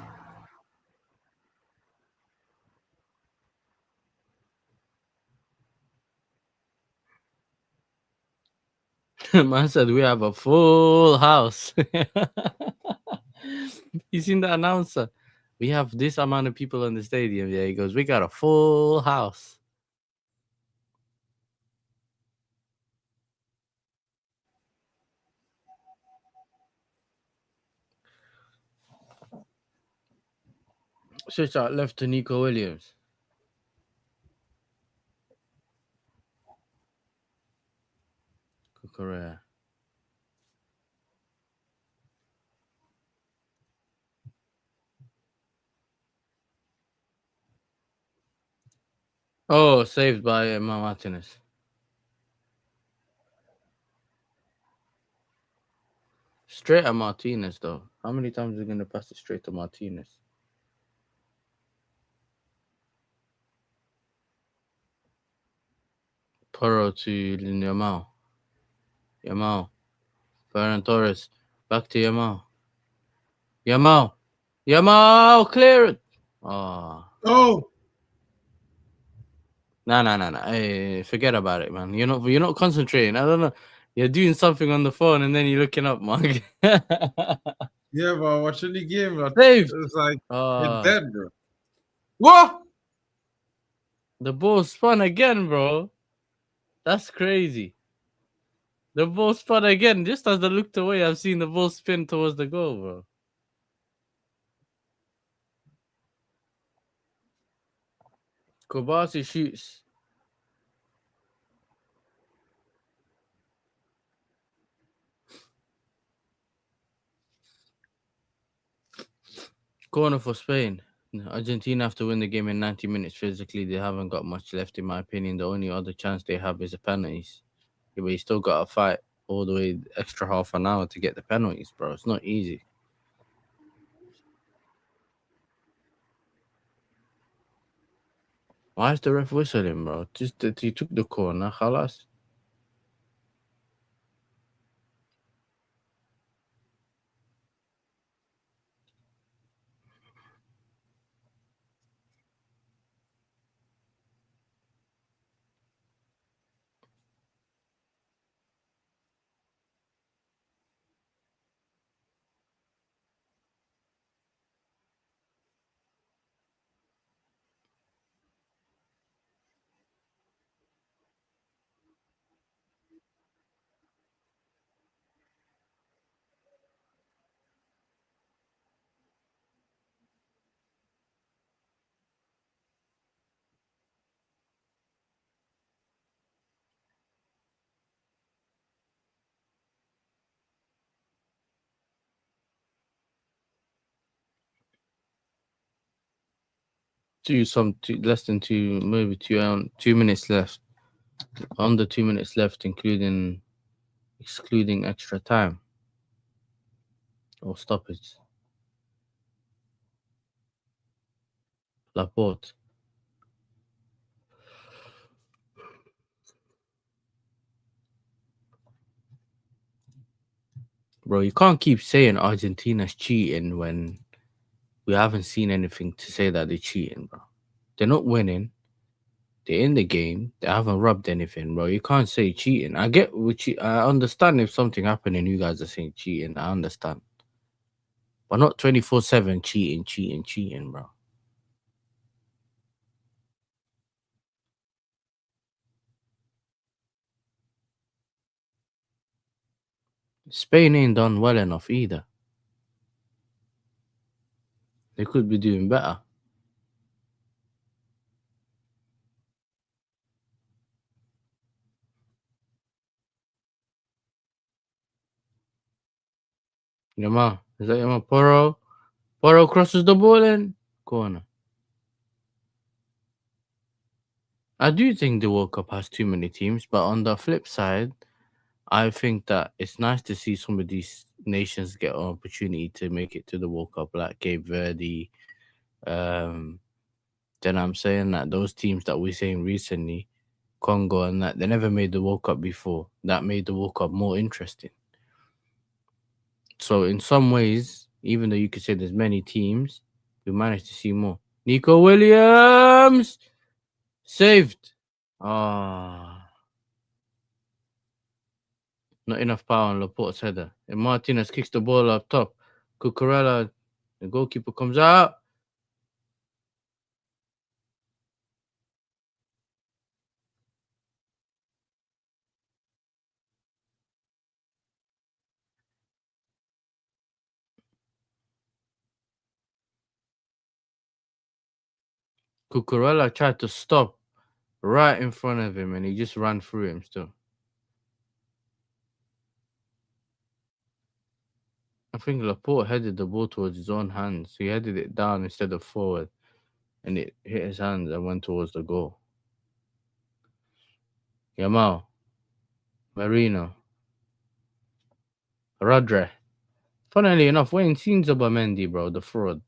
Man said we have a full house. You seen the announcer? We have this amount of people in the stadium. Yeah, he goes, we got a full house. Switch out left to Nico Williams. Correa. Oh, saved by Martinez. Straight at Martinez, though. How many times are we going to pass it straight to Martinez? Poro to Yamal. Yamal. Ferran Torres. Back to Yamal. Yamal. Yamal. Clear it. Oh. Oh, Nah. Hey, forget about it, man. You're not concentrating. I don't know. You're doing something on the phone and then you're looking up, man. yeah, but watching the game, Saved. it's like it's Uh dead, bro. What? the ball spun again, bro. That's crazy. The ball spun again. Just as I looked away, I've seen the ball spin towards the goal, bro. Kobasi shoots. Corner for Spain. Argentina have to win the game in 90 minutes physically. They haven't got much left, in my opinion. The only other chance they have is the penalties. Yeah, but you still got to fight all the way extra half an hour to get the penalties, bro. It's not easy. Why is the ref whistling, bro? Just that he took the corner, khalas. Less than two, maybe 2 minutes left. Under 2 minutes left, excluding extra time or stoppage. Laporte. Bro, you can't keep saying Argentina's cheating when we haven't seen anything to say that they're cheating, bro. They're not winning. They're in the game. They haven't rubbed anything, bro. You can't say cheating. I understand if something happened and you guys are saying cheating. I understand. But not 24/7 cheating, bro. Spain ain't done well enough either. They could be doing better. Yamal. Is that Yamal? Poro crosses the ball in corner. I do think the World Cup has too many teams, but on the flip side, I think that it's nice to see some of these nations get an opportunity to make it to the World Cup, like Cape Verde. Um, then I'm saying that those teams that we're saying recently, Congo and that, they never made the World Cup before. That made the World Cup more interesting. So in some ways, even though you could say there's many teams, we managed to see more. Nico Williams saved. Ah, not enough power on Laporte's header. And Martinez kicks the ball up top. Cucurella, the goalkeeper comes out. Cucurella tried to stop right in front of him and he just ran through him still. I think Laporte headed the ball towards his own hands. He headed it down instead of forward and it hit his hands and went towards the goal. Yamal, Marino, Rodre. Funnily enough, we ain't seen Zubamendi, bro, the fraud.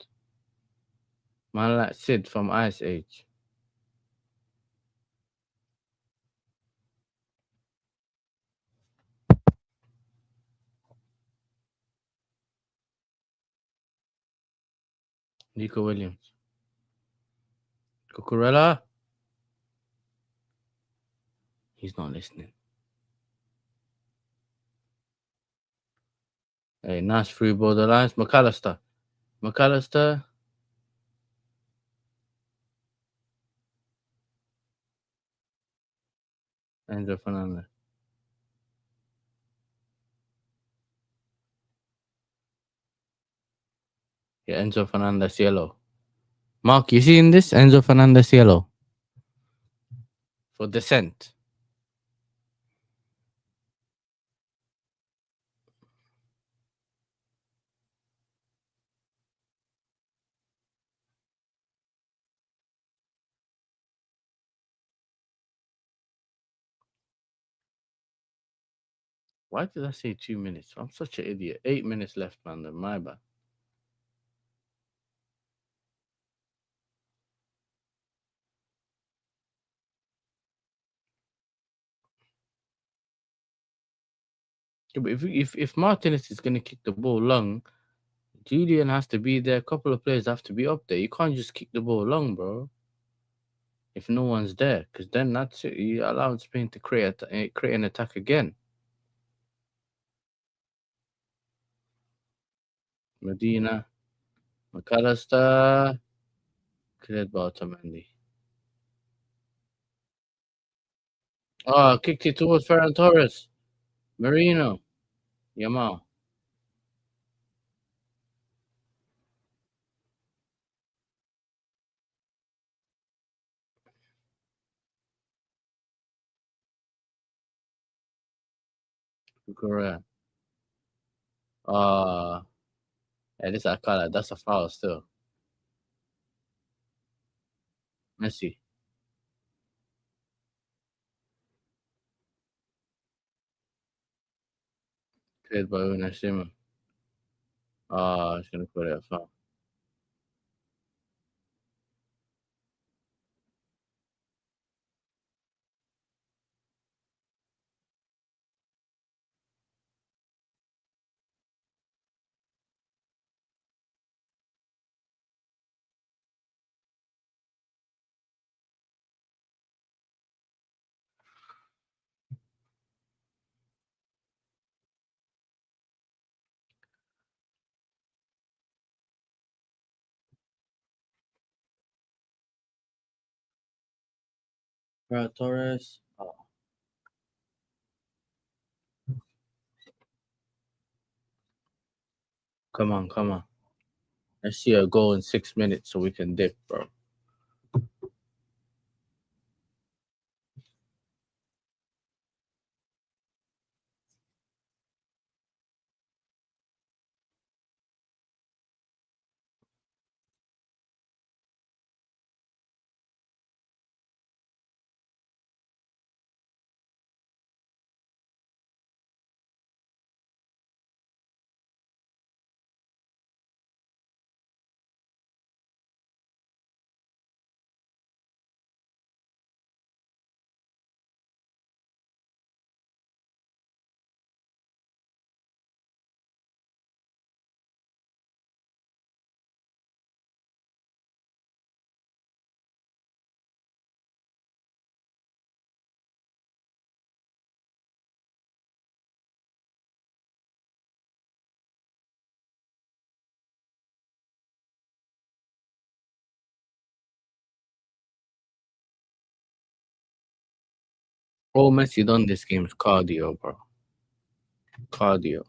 Man like Sid from Ice Age. Nico Williams. Cucurella. He's not listening. Hey, nice free ball the lines. McAllister. McAllister. Enzo Fernandez. Yeah, Enzo Fernandez yellow. Mark, you seen this? Enzo Fernandez yellow. For dissent. Why did I say 2 minutes? I'm such an idiot. 8 minutes left, man. Then my bad. Yeah, but if Martinez is gonna kick the ball long, Julian has to be there. A couple of players have to be up there. You can't just kick the ball long, bro. If no one's there, because then that's it. You allow Spain to create an attack again. Medina, McAllister, cleared by Otamendi. Oh, kicked it towards Ferran Torres. Marino, Yamal. Correa. Yeah, this I call it. That's a foul still. Messi, cleared by Unai Simon. It's gonna put it a foul. Ferran Torres. Come on, come on. Let's see a goal in 6 minutes so we can dip, bro. All Messi done this game is cardio, bro. Cardio.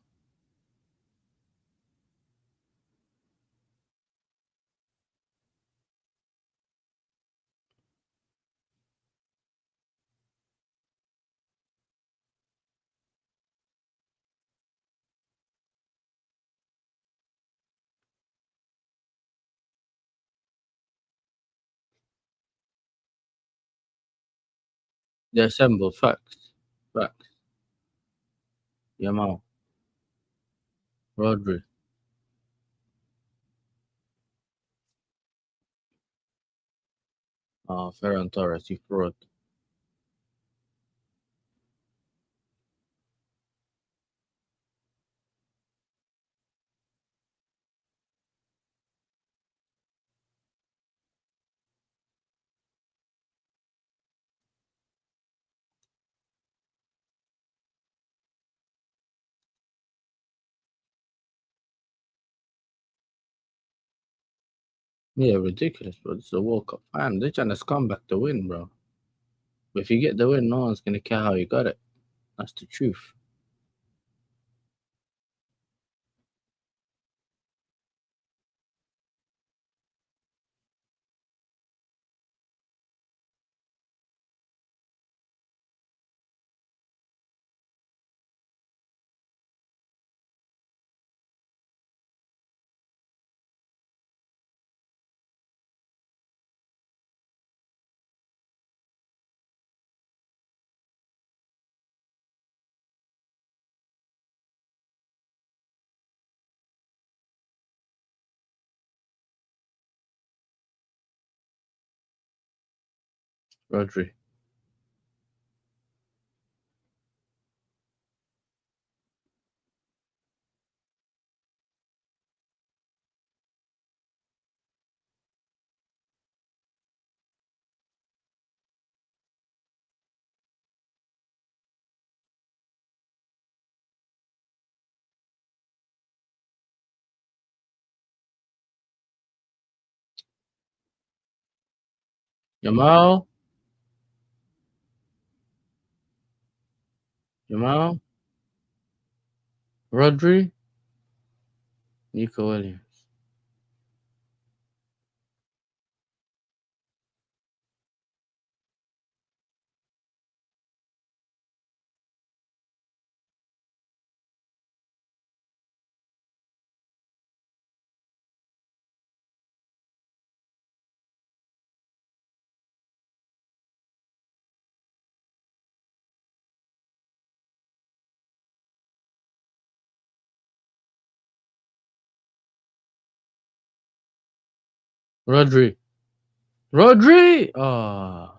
They assemble. Facts. Facts. Yamal. Rodri. Ferran Torres. He fraud. Yeah, ridiculous, bro. It's a World Cup final. They're trying to come back to win, bro. But if you get the win, no one's gonna care how you got it. That's the truth. Rodri. Yamal. Yamal. Rodri. Nico Williams. Rodri. Rodri. Oh.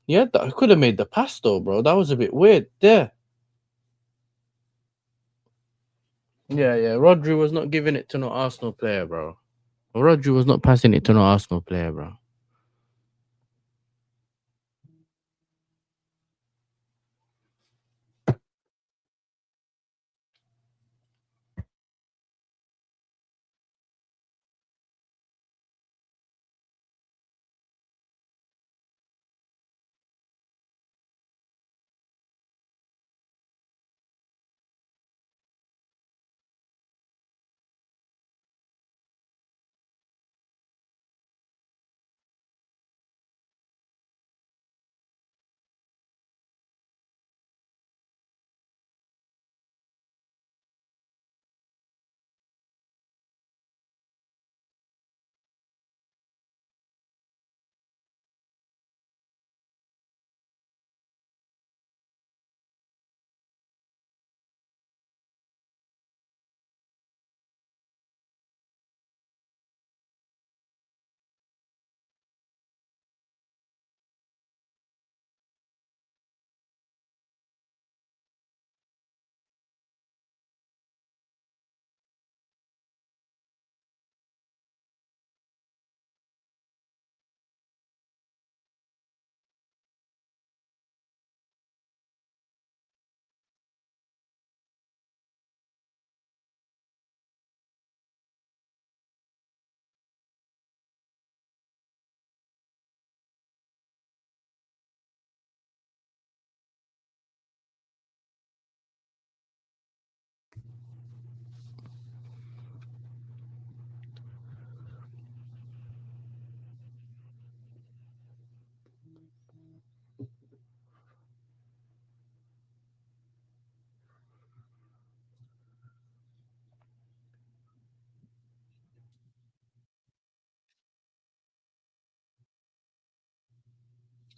Yeah, that could have made the pass though, bro. That was a bit weird there. Yeah. Rodri was not giving it to no Arsenal player, bro. Rodri was not passing it to no Arsenal player, bro.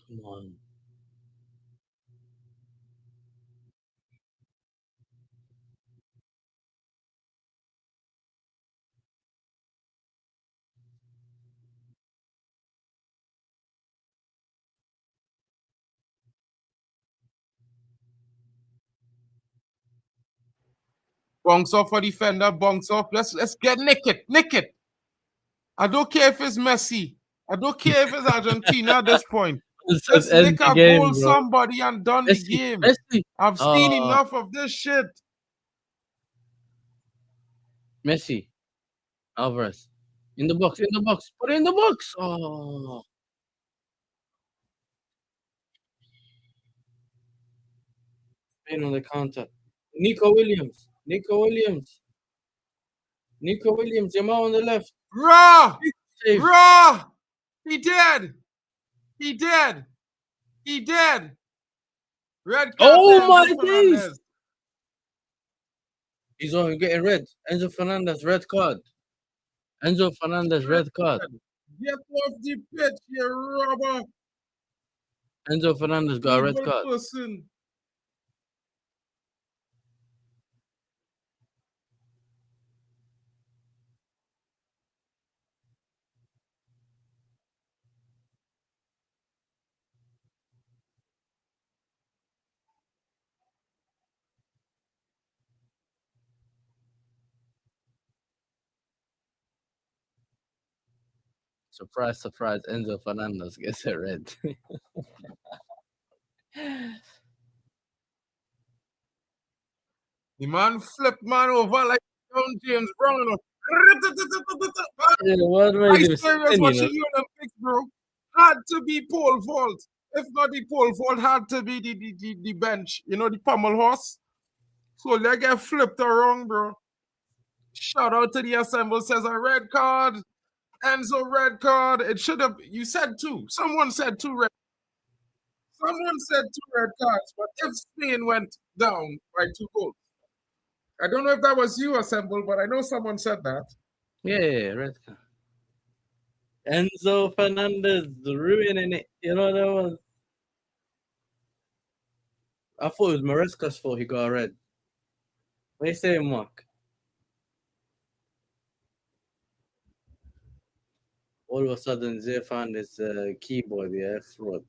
Come on. Bounce off for defender, bounce off. Let's get naked, naked. I don't care if it's Messi. I don't care if it's Argentina at this point. Just Just end nick the a game, goal, bro. somebody, and done the Messi, game. Messi. I've seen enough of this shit. Messi. Alvarez. In the box, in the box. Put it in the box. Oh. Spain on the counter. Nico Williams. Nico Williams. Nico Williams. Yamal on the left. Raw! Save. Raw! He did! He did! He did! Red card to Oh my Enzo days. Fernandez. He's on getting red. Enzo Fernandez, red card. Enzo Fernandez, red card. Get off the pitch, you robber! Enzo Fernandez got a red Evil card. person. Surprise, surprise. Enzo Fernandez gets a red. The man flipped man over like John James Brown. Yeah, what I made him serious spin, you know? watching the Olympics, bro. Had to be pole vault. If not the pole vault, had to be the bench. You know, the pommel horse. So they get flipped around, bro. Shout out to the assemble. Says a red card. Enzo red card. It should have. You said two. Someone said two red. Someone said two red cards. But if Spain went down by 2 goals, I don't know if that was you, assemble, but I know someone said that. Yeah, red card. Enzo Fernandez ruining it. You know that was. I thought it was Maresca's fault he got a red. What you saying, Mark? All of a sudden, Zay found his keyboard, yeah, fraud.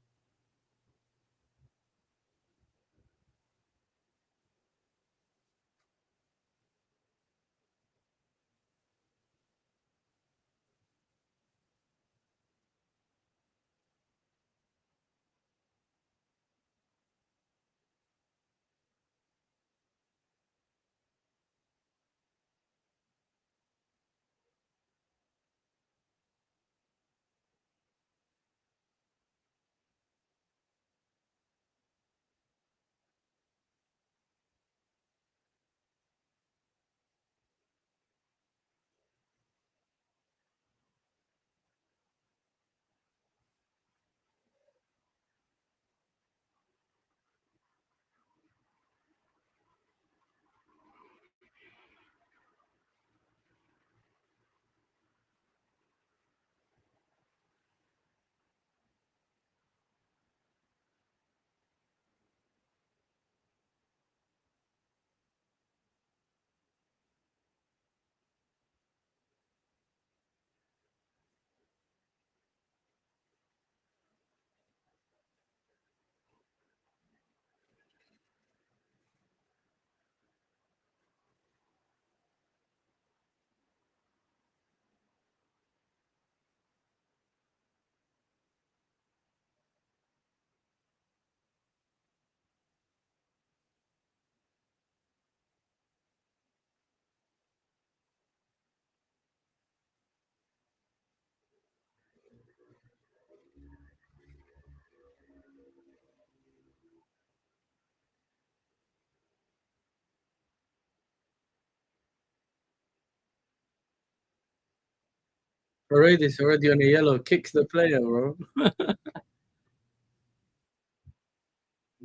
Paredes already on a yellow, kicks the player, bro. It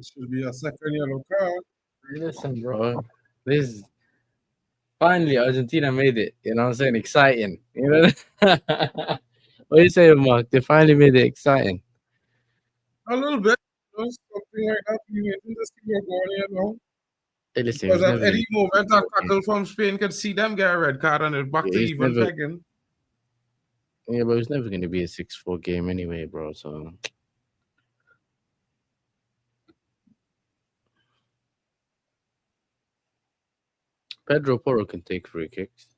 should be a second yellow card. Listen, bro. This finally Argentina made it. You know what I'm saying? Exciting. You know? What you saying, Mark? They finally made it exciting. A little bit. You know, something like that. You in the studio going, you know. Hey, listen, Because he's at never gonna any moment, a tackle from Spain could see them get a red card and it's back to he's even never pegging. yeah, but it's never gonna be a 6-4 game anyway, bro. So Pedro Porro can take free kicks.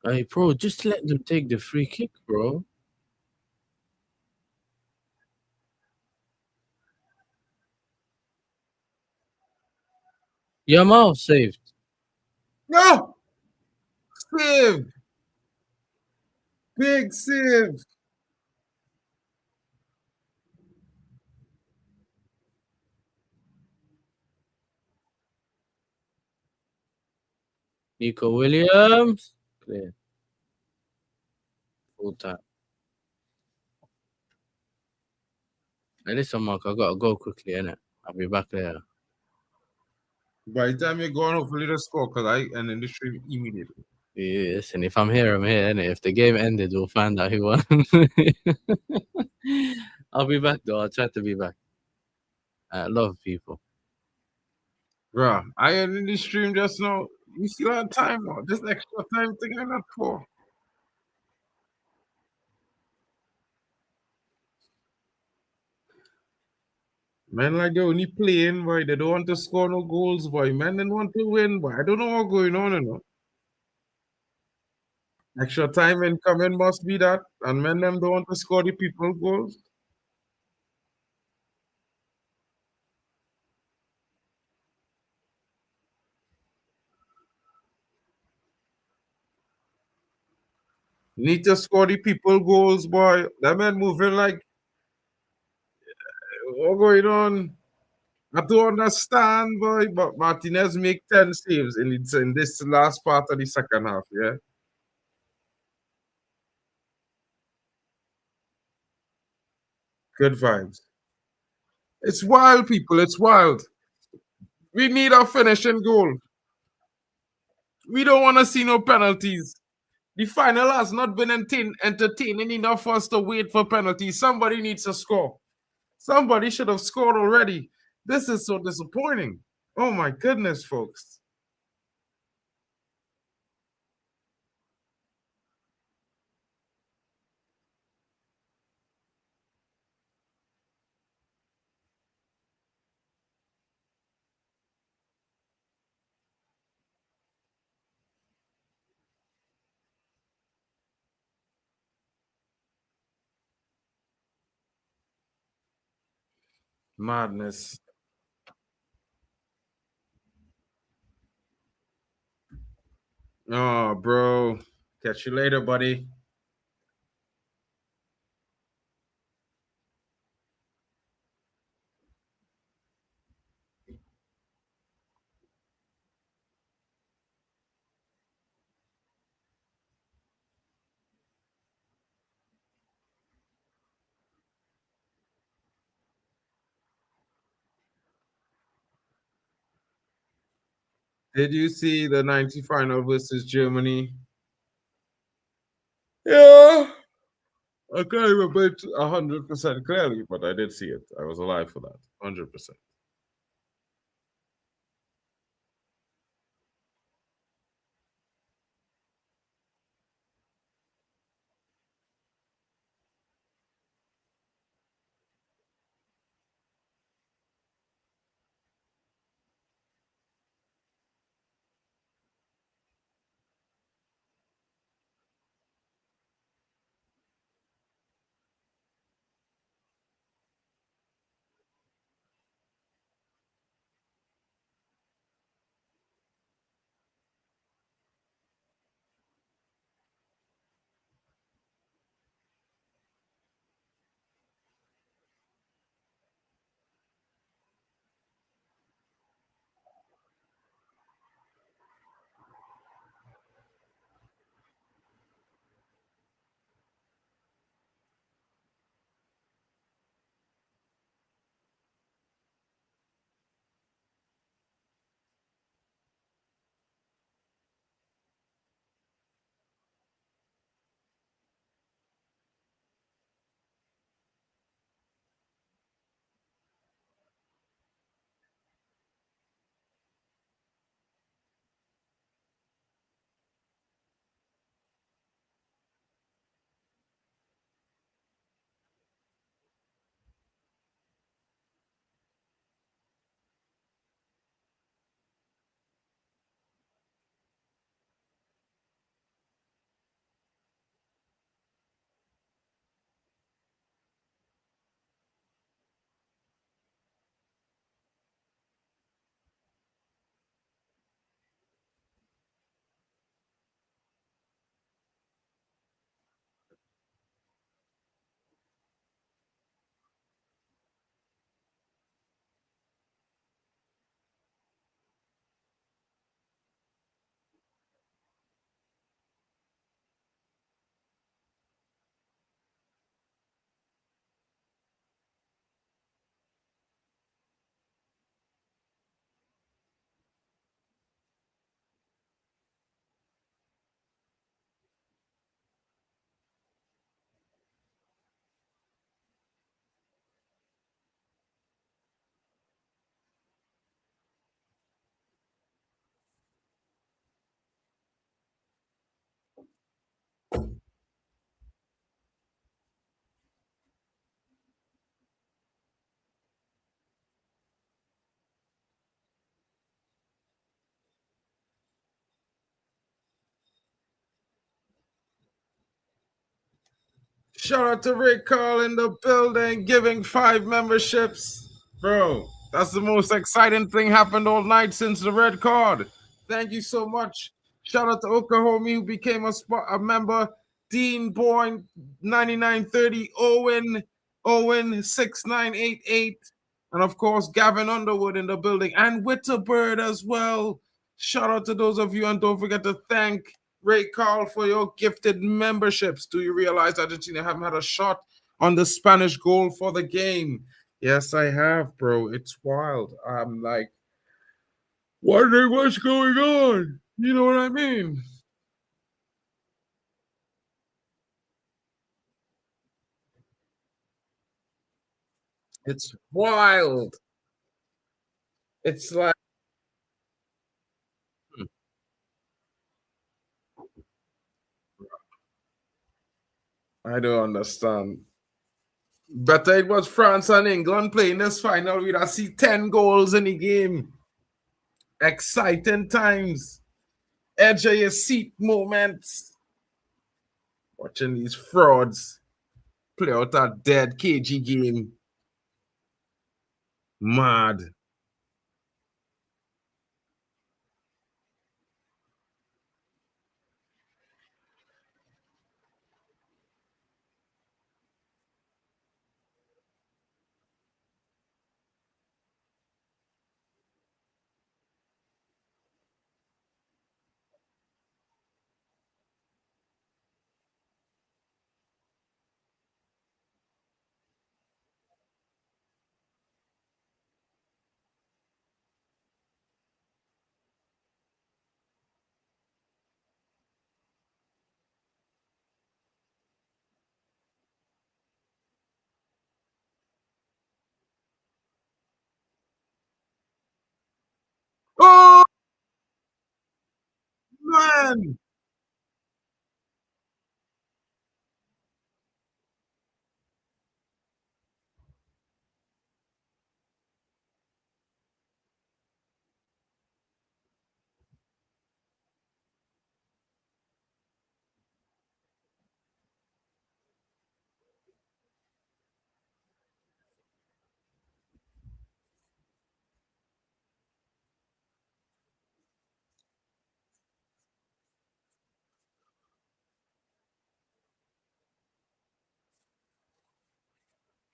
Hey, bro, just let them take the free kick, bro. Yamal saved. No! Save! Big save! Nico Williams. Clear. Full time. Hey, listen, Mark, I gotta go quickly, innit? I'll be back later. By the time you're going, hopefully the score, because I end in the stream immediately. Yeah, listen, if I'm here, I'm here, innit? If the game ended, we'll find out who won. I'll be back, though. I'll try to be back. I love people. Bruh, I end in the stream just now. You still have time, man. This extra time thing I'm not for. Men like they only playing, boy. They don't want to score no goals, boy. Men don't want to win, boy. I don't know what's going on, you know. Extra time incoming must be that. And men them don't want to score the people goals. Need to score the people goals, boy. That man moving like what going on? I don't understand, boy. But Martinez make 10 saves in this last part of the second half, yeah. Good vibes. It's wild, people. It's wild. We need a finishing goal. We don't want to see no penalties. The final has not been entertaining enough for us to wait for penalties. Somebody needs to score. Somebody should have scored already. This is so disappointing. Oh my goodness, folks. Madness. Oh, bro. Catch you later, buddy. Did you see the 90 final versus Germany? Yeah. I can't remember it 100% clearly, but I did see it. I was alive for that. 100%. Shout out to Rick Carl in the building, giving 5 memberships. Bro, that's the most exciting thing happened all night since the red card. Thank you so much. Shout out to Oklahoma who became a member. Dean Boyne, 9930, Owen 6988. And of course, Gavin Underwood in the building, and Witterbird as well. Shout out to those of you, and don't forget to thank Ray Carl for your gifted memberships. Do you realize Argentina haven't had a shot on the Spanish goal for the game? Yes, I have, bro. It's wild. I'm like wondering what's going on. You know what I mean? It's wild. It's like, hmm, I don't understand. Better it was France and England playing this final. We'd have see 10 goals in the game. Exciting times. Edge of your seat moments. Watching these frauds play out a dead KG game. Mad. Oh, man.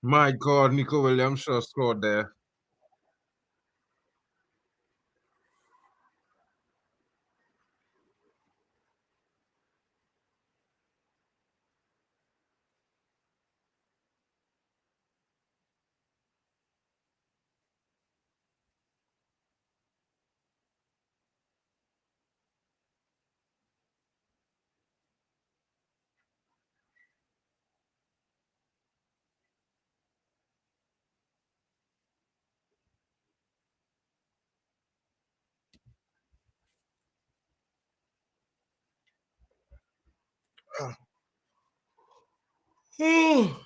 My God, Nico Williams sure scored there. Oh,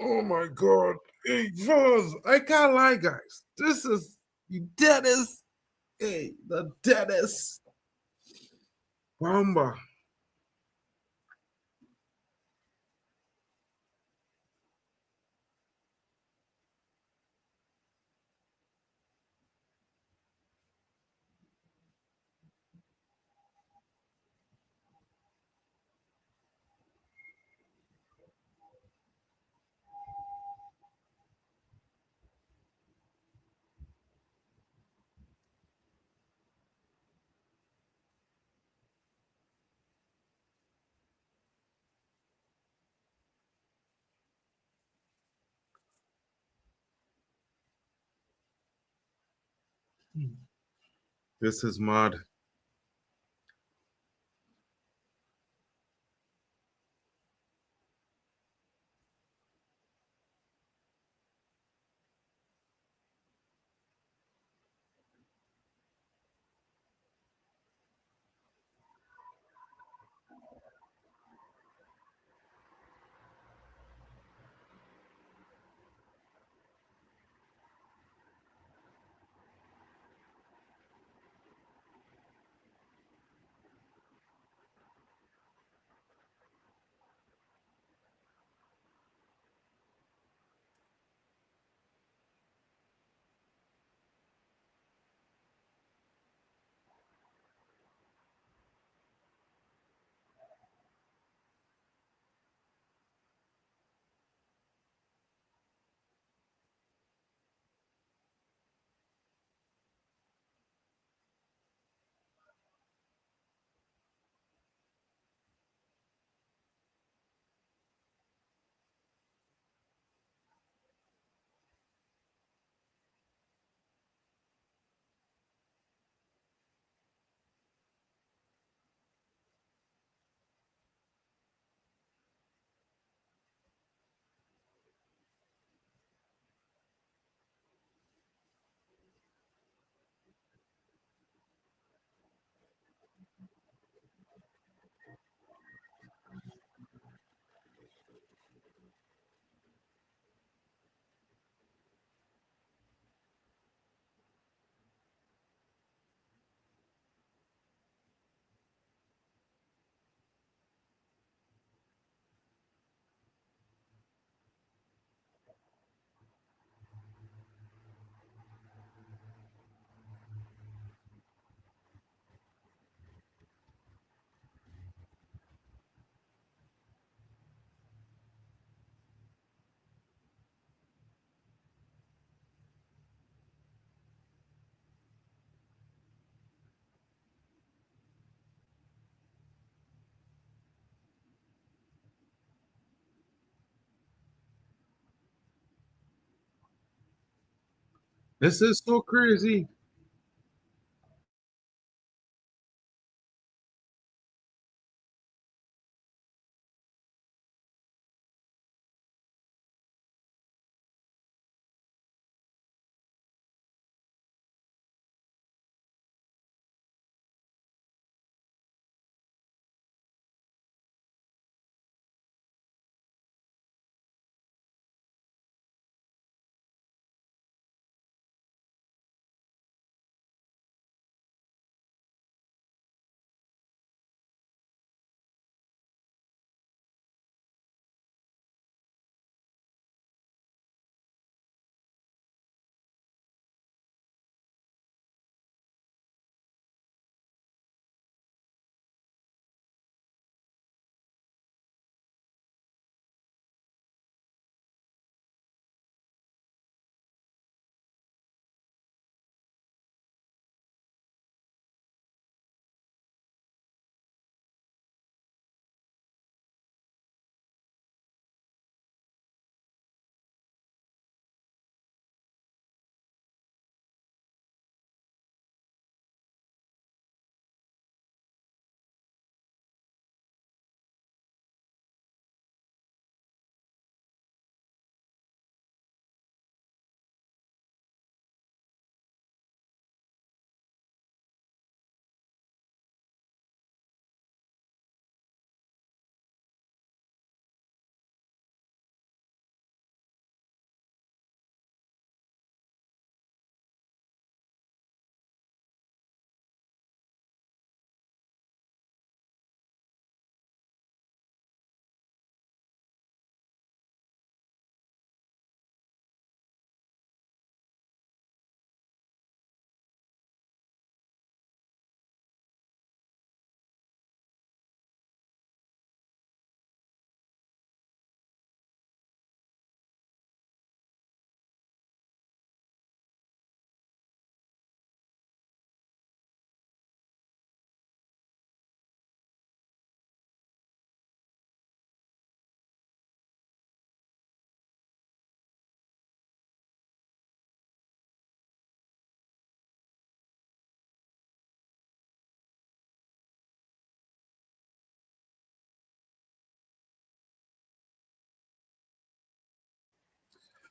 oh my God. Hey, fellas, I can't lie, guys. This is the deadest. Hey, the deadest. Bamba. This is mad. This is so crazy.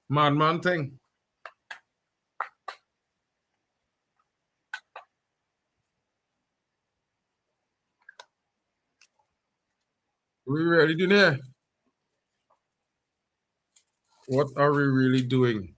Madman thing. We really doing here? What are we really doing?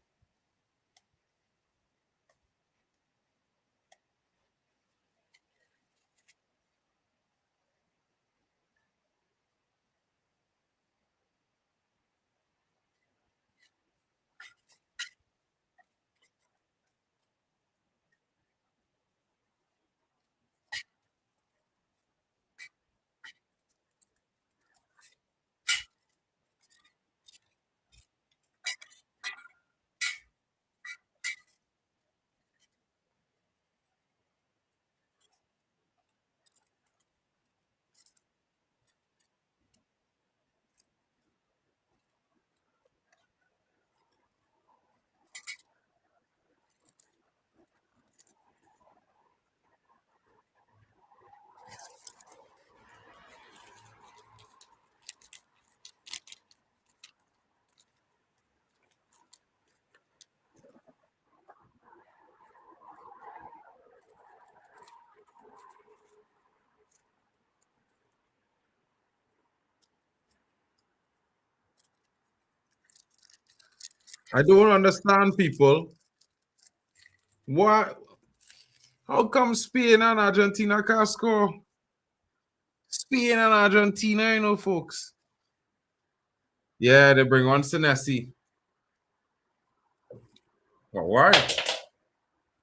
I don't understand people. Why? How come Spain and Argentina can't score? Spain and Argentina, you know, folks. Yeah, they bring on Messi. But why?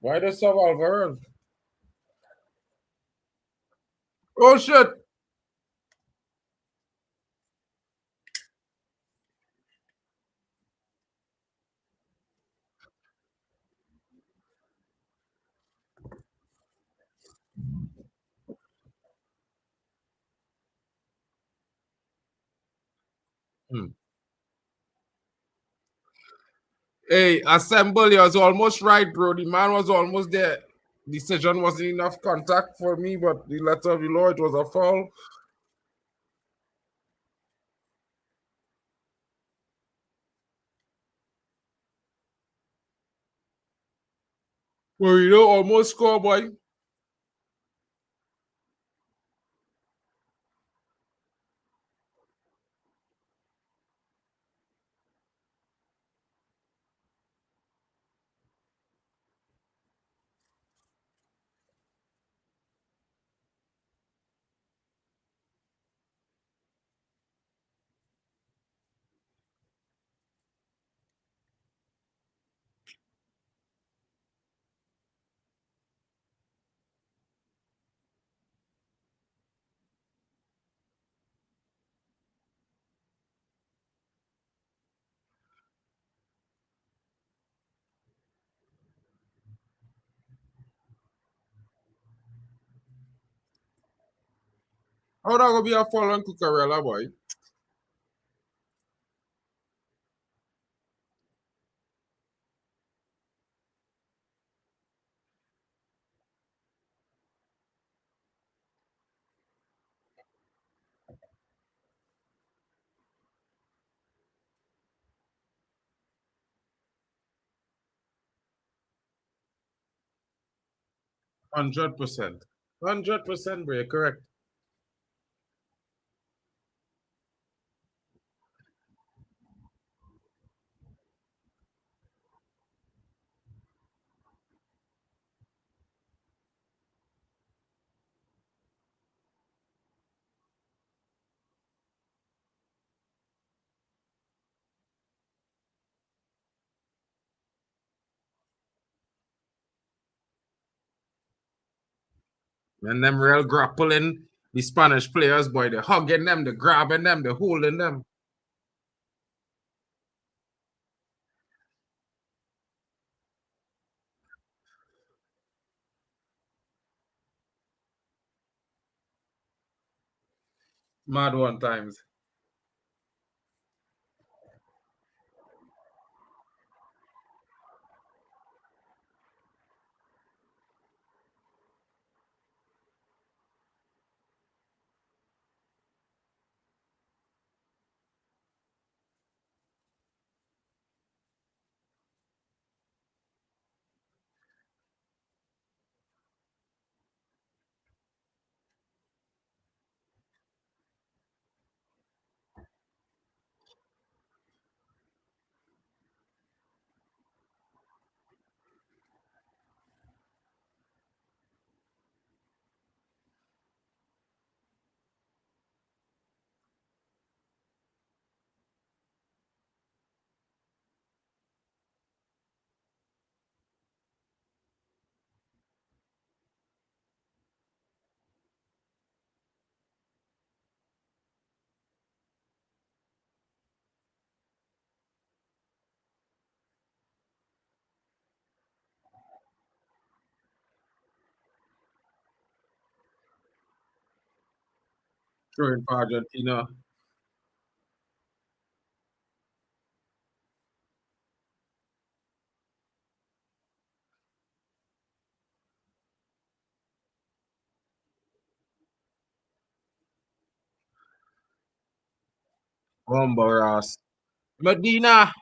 Why does Salvador? Oh shit! Hmm. Hey, assemble, you was almost right, bro. The man was almost there. Decision wasn't enough contact for me, but the letter of the law, it was a foul. Well, almost score, boy. How that gonna be a foul on Cucurella, boy? 100%. 100%, bro. You're correct. And them real grappling the Spanish players, boy. They're hugging them, they're grabbing them, they're holding them. Mad one times. Throwing for Argentina. Bombaras. Medina.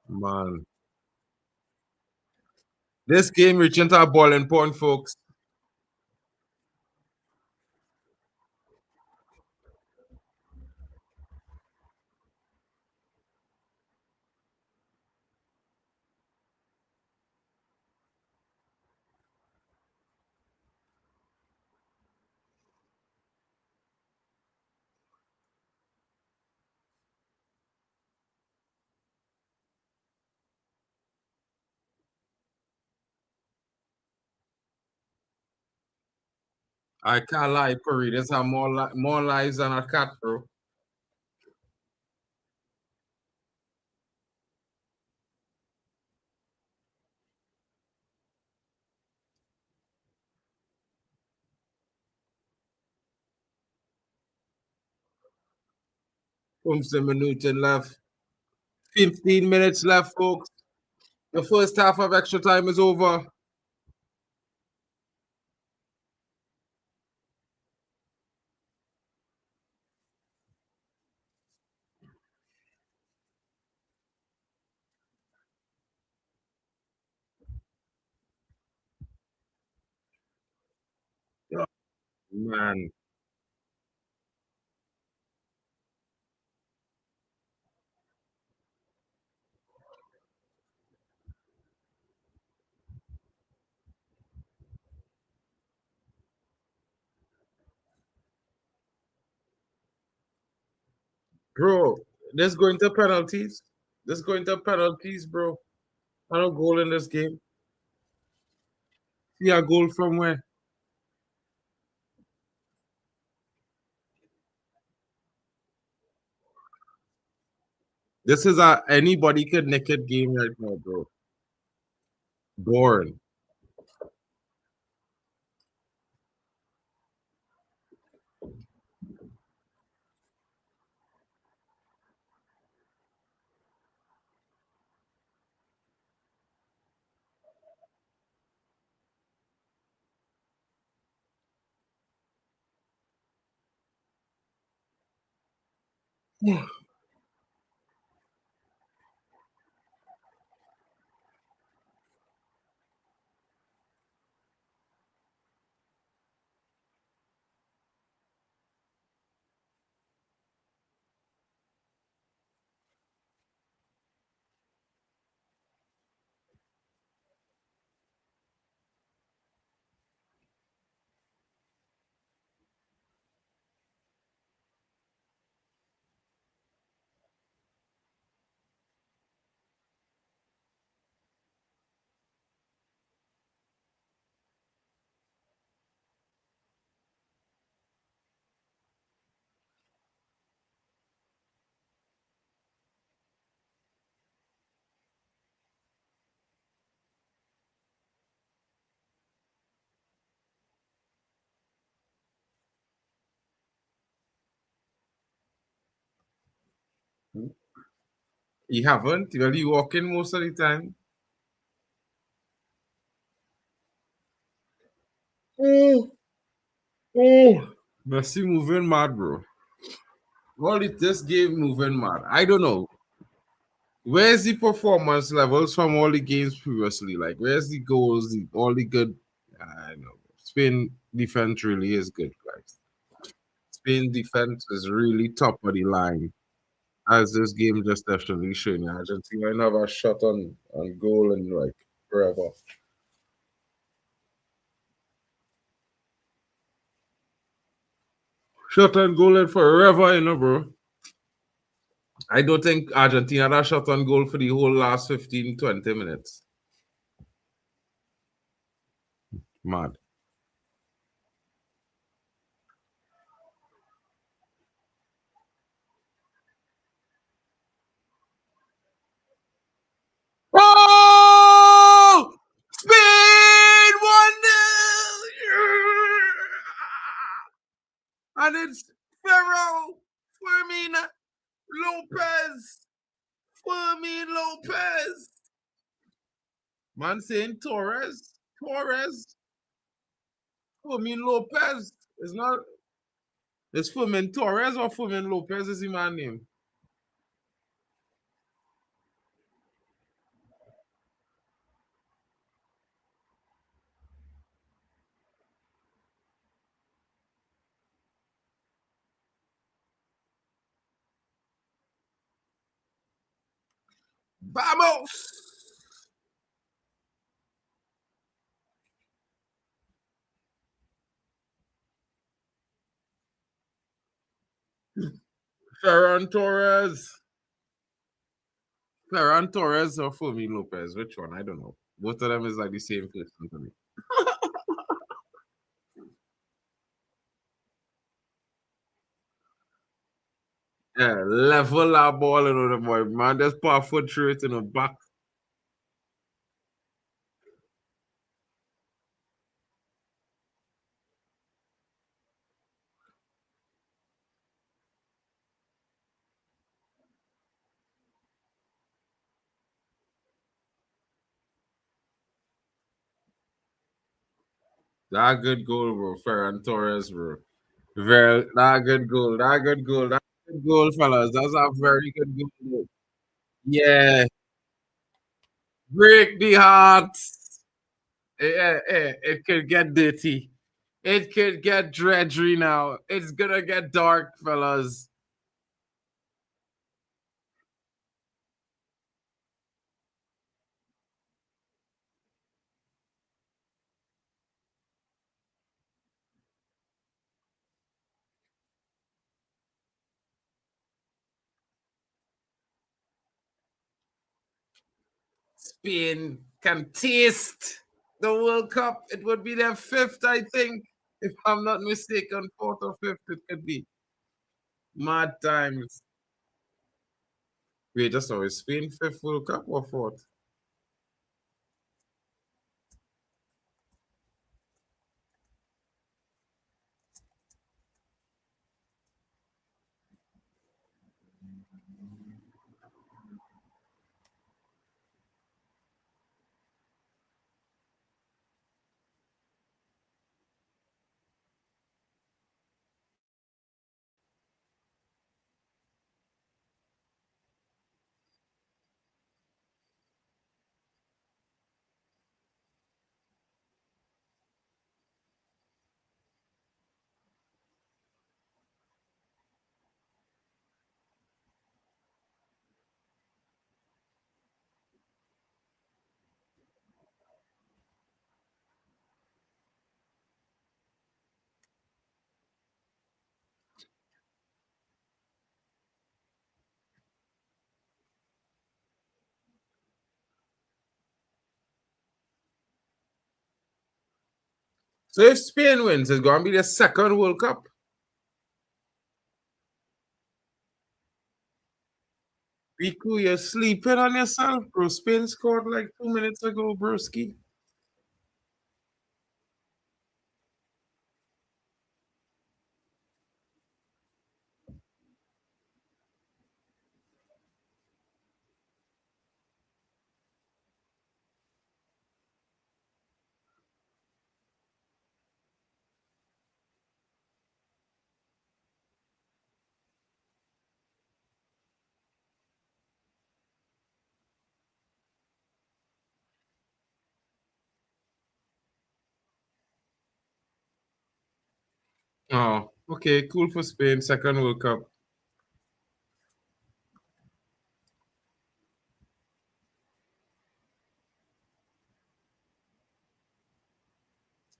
Man. This game reaching to a boiling point, folks. I can't lie, Puri. There's more lives than a cat, bro. From 7 minutes left. 15 minutes left, folks. The first half of extra time is over. Oh, man. Bro, let's go into penalties. Let's go into penalties, bro. I don't goal in this game. See a goal from where? This is a anybody could naked game right now, bro. Boring. You haven't? Well, you walk in most of the time. Oh, oh. Messi moving mad, bro. All this game moving mad. I don't know. Where's the performance levels from all the games previously? Like, where's the goals, all the good? I know. Spain defense really is good, guys. Spain defense is really top of the line. As this game just definitely showing you, Argentina never shot on goal in like forever. Shot on goal in forever, bro. I don't think Argentina had shot on goal for the whole last 15, 20 minutes. Mad. Oh! Spain 1-0! And it's Ferro, Fermin Lopez. Fermin Lopez. Man saying Torres. Torres. Fermin Lopez. It's not. It's Fermin Torres or Fermin Lopez is the man name. Vamos! Ferran Torres. Ferran Torres or Fermin Lopez? Which one? I don't know. Both of them is like the same person to me. Yeah, level that ball into the boy, man. Just put a foot through it in the back. That good goal, bro. Ferran Torres, bro. Very that good goal. That good goal. That good goal, fellas. That's a very good goal. Yeah. Break the hearts. Yeah, yeah, it could get dirty. It could get dredgy now. It's gonna get dark, fellas. Spain can taste the World Cup. It would be their fifth, I think. If I'm not mistaken, fourth or fifth, it could be. Mad times. Wait, just now, is Spain fifth World Cup or fourth? So if Spain wins, it's gonna be the second World Cup. Riku, you're sleeping on yourself, bro. Spain scored like 2 minutes ago, broski. Oh, okay, cool for Spain, second World Cup.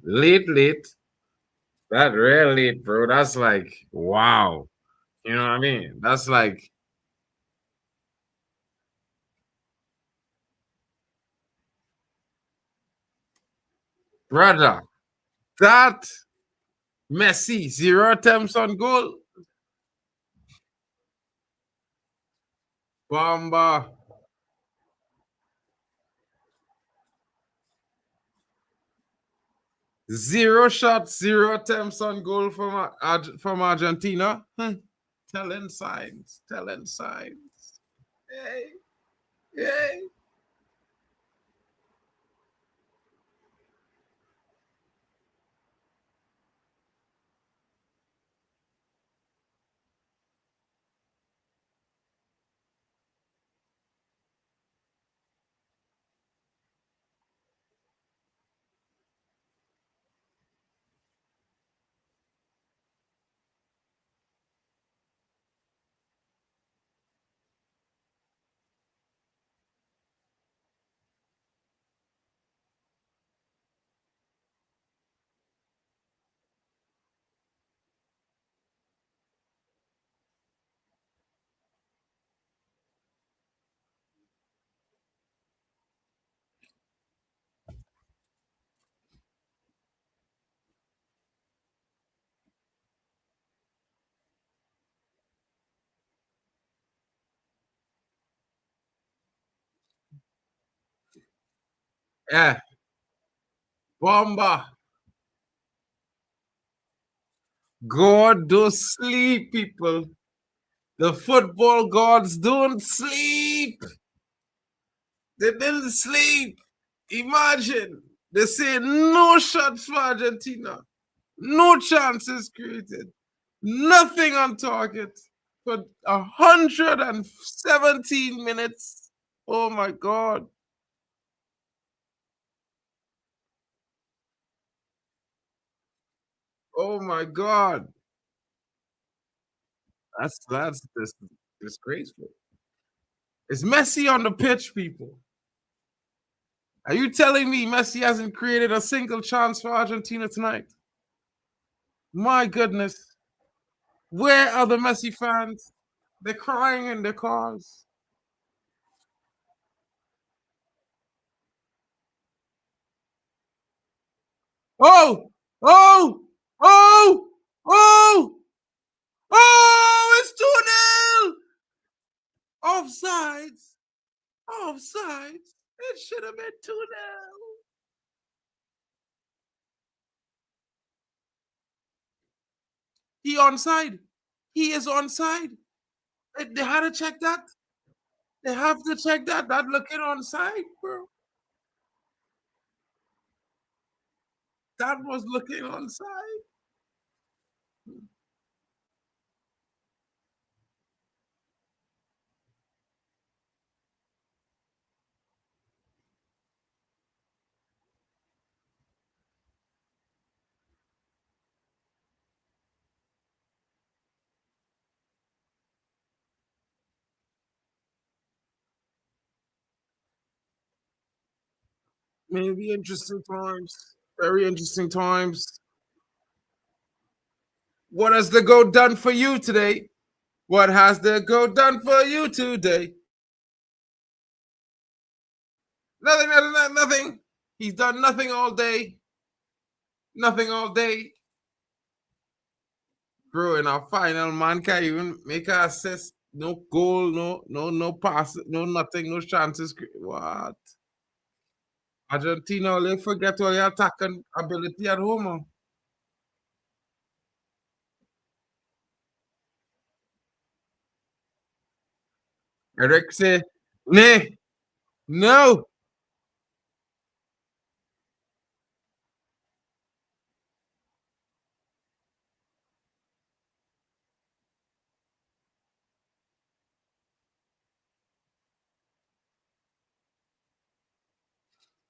Late, late. That real late, bro. That's like, wow. You know what I mean? That's like, brother, that Messi, zero attempts on goal. Bomba. Zero shots, zero attempts on goal from Argentina. Telling signs, telling signs. Hey, hey. Yeah. Bomba. God do sleep, people. The football gods don't sleep. They didn't sleep. Imagine. They say no shots for Argentina. No chances created. Nothing on target for 117 minutes. Oh my God. Oh my God. That's disgraceful. It's Messi on the pitch, people. Are you telling me Messi hasn't created a single chance for Argentina tonight? My goodness. Where are the Messi fans? They're crying in their cars. Oh, oh, oh, oh, oh, it's 2-0. Offsides. Offsides. It should have been 2-0. He onside. He is onside. They had to check that. They have to check that. That looking onside, bro. That was looking onside. Maybe interesting times. Very interesting times. What has the goat done for you today? What has the goat done for you today? Nothing, nothing, nothing, nothing. He's done nothing all day. Nothing all day. Bro, in our final, man can't even make an assist. No goal, no pass, no nothing, no chances. What? Argentina, they forget all your attacking ability at home. Eric say, nay, no.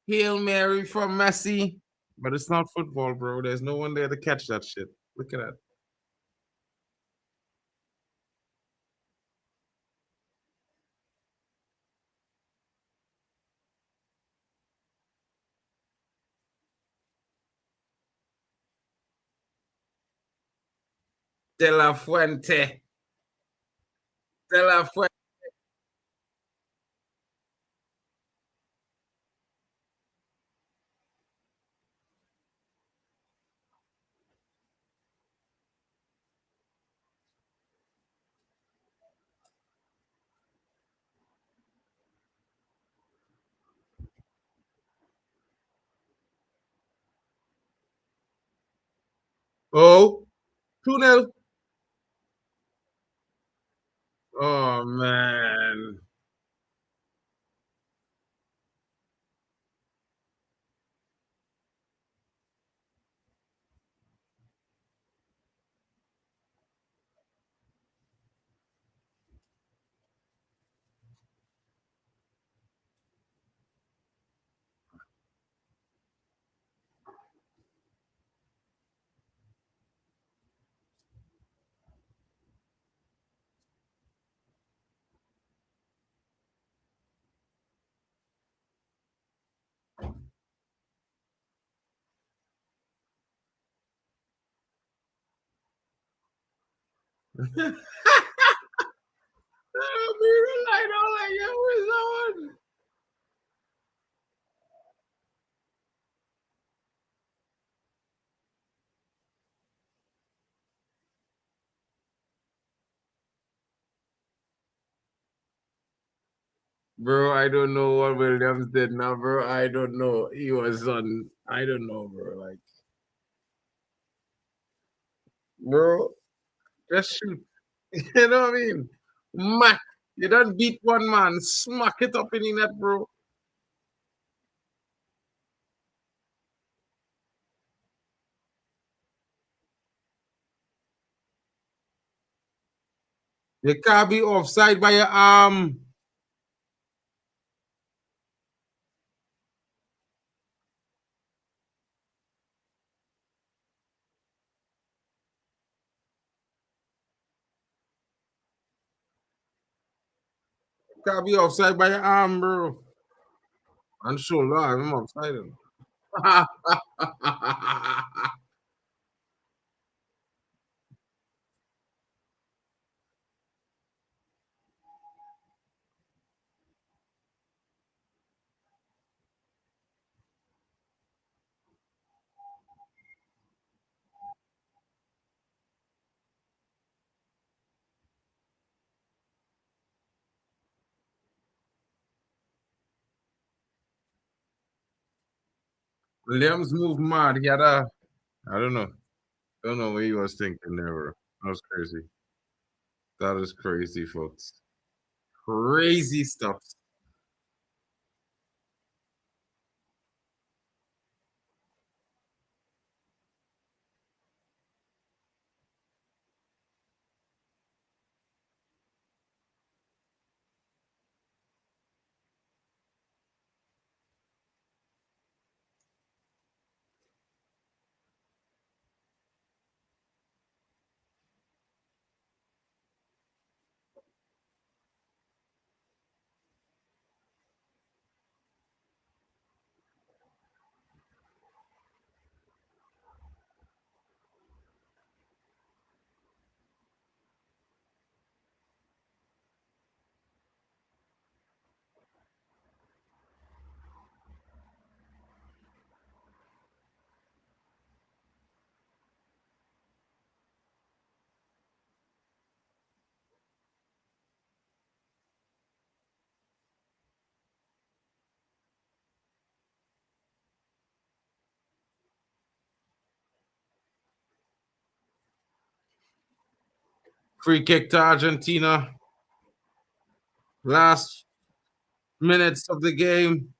Hail Mary from Messi. But it's not football, bro. There's no one there to catch that shit. Look at that. De La Fuente. De La Fuente. Oh, 2-0. Oh, man. Bro, I don't know what Williams did now, bro. I don't know. He was on. I don't know, bro. Like, bro, just shoot. You know what I mean? Mac, you don't beat one man, smack it up in the net, bro. You can't be offside by your arm. Can't be offside by your arm, bro. And shoulder, I'm offside. Williams moved mad. He had a, I don't know. Don't know what he was thinking there, bro. That was crazy. That is crazy, folks. Crazy stuff. Free kick to Argentina. Last minutes of the game.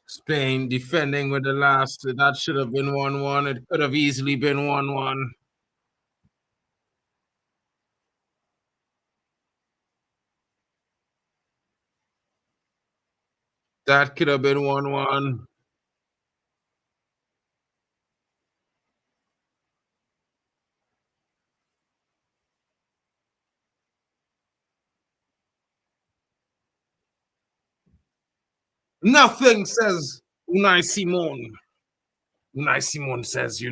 Spain defending with the last. That should have been 1-1. It could have easily been 1-1. That could have been 1-1. Nothing says Unai Simon. Unai Simon says you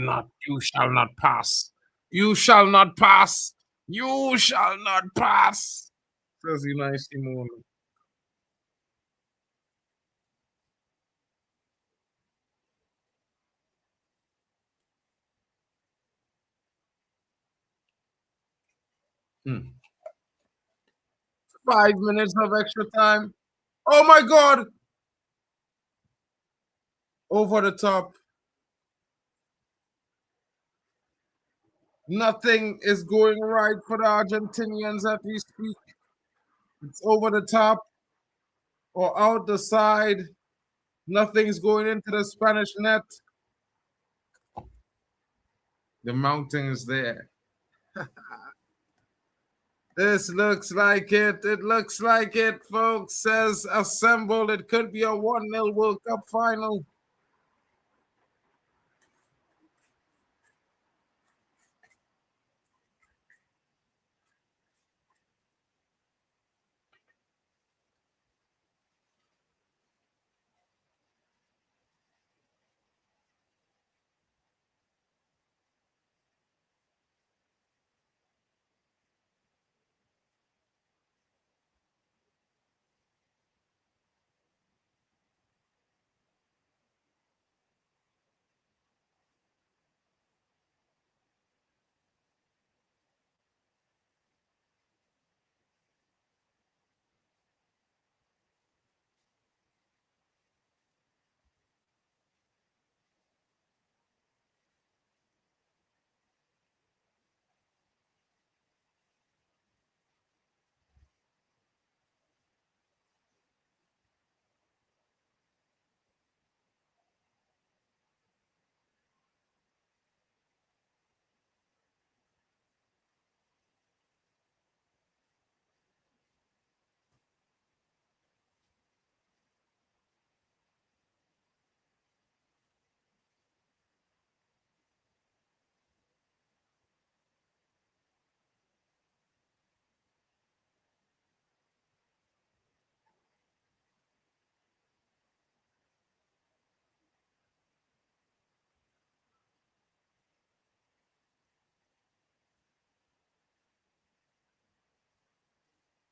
shall not pass. You shall not pass. You shall not pass. Says Unai Simon. 5 minutes of extra time. Oh my god! Over the top. Nothing is going right for the Argentinians as we speak. It's over the top or out the side. Nothing's going into the Spanish net. The mountain is there. This looks like it. It looks like it, folks. Says assembled. It could be a 1-0 World Cup final.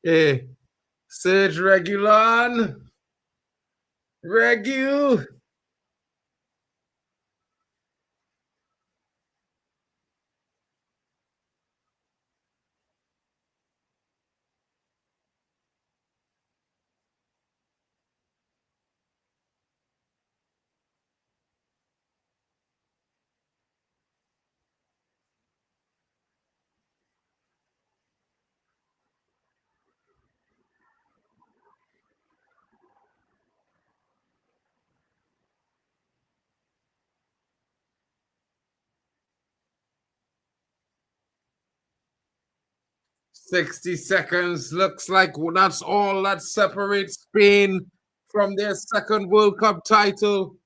Hey, Serge Regulon. Regu. 60 seconds. Looks like that's all that separates Spain from their second World Cup title.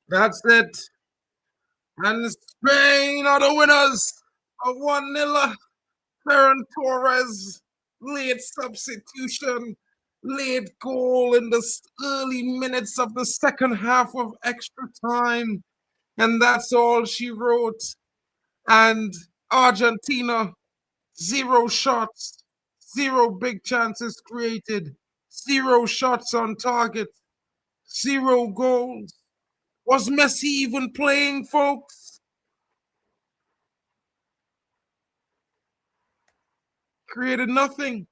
That's it. And Spain are the winners of 1-0. Ferran Torres, late substitution, late goal in the early minutes of the second half of extra time. And that's all she wrote. And Argentina, 0 shots, 0 big chances created, 0 shots on target, 0 goals. Was Messi even playing, folks? Created nothing.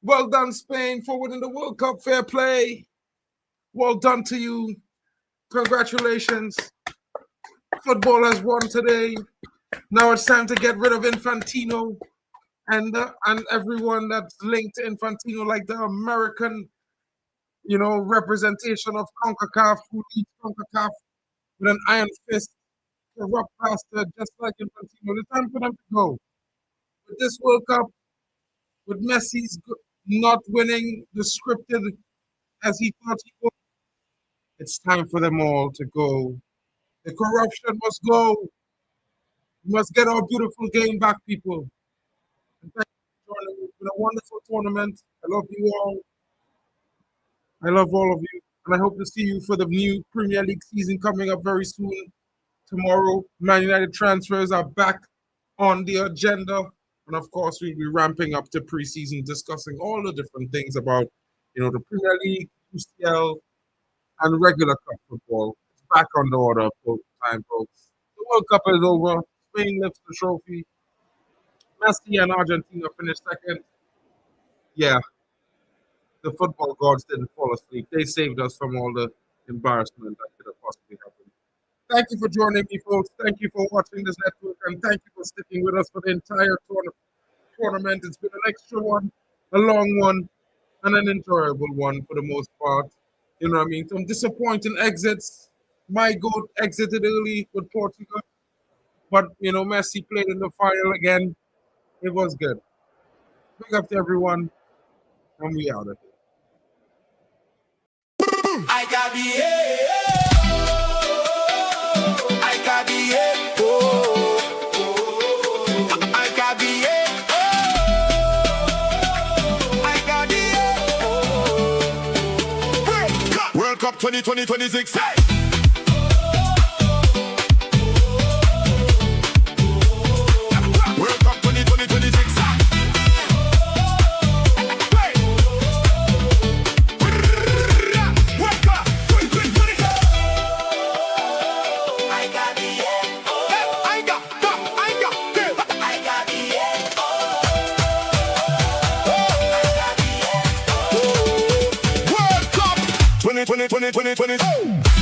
Well done, Spain, for winning the World Cup. Fair play. Well done to you. Congratulations. Football has won today. Now it's time to get rid of Infantino and everyone that's linked to Infantino, like the American, representation of CONCACAF, who leads CONCACAF with an iron fist, corrupt bastard, just like Infantino. It's time for them to go. With this World Cup, with Messi's not winning the scripted as he thought he would, it's time for them all to go. The corruption must go. We must get our beautiful game back, people. And thank you for joining me. It's been a wonderful tournament. I love you all. I love all of you. And I hope to see you for the new Premier League season coming up very soon. Tomorrow, Man United transfers are back on the agenda. And of course, we'll be ramping up to preseason, discussing all the different things about, the Premier League, UCL, and regular cup football. It's back on the order full time, folks. The World Cup is over. Spain lifts the trophy. Messi and Argentina finished second. Yeah, the football gods didn't fall asleep. They saved us from all the embarrassment that could have possibly happened. Thank you for joining me, folks. Thank you for watching this network, and thank you for sticking with us for the entire tournament. It's been an extra one, a long one, and an enjoyable one for the most part. You know what I mean? Some disappointing exits. My goat exited early with Portugal, but Messi played in the final again. It was good. Big up to everyone, and we out of here. I got the I got the I got the I got the World Cup 2026. Hey! World Cup 2026. I got 2020, 2020, 2020.